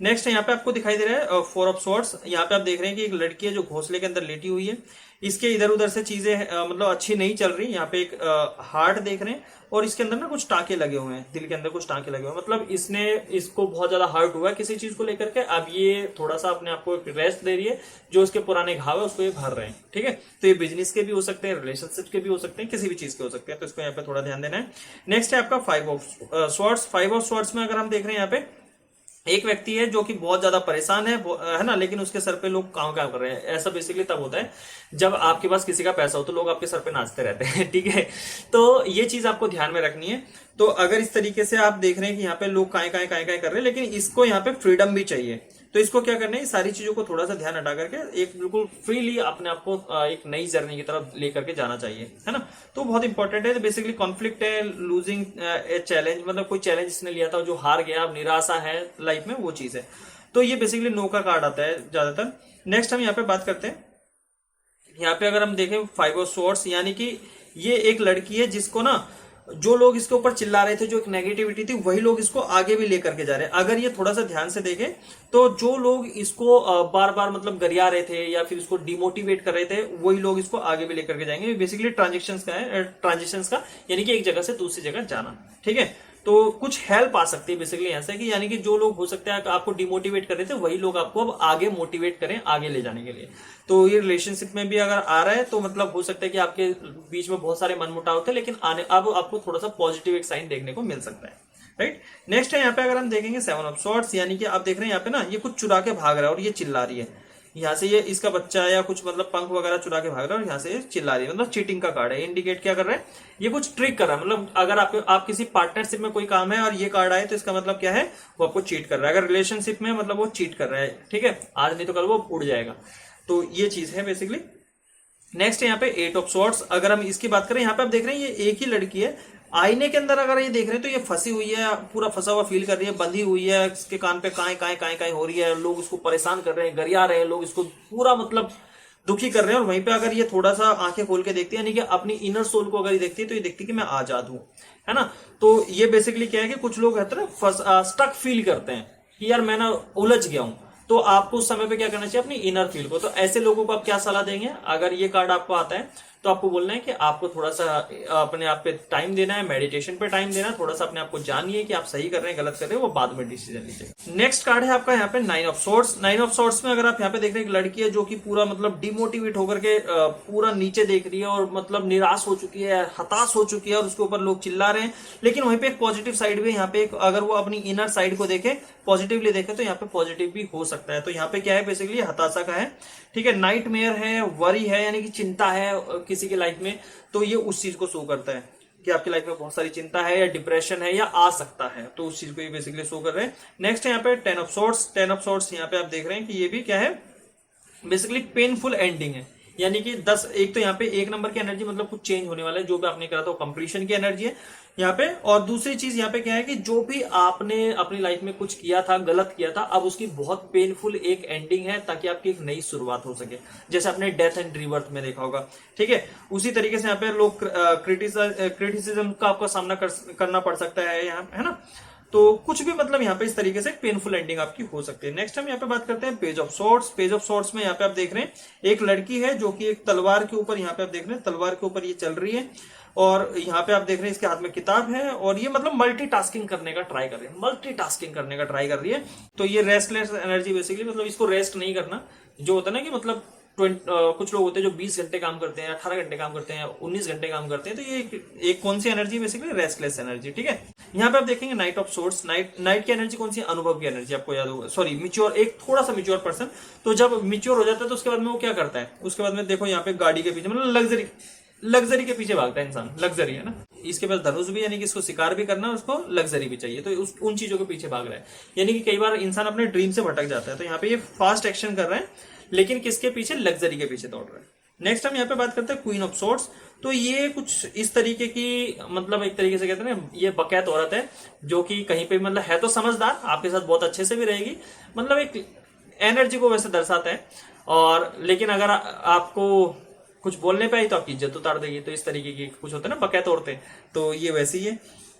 नेक्स्ट यहाँ पे आपको दिखाई दे रहा है 4 ऑफ सॉर्ड्स। यहाँ पे आप देख रहे हैं कि एक लड़की है जो घोंसले के अंदर लेटी हुई है, इसके इधर उधर से चीजें मतलब अच्छी नहीं चल रही। यहाँ पे एक हार्ट देख रहे हैं और इसके अंदर ना कुछ टाके लगे हुए हैं, दिल के अंदर कुछ टाके लगे हुए हैं, मतलब इसको बहुत ज्यादा हर्ट हुआ है किसी चीज को लेकर के। अब ये थोड़ा सा अपने आप को एक रेस्ट दे रही है, जो इसके पुराने घाव है उसको ये भर रहे हैं, ठीक है। तो ये बिजनेस के भी हो सकते हैं, रिलेशनशिप के भी हो सकते हैं, किसी भी चीज के हो सकते हैं, तो इसको यहाँ पे थोड़ा ध्यान देना है। नेक्स्ट है आपका 5 ऑफ सॉर्ड्स। 5 ऑफ सॉर्ड्स में अगर हम देख रहे हैं यहाँ पे एक व्यक्ति है जो कि बहुत ज्यादा परेशान है ना, लेकिन उसके सर पे लोग काम कर रहे हैं। ऐसा बेसिकली तब होता है जब आपके पास किसी का पैसा हो तो लोग आपके सर पे नाचते रहते हैं, ठीक है। तो ये चीज आपको ध्यान में रखनी है। तो अगर इस तरीके से आप देख रहे हैं कि यहाँ पे लोग काय काय काय काय कर रहे हैं, लेकिन इसको यहाँ पे फ्रीडम भी चाहिए, तो इसको क्या करना है, सारी चीजों को थोड़ा सा ध्यान हटा करके एक बिल्कुल फ्रीली अपने आप को एक नई जर्नी की तरफ लेकर के जाना चाहिए, है ना। तो बहुत इंपॉर्टेंट है। तो बेसिकली कॉन्फ्लिक्ट है, लूजिंग चैलेंज, मतलब कोई चैलेंज इसने लिया था जो हार गया, अब निराशा है लाइफ में, वो चीज है। तो ये बेसिकली नो का कार्ड आता है ज्यादातर। नेक्स्ट हम यहाँ पे बात करते हैं, यहाँ पे अगर हम देखें 5 ऑफ सॉर्ड्स, यानी कि ये एक लड़की है जिसको ना जो लोग इसके ऊपर चिल्ला रहे थे, जो एक नेगेटिविटी थी, वही लोग इसको आगे भी लेकर के जा रहे हैं। अगर ये थोड़ा सा ध्यान से देखें तो जो लोग इसको बार बार मतलब गरिया रहे थे या फिर इसको डिमोटिवेट कर रहे थे, वही लोग इसको आगे भी लेकर के जाएंगे। बेसिकली ट्रांजेक्शंस का है, ट्रांजेक्शंस का, यानी कि एक जगह से दूसरी जगह जाना, ठीक है। तो कुछ हेल्प आ सकती है बेसिकली यहाँ से, कि यानी कि जो लोग हो सकता है आपको डिमोटिवेट कर रहे थे, वही लोग आपको अब आगे मोटिवेट करें आगे ले जाने के लिए। तो ये रिलेशनशिप में भी अगर आ रहा है तो मतलब हो सकता है कि आपके बीच में बहुत सारे मनमुटाव थे, लेकिन अब आपको थोड़ा सा पॉजिटिव एक साइन देखने को मिल सकता है, राइट। नेक्स्ट है यहाँ पे अगर हम देखेंगे 7 ऑफ सॉर्ड्स, यानी कि आप देख रहे हैं यहाँ पे ना ये कुछ चुरा के भाग रहा है और ये चिल्ला रही है, यहाँ से ये इसका बच्चा या कुछ मतलब पंख वगैरह चुरा के भाग रहा है और यहाँ से चिल्ला रही है, मतलब चीटिंग का कार्ड है। इंडिकेट क्या कर रहा है, ये कुछ ट्रिक कर रहा है। मतलब अगर आप किसी पार्टनरशिप में कोई काम है और ये कार्ड आए तो इसका मतलब क्या है, वो आपको चीट कर रहा है। अगर रिलेशनशिप में मतलब वो चीट कर रहा है, ठीक है, आज नहीं तो कल वो उड़ जाएगा। तो ये चीज है बेसिकली। नेक्स्ट है यहाँ पे 8 ऑफ सॉर्ड्स। अगर हम इसकी बात करें, यहाँ पे आप देख रहे हैं ये एक ही लड़की है, आईने के अंदर अगर ये देख रहे हैं तो ये फंसी हुई है, पूरा फंसा हुआ फील कर रही है, बंधी हुई है, इसके कान पे काय काय काय काय हो रही है, लोग इसको परेशान कर रहे हैं, गरिया रहे हैं, लोग इसको पूरा मतलब दुखी कर रहे हैं। और वहीं पे अगर ये थोड़ा सा आंखें खोल के देखती है, यानी कि अपनी इनर सोल को अगर ये देखती है, तो ये देखती है कि मैं आजाद हूं, है ना। तो ये बेसिकली क्या है कि कुछ लोग कहते हैं स्टक फील करते हैं कि यार मैं ना उलझ गया हूं, तो आपको उस समय पे क्या करना चाहिए, अपनी इनर फील को। तो ऐसे लोगों को आप क्या सलाह देंगे, अगर ये कार्ड आपको आता है तो आपको बोलना है कि आपको थोड़ा सा अपने आप पे टाइम देना है, मेडिटेशन पे टाइम देना है, थोड़ा सा अपने आप को जानिए कि आप सही कर रहे हैं गलत कर रहे हैं, वो बाद में डिसीजन लीजिए। नेक्स्ट कार्ड है आपका यहाँ पे 9 ऑफ सॉर्ड्स। 9 ऑफ सॉर्ड्स में अगर आप यहाँ पे देख रहे हैं एक लड़की है जो कि पूरा मतलब डिमोटिवेट होकर के पूरा नीचे देख रही है और मतलब निराश हो चुकी है, हताश हो चुकी है और उसके ऊपर लोग चिल्ला रहे हैं। लेकिन वहीं पे एक पॉजिटिव साइड भी यहाँ पे अगर वो अपनी इनर साइड को देखे, पॉजिटिवली देखे, तो यहाँ पे पॉजिटिव भी हो सकता है। तो यहाँ पे क्या है, बेसिकली हताशा का है, ठीक है, नाइटमेयर है, वरी है, यानी कि चिंता है किसी की लाइफ में, तो ये उस चीज को शो करता है, कि आपकी लाइफ में बहुत सारी चिंता है या डिप्रेशन है या आ सकता है, तो उस चीज को ये बेसिकली शो कर रहे हैं। नेक्स्ट है यहाँ पे 10 ऑफ सोर्ट्स। 10 ऑफ सोर्ट्स यहाँ पे आप देख रहे हैं कि ये भी क्या है, बेसिकली पेनफुल एंडिंग है। यानी कि 10, एक तो यहाँ पे 1 नंबर की एनर्जी मतलब कुछ चेंज होने वाला है, जो भी आपने करा था वो कंप्लीशन की एनर्जी है यहाँ पे। और दूसरी चीज यहाँ पे क्या है कि जो भी आपने अपनी लाइफ में कुछ किया था, गलत किया था, अब उसकी बहुत पेनफुल एक एंडिंग है, ताकि आपकी एक नई शुरुआत हो सके, जैसे आपने डेथ एंड रीबर्थ में देखा होगा। ठीक है, उसी तरीके से यहाँ पे लोग क्रिटिसिज्म का आपको सामना करना पड़ सकता है यहाँ, है ना। तो कुछ भी मतलब यहाँ पे इस तरीके से पेनफुल एंडिंग आपकी हो सकती है। नेक्स्ट हम यहाँ पे बात करते हैं page of sorts. Page of sorts में यहाँ पे आप देख रहे हैं एक लड़की है जो कि एक तलवार के ऊपर, यहाँ पे आप देख रहे हैं तलवार के ऊपर ये चल रही है, और यहाँ पे आप देख रहे हैं इसके हाथ में किताब है, और ये मतलब मल्टीटास्किंग करने का ट्राई कर रही है, मल्टीटास्किंग करने का ट्राई कर रही है। तो ये रेस्टलेस एनर्जी बेसिकली, मतलब इसको रेस्ट नहीं करना, जो होता है ना कि मतलब कुछ लोग होते हैं जो 20 घंटे काम करते हैं, 18 घंटे काम करते हैं, 19 घंटे काम करते हैं, तो ये एक कौन सी एनर्जी, बेसिकली रेस्टलेस एनर्जी। ठीक है, यहाँ पे आप देखेंगे नाइट ऑफ सोर्ट्स। नाइट की एनर्जी कौन सी, अनुभव की एनर्जी, आपको याद होगा, सॉरी मिच्योर, एक थोड़ा सा मिच्योर पर्सन। तो जब मिच्योर हो जाता है तो उसके बाद में वो क्या करता है, उसके बाद में देखो यहाँ पे गाड़ी के पीछे, मतलब लग्जरी के पीछे भागता है इंसान, लग्जरी है ना। इसके पास धनुष भी, यानी कि इसको शिकार भी करना है, उसको लग्जरी भी चाहिए, तो उन चीजों के पीछे भाग रहा है। यानी कि कई बार इंसान अपने ड्रीम से भटक जाता है, तो यहाँ पे ये फास्ट एक्शन कर रहे हैं, लेकिन किसके पीछे, लग्जरी के पीछे दौड़ रहे हैं। नेक्स्ट हम यहाँ पे बात करते हैं क्वीन ऑफ सोर्ट्स। तो ये कुछ इस तरीके की, मतलब एक तरीके से कहते हैं ना, ये बकैत औरत है जो कि कहीं पे मतलब है तो समझदार, आपके साथ बहुत अच्छे से भी रहेगी, मतलब एक एनर्जी को वैसे दर्शाता है, और लेकिन अगर आपको कुछ बोलने पे आई तो आपकी इज्जत उतार देगी। तो इस तरीके की कुछ होता है ना बकैत औरतें, तो ये वैसी है,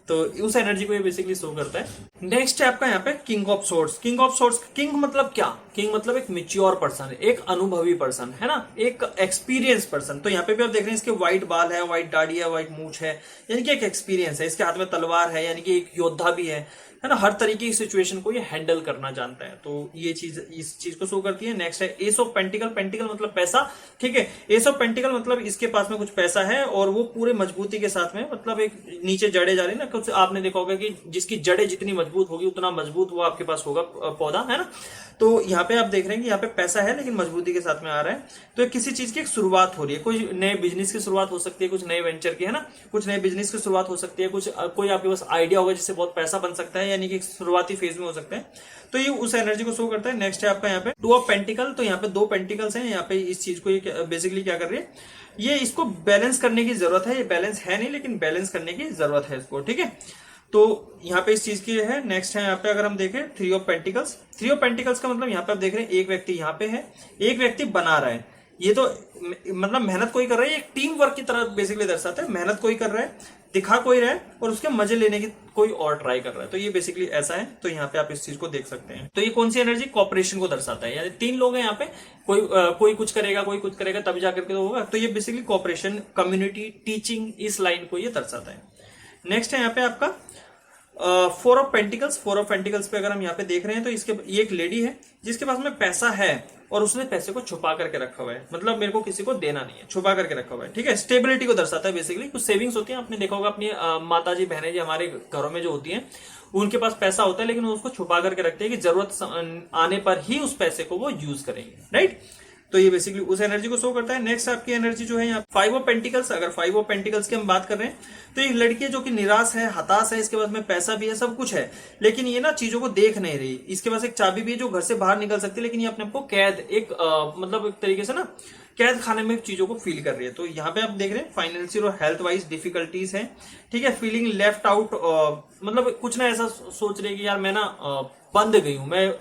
तो उस एनर्जी को ये बेसिकली शो करता है। नेक्स्ट है आपका यहाँ पे king of sorts. King of sorts, king मतलब क्या, किंग मतलब एक मैच्योर पर्सन, एक अनुभवी पर्सन, है ना, एक एक्सपीरियंस पर्सन। तो यहाँ पे भी आप देख रहे हैं इसके व्हाइट बाल है, व्हाइट दाढ़ी है, व्हाइट मूछ है, यानी कि एक एक्सपीरियंस है। इसके हाथ में तलवार है, यानी कि एक योद्धा भी है ना, हर तरीके की सिचुएशन को ये हैंडल करना जानता है, तो ये चीज इस चीज को शो करती है। नेक्स्ट है एस ऑफ पेंटिकल। पेंटिकल मतलब पैसा, ठीक है। एस ऑफ पेंटिकल मतलब इसके पास में कुछ पैसा है, और वो पूरे मजबूती के साथ में, मतलब एक नीचे जड़े जा रही है ना, कुछ आपने देखा होगा कि जिसकी जड़ें जितनी मजबूत होगी उतना मजबूत वो आपके पास होगा पौधा, है ना। तो यहाँ पे आप देख रहे हैं कि यहाँ पे पैसा है लेकिन मजबूती के साथ में आ रहा है, तो किसी चीज की एक शुरुआत हो रही है, कोई नए बिजनेस की शुरुआत हो सकती है, कुछ नए वेंचर की, है ना, कुछ नए बिजनेस की शुरुआत हो सकती है, कुछ कोई आपके पास आइडिया होगा जिससे बहुत पैसा बन सकता है, यानी कि शुरुआती फेज में हो सकता है, तो ये उस एनर्जी को शो करता है। नेक्स्ट है आपका यहाँ पे 2 ऑफ पेंटिकल। तो यहाँ पे 2 पेंटिकल्स हैं, यहाँ पे इस चीज को ये बेसिकली क्या कर रही है, ये इसको बैलेंस करने की जरूरत है, ये बैलेंस है नहीं लेकिन बैलेंस करने की जरूरत है इसको, ठीक है। तो यहाँ पे इस चीज की है। नेक्स्ट है यहाँ पे अगर हम देखें 3 ऑफ पेंटिकल्स। 3 ऑफ पेंटिकल्स का मतलब यहाँ पे आप देख रहे हैं एक व्यक्ति यहाँ पे है, एक व्यक्ति बना रहा है, ये तो मतलब मेहनत कोई कर रहा है, एक टीम वर्क की तरह बेसिकली दर्शाता है, मेहनत कोई कर रहा है, दिखा कोई रहा है, और उसके मजे लेने की कोई और ट्राई कर रहा है, तो ये बेसिकली ऐसा है। तो यहाँ पे आप इस चीज को देख सकते हैं। तो ये कौन सी एनर्जी, कॉपरेशन को दर्शाता है, यानी 3 लोग हैं यहाँ पे, कोई कुछ करेगा, कोई कुछ करेगा, तभी जाकर के तो होगा, तो ये बेसिकली कॉपरेशन, कम्युनिटी, टीचिंग, इस लाइन को ये दर्शाता है। नेक्स्ट है यहाँ पे आपका 4 ऑफ पेंटिकल्स। 4 ऑफ पेंटिकल्स पे अगर हम यहाँ पे देख रहे हैं तो ये एक लेडी है जिसके पास में पैसा है, और उसने पैसे को छुपा करके रखा हुआ है, मतलब मेरे को किसी को देना नहीं है, छुपा करके रखा हुआ है, ठीक है। स्टेबिलिटी को दर्शाता है बेसिकली। कुछ सेविंग्स होती है, आपने देखा होगा अपनी माता जी, बहनें जी हमारे घरों में जो होती हैं, उनके पास पैसा होता है लेकिन वो उसको छुपा करके रखते हैं कि जरूरत आने पर ही उस पैसे को वो यूज करेंगे, राइट। तो ये बेसिकली उस एनर्जी को शो करता है। नेक्स्ट आपकी एनर्जी जो है यहाँ 5 ऑफ पेंटिकल्स। अगर 5 ऑफ पेंटिकल्स की हम बात कर रहे हैं तो एक लड़की है जो कि निराश है, हताश है, इसके पास में पैसा भी है, सब कुछ है, लेकिन ये ना चीजों को देख नहीं रही। इसके पास एक चाबी भी है जो घर से बाहर निकल सकती है, लेकिन ये अपने आप को कैद, मतलब एक तरीके से ना कैद खाने में चीजों को फील कर रही है। तो यहाँ पे आप देख रहे हैं फाइनेंशियल और हेल्थ वाइज डिफिकल्टीज है, ठीक है। फीलिंग लेफ्ट आउट, मतलब कुछ ना ऐसा सोच रही है कि यार मैं ना बंद गई हूं, मैं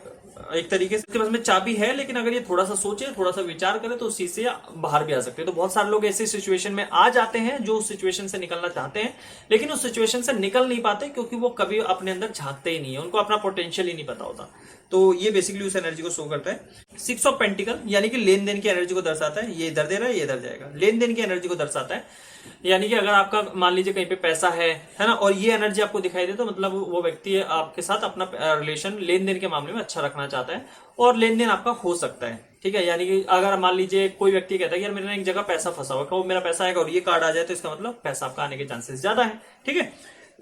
एक तरीके से इसके पास में चाबी है, लेकिन अगर ये थोड़ा सा सोचे, थोड़ा सा विचार करे तो उस चीज से बाहर भी आ सकते हैं। तो बहुत सारे लोग ऐसे सिचुएशन में आ जाते हैं जो उस सिचुएशन से निकलना चाहते हैं, लेकिन उस सिचुएशन से निकल नहीं पाते क्योंकि वो कभी अपने अंदर झांकते ही नहीं है, उनको अपना पोटेंशियल ही नहीं पता होता। तो ये बेसिकली उस एनर्जी को शो करता है। 6 ऑफ पेंटिकल यानी कि लेन देन की एनर्जी को दर्शाता है, ये इधर दे रहा है, ये इधर जाएगा, लेन देन की एनर्जी को दर्शाता है। यानी कि अगर आपका मान लीजिए कहीं पे पैसा है ना, और ये एनर्जी आपको दिखाई दे, तो मतलब वो व्यक्ति आपके साथ अपना रिलेशन लेन देन के मामले में अच्छा रखना चाहता है, और लेन देन आपका हो सकता है, ठीक है। यानी कि अगर मान लीजिए कोई व्यक्ति कहता है कि यार मेरे एक जगह पैसा फंसा हुआ है, वो मेरा पैसा आएगा और ये कार्ड आ जाए, तो इसका मतलब पैसा आपका आने के चांसेस ज्यादा है, ठीक है।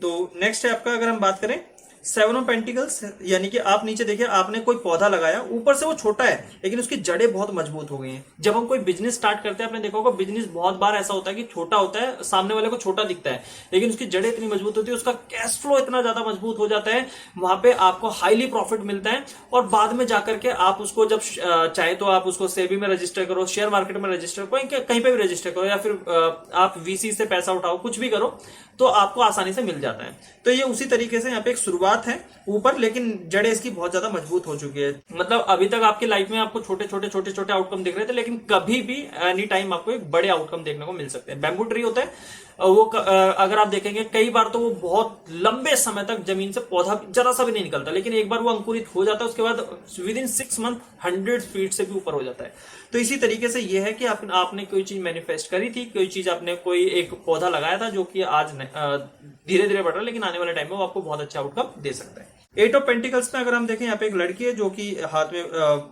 तो नेक्स्ट है आपका, अगर हम बात करें सेवन ऑफ पेंटिकल्स, यानी कि आप नीचे देखिए, आपने कोई पौधा लगाया, ऊपर से वो छोटा है लेकिन उसकी जड़ें बहुत मजबूत हो गई हैं। जब हम कोई बिजनेस स्टार्ट करते हैं, आपने देखा होगा बिजनेस बहुत बार ऐसा होता है कि छोटा होता है, सामने वाले को छोटा दिखता है, लेकिन उसकी जड़ें इतनी मजबूत होती है, उसका कैश फ्लो इतना ज्यादा मजबूत हो जाता है, वहां पे आपको हाईली प्रॉफिट मिलता है। और बाद में जाकर के आप उसको जब चाहे तो आप उसको सेबी में रजिस्टर करो, शेयर मार्केट में रजिस्टर करो, कहीं पे भी रजिस्टर करो, या फिर आप वीसी से पैसा उठाओ, कुछ भी करो तो आपको आसानी से मिल जाता है। तो ये उसी तरीके से यहाँ पे एक शुरुआत है ऊपर, लेकिन जड़ें इसकी बहुत ज्यादा मजबूत हो चुकी है। मतलब अभी तक आपकी लाइफ में आपको छोटे छोटे आउटकम दिख रहे थे, लेकिन कभी भी एनी टाइम आपको एक बड़े आउटकम देखने को मिल सकते हैं। बैम्बू ट्री होता है वो अगर आप देखेंगे कई बार तो वो बहुत लंबे समय तक जमीन से पौधा जरा सा भी नहीं निकलता, लेकिन एक बार वो अंकुरित हो जाता है, उसके बाद विद इन 6 मंथ 100 फीट से भी ऊपर हो जाता है। तो इसी तरीके से ये है कि आपने कोई चीज मैनिफेस्ट करी थी, कोई चीज आपने कोई एक पौधा लगाया था जो कि आज धीरे धीरे बढ़ रहा है, लेकिन आने वाले टाइम में वो आपको बहुत अच्छा आउटकम दे सकता है। 8 ऑफ पेंटिकल्स में अगर हम देखें, यहाँ पे एक लड़की है जो कि हाथ में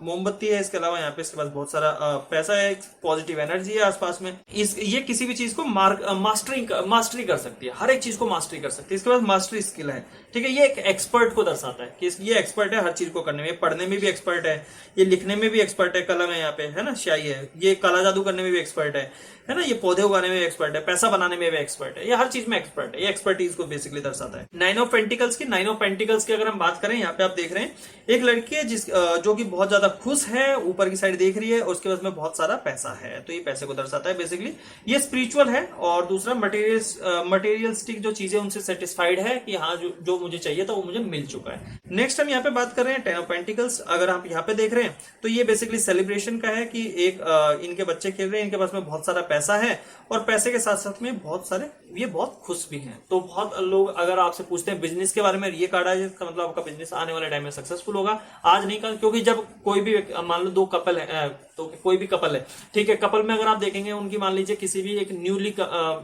मोमबत्ती है, इसके अलावा यहाँ पे इसके पास बहुत सारा पैसा है, पॉजिटिव एनर्जी है आसपास में। ये किसी भी चीज को मास्टरी कर सकती है, हर एक चीज को मास्टरी कर सकती है, इसके पास मास्टरी स्किल है। ठीक है, ये एक एक्सपर्ट को दर्शाता है कि ये एक्सपर्ट है हर चीज को करने में, पढ़ने में भी एक्सपर्ट है, ये लिखने में भी एक्सपर्ट है, कलम है यहाँ पे, है ना, स्याही है, ये काला जादू करने में भी एक्सपर्ट है ना, ये पौधे उगाने में एक्सपर्ट है, पैसा बनाने में भी एक्सपर्ट है, ये हर चीज में एक्सपर्ट है। ये एक्सपर्टीज को बेसिकली दर्शाता है। 9 ऑफ पेंटिकल्स की अगर हम बात करें, यहाँ पे आप देख रहे हैं एक लड़की है जो कि बहुत ज्यादा खुश है, ऊपर की साइड देख रही है, और उसके पास में बहुत सारा पैसा है, तो ये पैसे को दर्शाता है बेसिकली। ये स्पिरिचुअल है, और दूसरा मटेरियलिस्टिक जो चीजें उनसे सेटिस्फाइड है कि हाँ जो मुझे चाहिए था वो मुझे मिल चुका है। नेक्स्ट हम यहाँ पे बात कर रहे हैं 10 ऑफ पेंटिकल्स। अगर आप यहाँ पे देख रहे हैं तो ये बेसिकली सेलिब्रेशन का है कि एक इनके बच्चे खेल रहे हैं, इनके पास में बहुत सारा पैसा है, और पैसे के साथ साथ में बहुत सारे ये बहुत खुश भी हैं। तो बहुत लोग अगर आपसे पूछते हैं बिजनेस के बारे में, ये कार्ड है इसका मतलब आपका बिजनेस आने वाले टाइम में सक्सेसफुल होगा, आज नहीं कल, क्योंकि जब कोई भी मान लो दो कपल है, तो कोई भी कपल है, ठीक है, कपल में अगर आप देखेंगे उनकी, मान लीजिए किसी भी एक न्यूली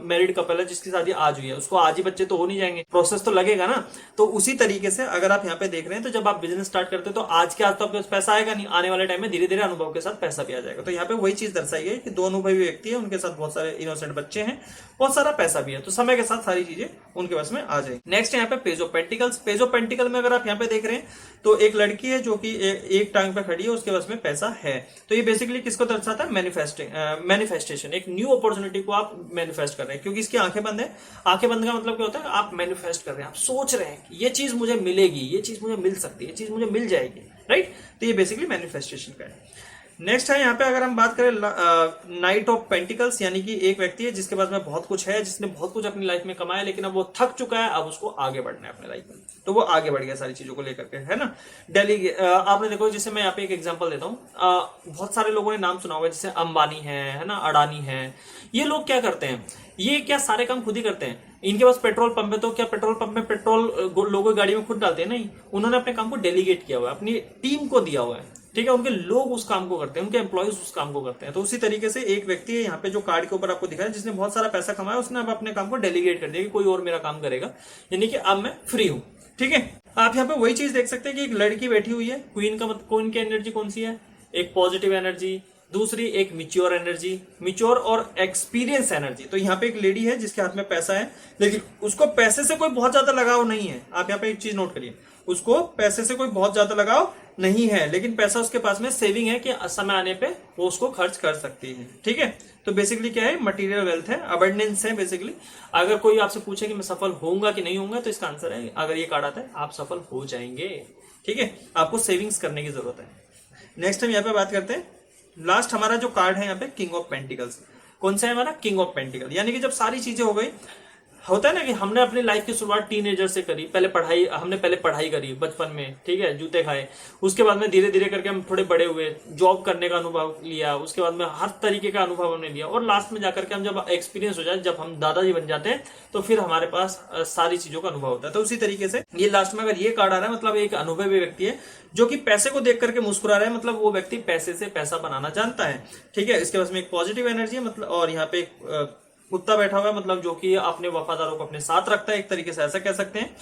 मैरिड कपल है जिसकी शादी आज हुई है, उसको आज ही बच्चे तो हो नहीं जाएंगे, प्रोसेस तो लगेगा ना। तो उसी तरीके से अगर आप यहाँ पे देख रहे हैं, तो जब आप बिजनेस स्टार्ट करते हैं तो आज के आज तो आपके पास पैसा आएगा नहीं, आने वाले टाइम में धीरे धीरे अनुभव के साथ पैसा भी आ जाएगा। तो यहाँ पे वही चीज दर्शाई है कि दो अनुभवी व्यक्ति है, उनके साथ बहुत सारे इनोसेंट बच्चे हैं, बहुत सारा पैसा भी है, तो समय के साथ सारी चीजें उनके पास में आ जाएगी। नेक्स्ट यहाँ पे page of pentacles. Page of pentacle में अगर आप यहाँ पे देख रहे हैं तो एक लड़की है जो कि एक टांग पे खड़ी है, उसके पास में पैसा है। तो ये बेसिकली किसको दर्शाता है? मैनिफेस्टेशन, एक न्यू अपॉर्चुनिटी को आप मैनिफेस्ट कर रहे हैं, क्योंकि इसकी आंखें बंद है। आंखें बंद का मतलब क्या होता है? आप मैनिफेस्ट कर रहे हैं, आप सोच रहे हैं कि ये चीज मुझे मिलेगी, ये चीज मुझे मिल सकती है, ये चीज मुझे मिल जाएगी, राइट। तो ये बेसिकली मैनिफेस्टेशन का है। नेक्स्ट है यहाँ पे अगर हम बात करें नाइट ऑफ पेंटिकल्स, यानी कि एक व्यक्ति है जिसके पास में बहुत कुछ है, जिसने बहुत कुछ अपनी लाइफ में कमाया, लेकिन अब वो थक चुका है, अब उसको आगे बढ़ना है अपने लाइफ में, तो वो आगे बढ़ गया सारी चीजों को लेकर के, है ना। आपने देखो, जैसे मैं यहाँ पे एक एग्जांपल देता हूँ, बहुत सारे लोगों ने नाम सुना होगा, जैसे अंबानी है ना, अडानी है। ये लोग क्या करते हैं? ये क्या सारे काम खुद ही करते हैं? इनके पास पेट्रोल पंप है, तो क्या पेट्रोल पंप में पेट्रोल लोगों गाड़ी में खुद डालते हैं? नहीं, उन्होंने अपने काम को डेलीगेट किया हुआ है, अपनी टीम को दिया हुआ है, ठीक है। उनके लोग उस काम को करते हैं, उनके एम्प्लॉयज उस काम को करते हैं। तो उसी तरीके से एक व्यक्ति है यहाँ पे जो कार्ड के ऊपर आपको दिखा है, जिसने बहुत सारा पैसा कमाया, उसने अब अपने काम को डेलीगेट कर दिया कि कोई और मेरा काम करेगा, यानी कि अब मैं फ्री हूं, ठीक है। आप यहाँ पे वही चीज देख सकते हैं कि एक लड़की बैठी हुई है, क्वीन का मतलब क्वीन की एनर्जी कौन सी है? एक पॉजिटिव एनर्जी, दूसरी एक मिच्योर एनर्जी, मिच्योर और एक्सपीरियंस एनर्जी। तो यहाँ पे एक लेडी है जिसके हाथ में पैसा है, लेकिन उसको पैसे से कोई बहुत ज्यादा लगाव नहीं है। आप यहाँ पे एक चीज नोट करिए, उसको पैसे से कोई बहुत ज्यादा लगाव नहीं है, लेकिन पैसा उसके पास में सेविंग है कि समय आने पे वो उसको खर्च कर सकती है, ठीक है। तो बेसिकली क्या है? मटेरियल वेल्थ है, अबंडेंस है बेसिकली। अगर कोई आपसे पूछे कि मैं सफल होऊंगा कि नहीं होऊंगा, तो इसका आंसर है, अगर ये कार्ड आता है, आप सफल हो जाएंगे, ठीक है। आपको सेविंग्स करने की जरूरत है। नेक्स्ट हम यहाँ पे बात करते हैं, लास्ट हमारा जो कार्ड है यहाँ पे, किंग ऑफ पेंटिकल्स। कौन सा है हमारा? King of pentacle. यानी कि जब सारी चीजें हो गई, होता है ना कि हमने अपनी लाइफ की शुरुआत टीनेजर से करी, हमने पहले पढ़ाई करी बचपन में, ठीक है, जूते खाए, उसके बाद में धीरे धीरे करके हम थोड़े बड़े हुए, जॉब करने का अनुभव लिया, उसके बाद में हर तरीके का अनुभव हमने लिया, और लास्ट में जाकर के हम जब एक्सपीरियंस हो जाए, जब हम दादाजी बन जाते हैं, तो फिर हमारे पास सारी चीजों का अनुभव होता है। तो उसी तरीके से ये लास्ट में अगर ये कार्ड आ रहा है, मतलब एक अनुभवी व्यक्ति है जो कि पैसे को देख करके मुस्कुरा रहा है, मतलब वो व्यक्ति पैसे से पैसा बनाना जानता है, ठीक है। इसके पास में एक पॉजिटिव एनर्जी है, मतलब, और यहाँ पे एक कुत्ता बैठा हुआ है, मतलब जो कि अपने वफादारों को अपने साथ रखता है, एक तरीके से ऐसा कह सकते हैं।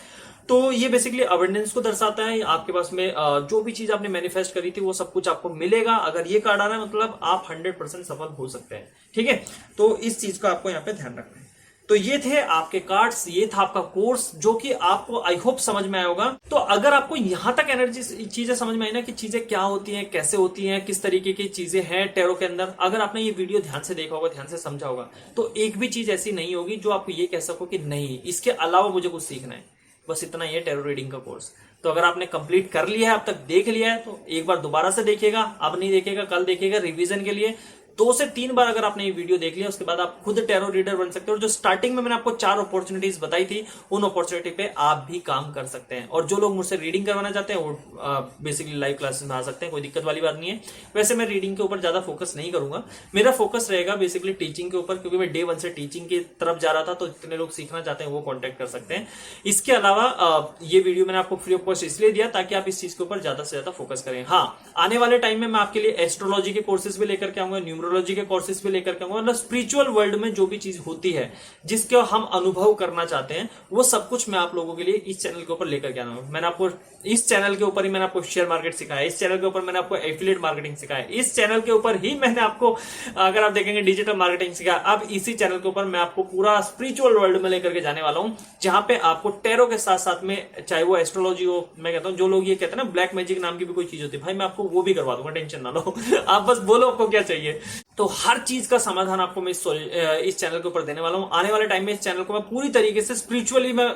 तो ये बेसिकली अबंडेंस को दर्शाता है। आपके पास में जो भी चीज आपने मैनिफेस्ट करी थी वो सब कुछ आपको मिलेगा। अगर ये कार्ड आ रहा है, मतलब आप 100% सफल हो सकते हैं, ठीक है। तो इस चीज का आपको यहाँ पे ध्यान रखना है। तो ये थे आपके कार्ड्स, ये था आपका कोर्स जो कि आपको आई होप समझ में आया होगा। तो अगर आपको यहां तक एनर्जी चीजें समझ में आई ना कि चीजें क्या होती हैं, कैसे होती हैं, किस तरीके की चीजें हैं टैरो के अंदर, अगर आपने ये वीडियो ध्यान से देखा होगा, ध्यान से समझा होगा, तो एक भी चीज ऐसी नहीं होगी जो आपको ये कह सको कि नहीं इसके अलावा मुझे कुछ सीखना है। बस इतना ही है टैरो रीडिंग का कोर्स। तो अगर आपने कंप्लीट कर लिया है, अब तक देख लिया है, तो एक बार दोबारा से देखिएगा, अब नहीं देखेगा कल देखेगा रिवीजन के लिए। 2 से 3 बार अगर आपने ये वीडियो देख लिया, उसके बाद आप खुद टैरो रीडर बन सकते हो। और जो स्टार्टिंग में मैंने आपको 4 अपॉर्चुनिटीज बताई थी, उन अपॉर्चुनिटी पे आप भी काम कर सकते हैं। और जो लोग मुझसे रीडिंग करवाना चाहते हैं वो बेसिकली लाइव क्लासेस में आ सकते हैं, कोई दिक्कत वाली बात नहीं है। वैसे मैं रीडिंग के ऊपर ज्यादा फोकस नहीं करूंगा, मेरा फोकस रहेगा बेसिकली टीचिंग के ऊपर, क्योंकि मैं डे 1 से टीचिंग की तरफ जा रहा था। तो जितने लोग सीखना चाहते हैं वो कॉन्टेक्ट कर सकते हैं। इसके अलावा ये वीडियो मैंने आपको फ्री ऑफ कॉस्ट इसलिए दिया ताकि आप इस चीज के ऊपर ज्यादा से ज्यादा फोकस करें। हाँ, आने वाले टाइम में मैं आपके लिए एस्ट्रोलॉजी के कोर्सेज भी लेकर के आऊंगा, न्यूमरोलॉजी के कोर्सेज लेकर के आऊंगा। मतलब स्पिरिचुअल वर्ल्ड में जो भी चीज होती है जिसको हम अनुभव करना चाहते हैं, वो सब कुछ मैं आप लोगों के लिए इस चैनल के ऊपर लेकर के आना हूं। मैंने आपको इस चैनल के ऊपर ही मैंने आपको शेयर मार्केट सिखाया, इस चैनल के ऊपर मैंने आपको एफिलिएट मार्केटिंग सिखाया, इस चैनल के ऊपर ही मैंने आपको, अगर आप देखेंगे, डिजिटल मार्केटिंग सिखाया। अब इसी चैनल के ऊपर मैं आपको पूरा स्पिरिचुअल वर्ल्ड में लेकर के जाने वाला हूं, जहां पे आपको टैरो के साथ साथ में, चाहे वो एस्ट्रोलॉजी हो, मैं कहता हूं जो लोग ये कहते हैं ना ब्लैक मैजिक नाम की भी कोई चीज होती है, भाई मैं आपको वो भी करवा दूंगा, टेंशन ना लो। आप बस बोलो आपको क्या चाहिए। तो हर चीज का समाधान आपको मैं इस चैनल के ऊपर देने वाला हूं। आने वाले टाइम में इस चैनल को मैं पूरी तरीके से स्पिरिचुअली मैं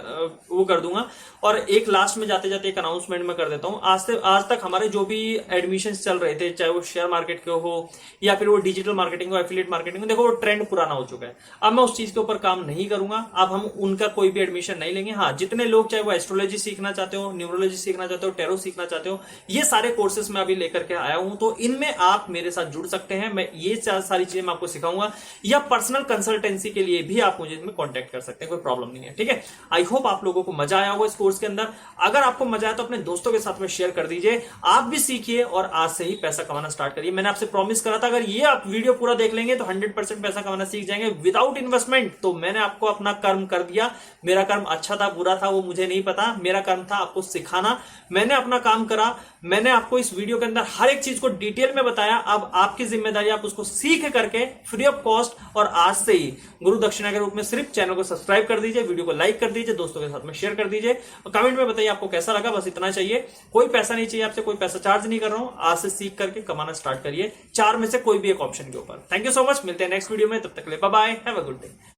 वो कर दूंगा। और एक लास्ट में जाते जाते एक अनाउंसमेंट में कर देता हूं। आज तक हमारे जो भी एडमिशन चल रहे थे, चाहे वो शेयर मार्केट के हो या फिर वो डिजिटल मार्केटिंग हो, एफिलिएट मार्केटिंग हो, देखो वो ट्रेंड पुराना हो चुका है। अब मैं उस चीज के ऊपर काम नहीं करूंगा। अब हम उनका कोई भी एडमिशन नहीं लेंगे। हाँ, जितने लोग चाहे वो एस्ट्रोलॉजी सीखना चाहते हो, न्यूमरोलॉजी सीखना चाहते हो, टैरो सीखना चाहते हो, ये सारे कोर्सेज मैं अभी लेकर के आया हूं। तो इनमें आप मेरे साथ जुड़ सकते हैं। मैं ये सारी चीजें मैं आपको सिखाऊंगा, या पर्सनल कंसल्टेंसी के लिए भी आप मुझे इसमें कांटेक्ट कर सकते हैं, कोई प्रॉब्लम नहीं है। ठीक है, आई होप आप लोगों को मजा आया होगा इस कोर्स के अंदर। अगर आपको मजा आया तो अपने दोस्तों के साथ में शेयर कर दीजिए। आप भी सीखिए और आज से ही पैसा कमाना स्टार्ट करिए। मैंने आपसे प्रॉमिस करा था, अगर ये आप वीडियो पूरा देख लेंगे तो 100% पैसा कमाना सीख जाएंगे विदाउट इन्वेस्टमेंट। तो मैंने आपको अपना कर्म कर दिया। मेरा कर्म अच्छा था बुरा था वो मुझे नहीं पता, मेरा कर्म था आपको सिखाना। मैंने अपना काम करा, मैंने आपको इस वीडियो के अंदर हर एक चीज को डिटेल में बताया। अब आपकी जिम्मेदारी आप उसको सीख करके फ्री ऑफ कॉस्ट और आज से ही गुरु दक्षिणा के रूप में सिर्फ चैनल को सब्सक्राइब कर दीजिए, वीडियो को लाइक कर दीजिए, दोस्तों के साथ में शेयर कर दीजिए और कमेंट में बताइए आपको कैसा लगा। बस इतना चाहिए, कोई पैसा नहीं चाहिए आपसे, कोई पैसा चार्ज नहीं कर रहा हूं। आज से सीख करके कमाना स्टार्ट करिए, 4 में से कोई भी एक ऑप्शन के ऊपर। थैंक यू सो मच, मिलते हैं नेक्स्ट वीडियो में, तब तक के लिए bye bye, have a good day.